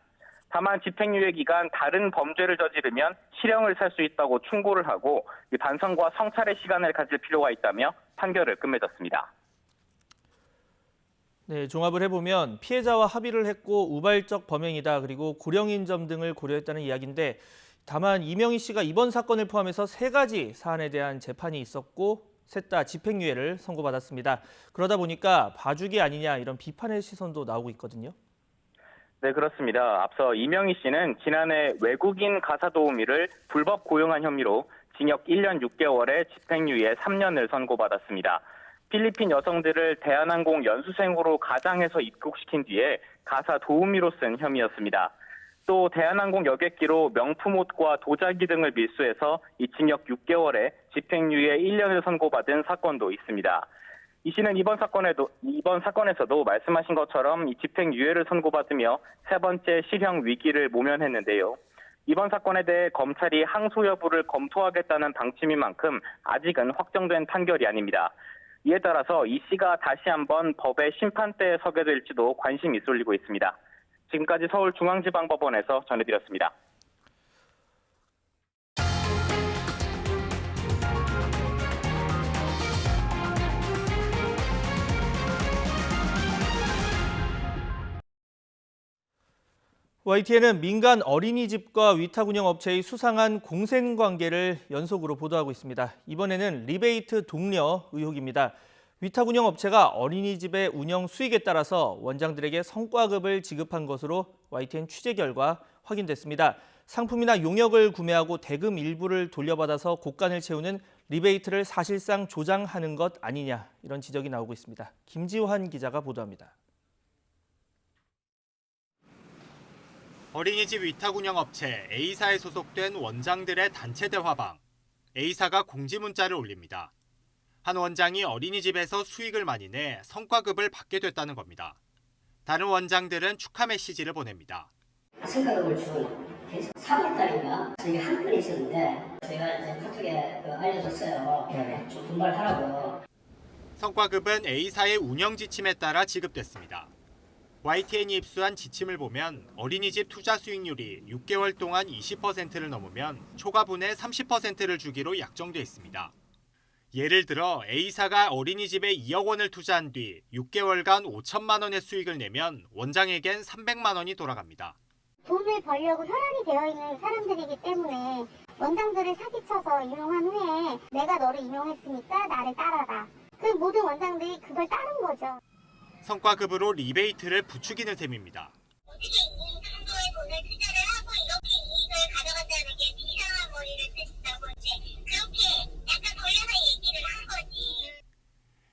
다만 집행유예 기간 다른 범죄를 저지르면 실형을 살 수 있다고 충고를 하고 반성과 성찰의 시간을 가질 필요가 있다며 판결을 끝맺었습니다. 네, 종합을 해보면 피해자와 합의를 했고 우발적 범행이다. 그리고 고령인 점 등을 고려했다는 이야기인데 다만 이명희 씨가 이번 사건을 포함해서 3가지 사안에 대한 재판이 있었고 셋 다 집행유예를 선고받았습니다. 그러다 보니까 봐주기 아니냐 이런 비판의 시선도 나오고 있거든요. 네, 그렇습니다. 앞서 이명희 씨는 지난해 외국인 가사 도우미를 불법 고용한 혐의로 징역 1년 6개월에 집행유예 3년을 선고받았습니다. 필리핀 여성들을 대한항공 연수생으로 가장해서 입국시킨 뒤에 가사 도우미로 쓴 혐의였습니다. 또 대한항공 여객기로 명품 옷과 도자기 등을 밀수해서 이 징역 6개월에 집행유예 1년을 선고받은 사건도 있습니다. 이 씨는 이번 사건에서도 말씀하신 것처럼 이 집행유예를 선고받으며 3번째 실형 위기를 모면했는데요. 이번 사건에 대해 검찰이 항소 여부를 검토하겠다는 방침인 만큼 아직은 확정된 판결이 아닙니다. 이에 따라서 이 씨가 다시 한번 법의 심판대에 서게 될지도 관심이 쏠리고 있습니다. 지금까지 서울중앙지방법원에서 전해드렸습니다. YTN은 민간 어린이집과 위탁 운영 업체의 수상한 공생관계를 연속으로 보도하고 있습니다. 이번에는 리베이트 독려 의혹입니다. 위탁 운영 업체가 어린이집의 운영 수익에 따라서 원장들에게 성과급을 지급한 것으로 YTN 취재 결과 확인됐습니다. 상품이나 용역을 구매하고 대금 일부를 돌려받아서 곳간을 채우는 리베이트를 사실상 조장하는 것 아니냐 이런 지적이 나오고 있습니다. 김지환 기자가 보도합니다. 어린이집 위탁 운영 업체 A사에 소속된 원장들의 단체 대화방. A사가 공지 문자를 올립니다. 한 원장이 어린이집에서 수익을 많이 내 성과급을 받게 됐다는 겁니다. 다른 원장들은 축하 메시지를 보냅니다. 성과급을 준 4월달인가 이게 한 건이 있었는데 제가 이제 카톡에 알려줬어요. 좀 분발하라고. 성과급은 A사의 운영 지침에 따라 지급됐습니다. YTN이 입수한 지침을 보면 어린이집 투자 수익률이 6개월 동안 20%를 넘으면 초과분의 30%를 주기로 약정돼 있습니다. 예를 들어 A사가 어린이집에 2억 원을 투자한 뒤 6개월간 5천만 원의 수익을 내면 원장에겐 300만 원이 돌아갑니다. 돈을 벌려고 혈안이 되어 있는 사람들이기 때문에 원장들을 사기쳐서 임용한 후에 내가 너를 임용했으니까 나를 따라라. 그 모든 원장들이 그걸 따른 거죠. 성과급으로 리베이트를 부추기는 셈입니다. 어떻게 이 정도의 돈을 투자를 하고 이렇게 이익을 가져간다는 게 이상한 머리를 쓰신다고 이제 그렇게 약간 돌려서 얘기를 한 거지.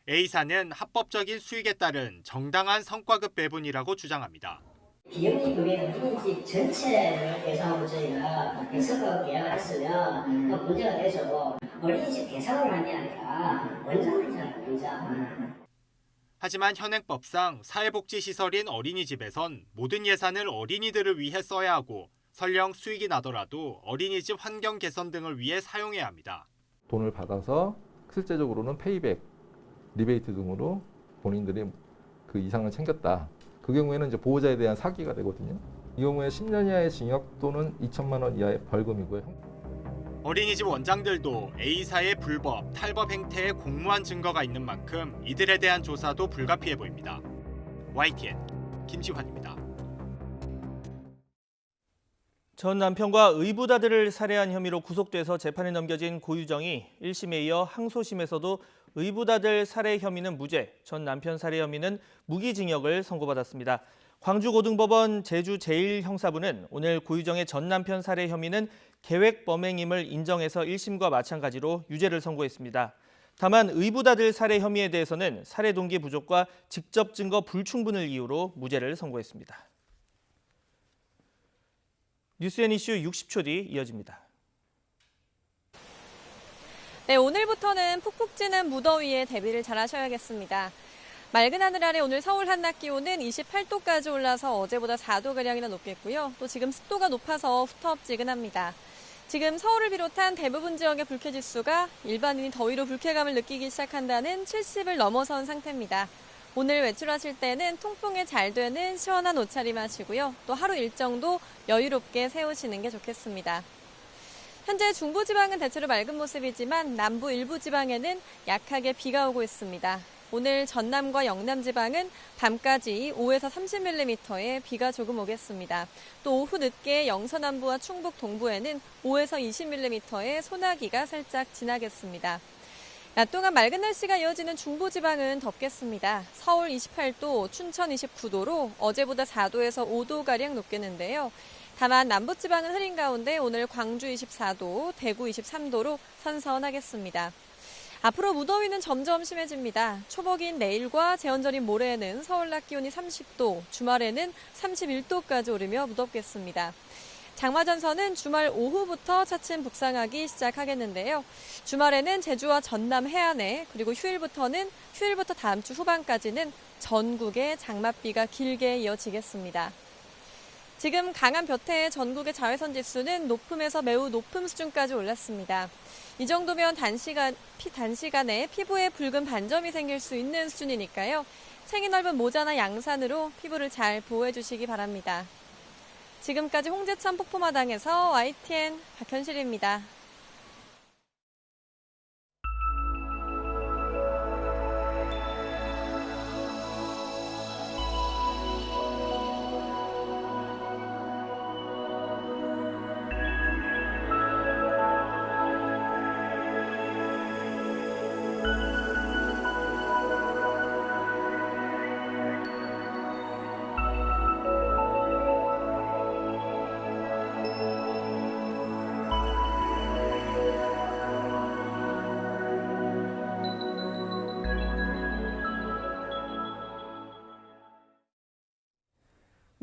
A사는 합법적인 수익에 따른 정당한 성과급 배분이라고 주장합니다. 비영리급의 어린이집 전체를 대상으로 저희가 성과급 계약을 했으면 문제가 되죠. 어린이집 대상으로 한 게 아니라 원장이잖아요, 원장. 하지만 현행법상 사회복지시설인 어린이집에선 모든 예산을 어린이들을 위해 써야 하고 설령 수익이 나더라도 어린이집 환경 개선 등을 위해 사용해야 합니다. 돈을 받아서 실제적으로는 페이백, 리베이트 등으로 본인들이 그 이상을 챙겼다. 그 경우에는 이제 보호자에 대한 사기가 되거든요. 이 경우에 10년 이하의 징역 또는 2천만 원 이하의 벌금이고요. 어린이집 원장들도 A사의 불법, 탈법 행태에 공모한 증거가 있는 만큼 이들에 대한 조사도 불가피해 보입니다. YTN 김지환입니다. 전 남편과 의붓아들을 살해한 혐의로 구속돼서 재판에 넘겨진 고유정이 1심에 이어 항소심에서도 의붓아들 살해 혐의는 무죄, 전 남편 살해 혐의는 무기징역을 선고받았습니다. 광주고등법원 제주 제1형사부는 오늘 고유정의 전 남편 살해 혐의는 계획 범행임을 인정해서 1심과 마찬가지로 유죄를 선고했습니다. 다만 의붓아들 살해 혐의에 대해서는 살해 동기 부족과 직접 증거 불충분을 이유로 무죄를 선고했습니다. 뉴스앤 이슈 60초 뒤 이어집니다. 네, 오늘부터는 푹푹 찌는 무더위에 대비를 잘 하셔야겠습니다. 맑은 하늘 아래 오늘 서울 한낮 기온은 28도까지 올라서 어제보다 4도가량이나 높겠고요. 또 지금 습도가 높아서 후텁지근합니다. 지금 서울을 비롯한 대부분 지역의 불쾌지수가 일반인이 더위로 불쾌감을 느끼기 시작한다는 70을 넘어선 상태입니다. 오늘 외출하실 때는 통풍에 잘 되는 시원한 옷차림 하시고요. 또 하루 일정도 여유롭게 세우시는 게 좋겠습니다. 현재 중부지방은 대체로 맑은 모습이지만 남부 일부 지방에는 약하게 비가 오고 있습니다. 오늘 전남과 영남 지방은 밤까지 5에서 30mm의 비가 조금 오겠습니다. 또 오후 늦게 영서남부와 충북 동부에는 5에서 20mm의 소나기가 살짝 지나겠습니다. 낮 동안 맑은 날씨가 이어지는 중부지방은 덥겠습니다. 서울 28도, 춘천 29도로 어제보다 4도에서 5도가량 높겠는데요. 다만 남부지방은 흐린 가운데 오늘 광주 24도, 대구 23도로 선선하겠습니다. 앞으로 무더위는 점점 심해집니다. 초복인 내일과 재헌절인 모레에는 서울 낮 기온이 30도, 주말에는 31도까지 오르며 무덥겠습니다. 장마전선은 주말 오후부터 차츰 북상하기 시작하겠는데요. 주말에는 제주와 전남 해안에 그리고 휴일부터 다음 주 후반까지는 전국에 장맛비가 길게 이어지겠습니다. 지금 강한 볕에 전국의 자외선 지수는 높음에서 매우 높음 수준까지 올랐습니다. 이 정도면 단시간에 피부에 붉은 반점이 생길 수 있는 수준이니까요. 챙이 넓은 모자나 양산으로 피부를 잘 보호해 주시기 바랍니다. 지금까지 홍제천 폭포마당에서 YTN 박현실입니다.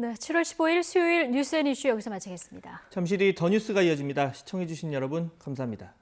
네, 7월 15일 수요일 뉴스앤이슈 여기서 마치겠습니다. 잠시 뒤 더 뉴스가 이어집니다. 시청해주신 여러분 감사합니다.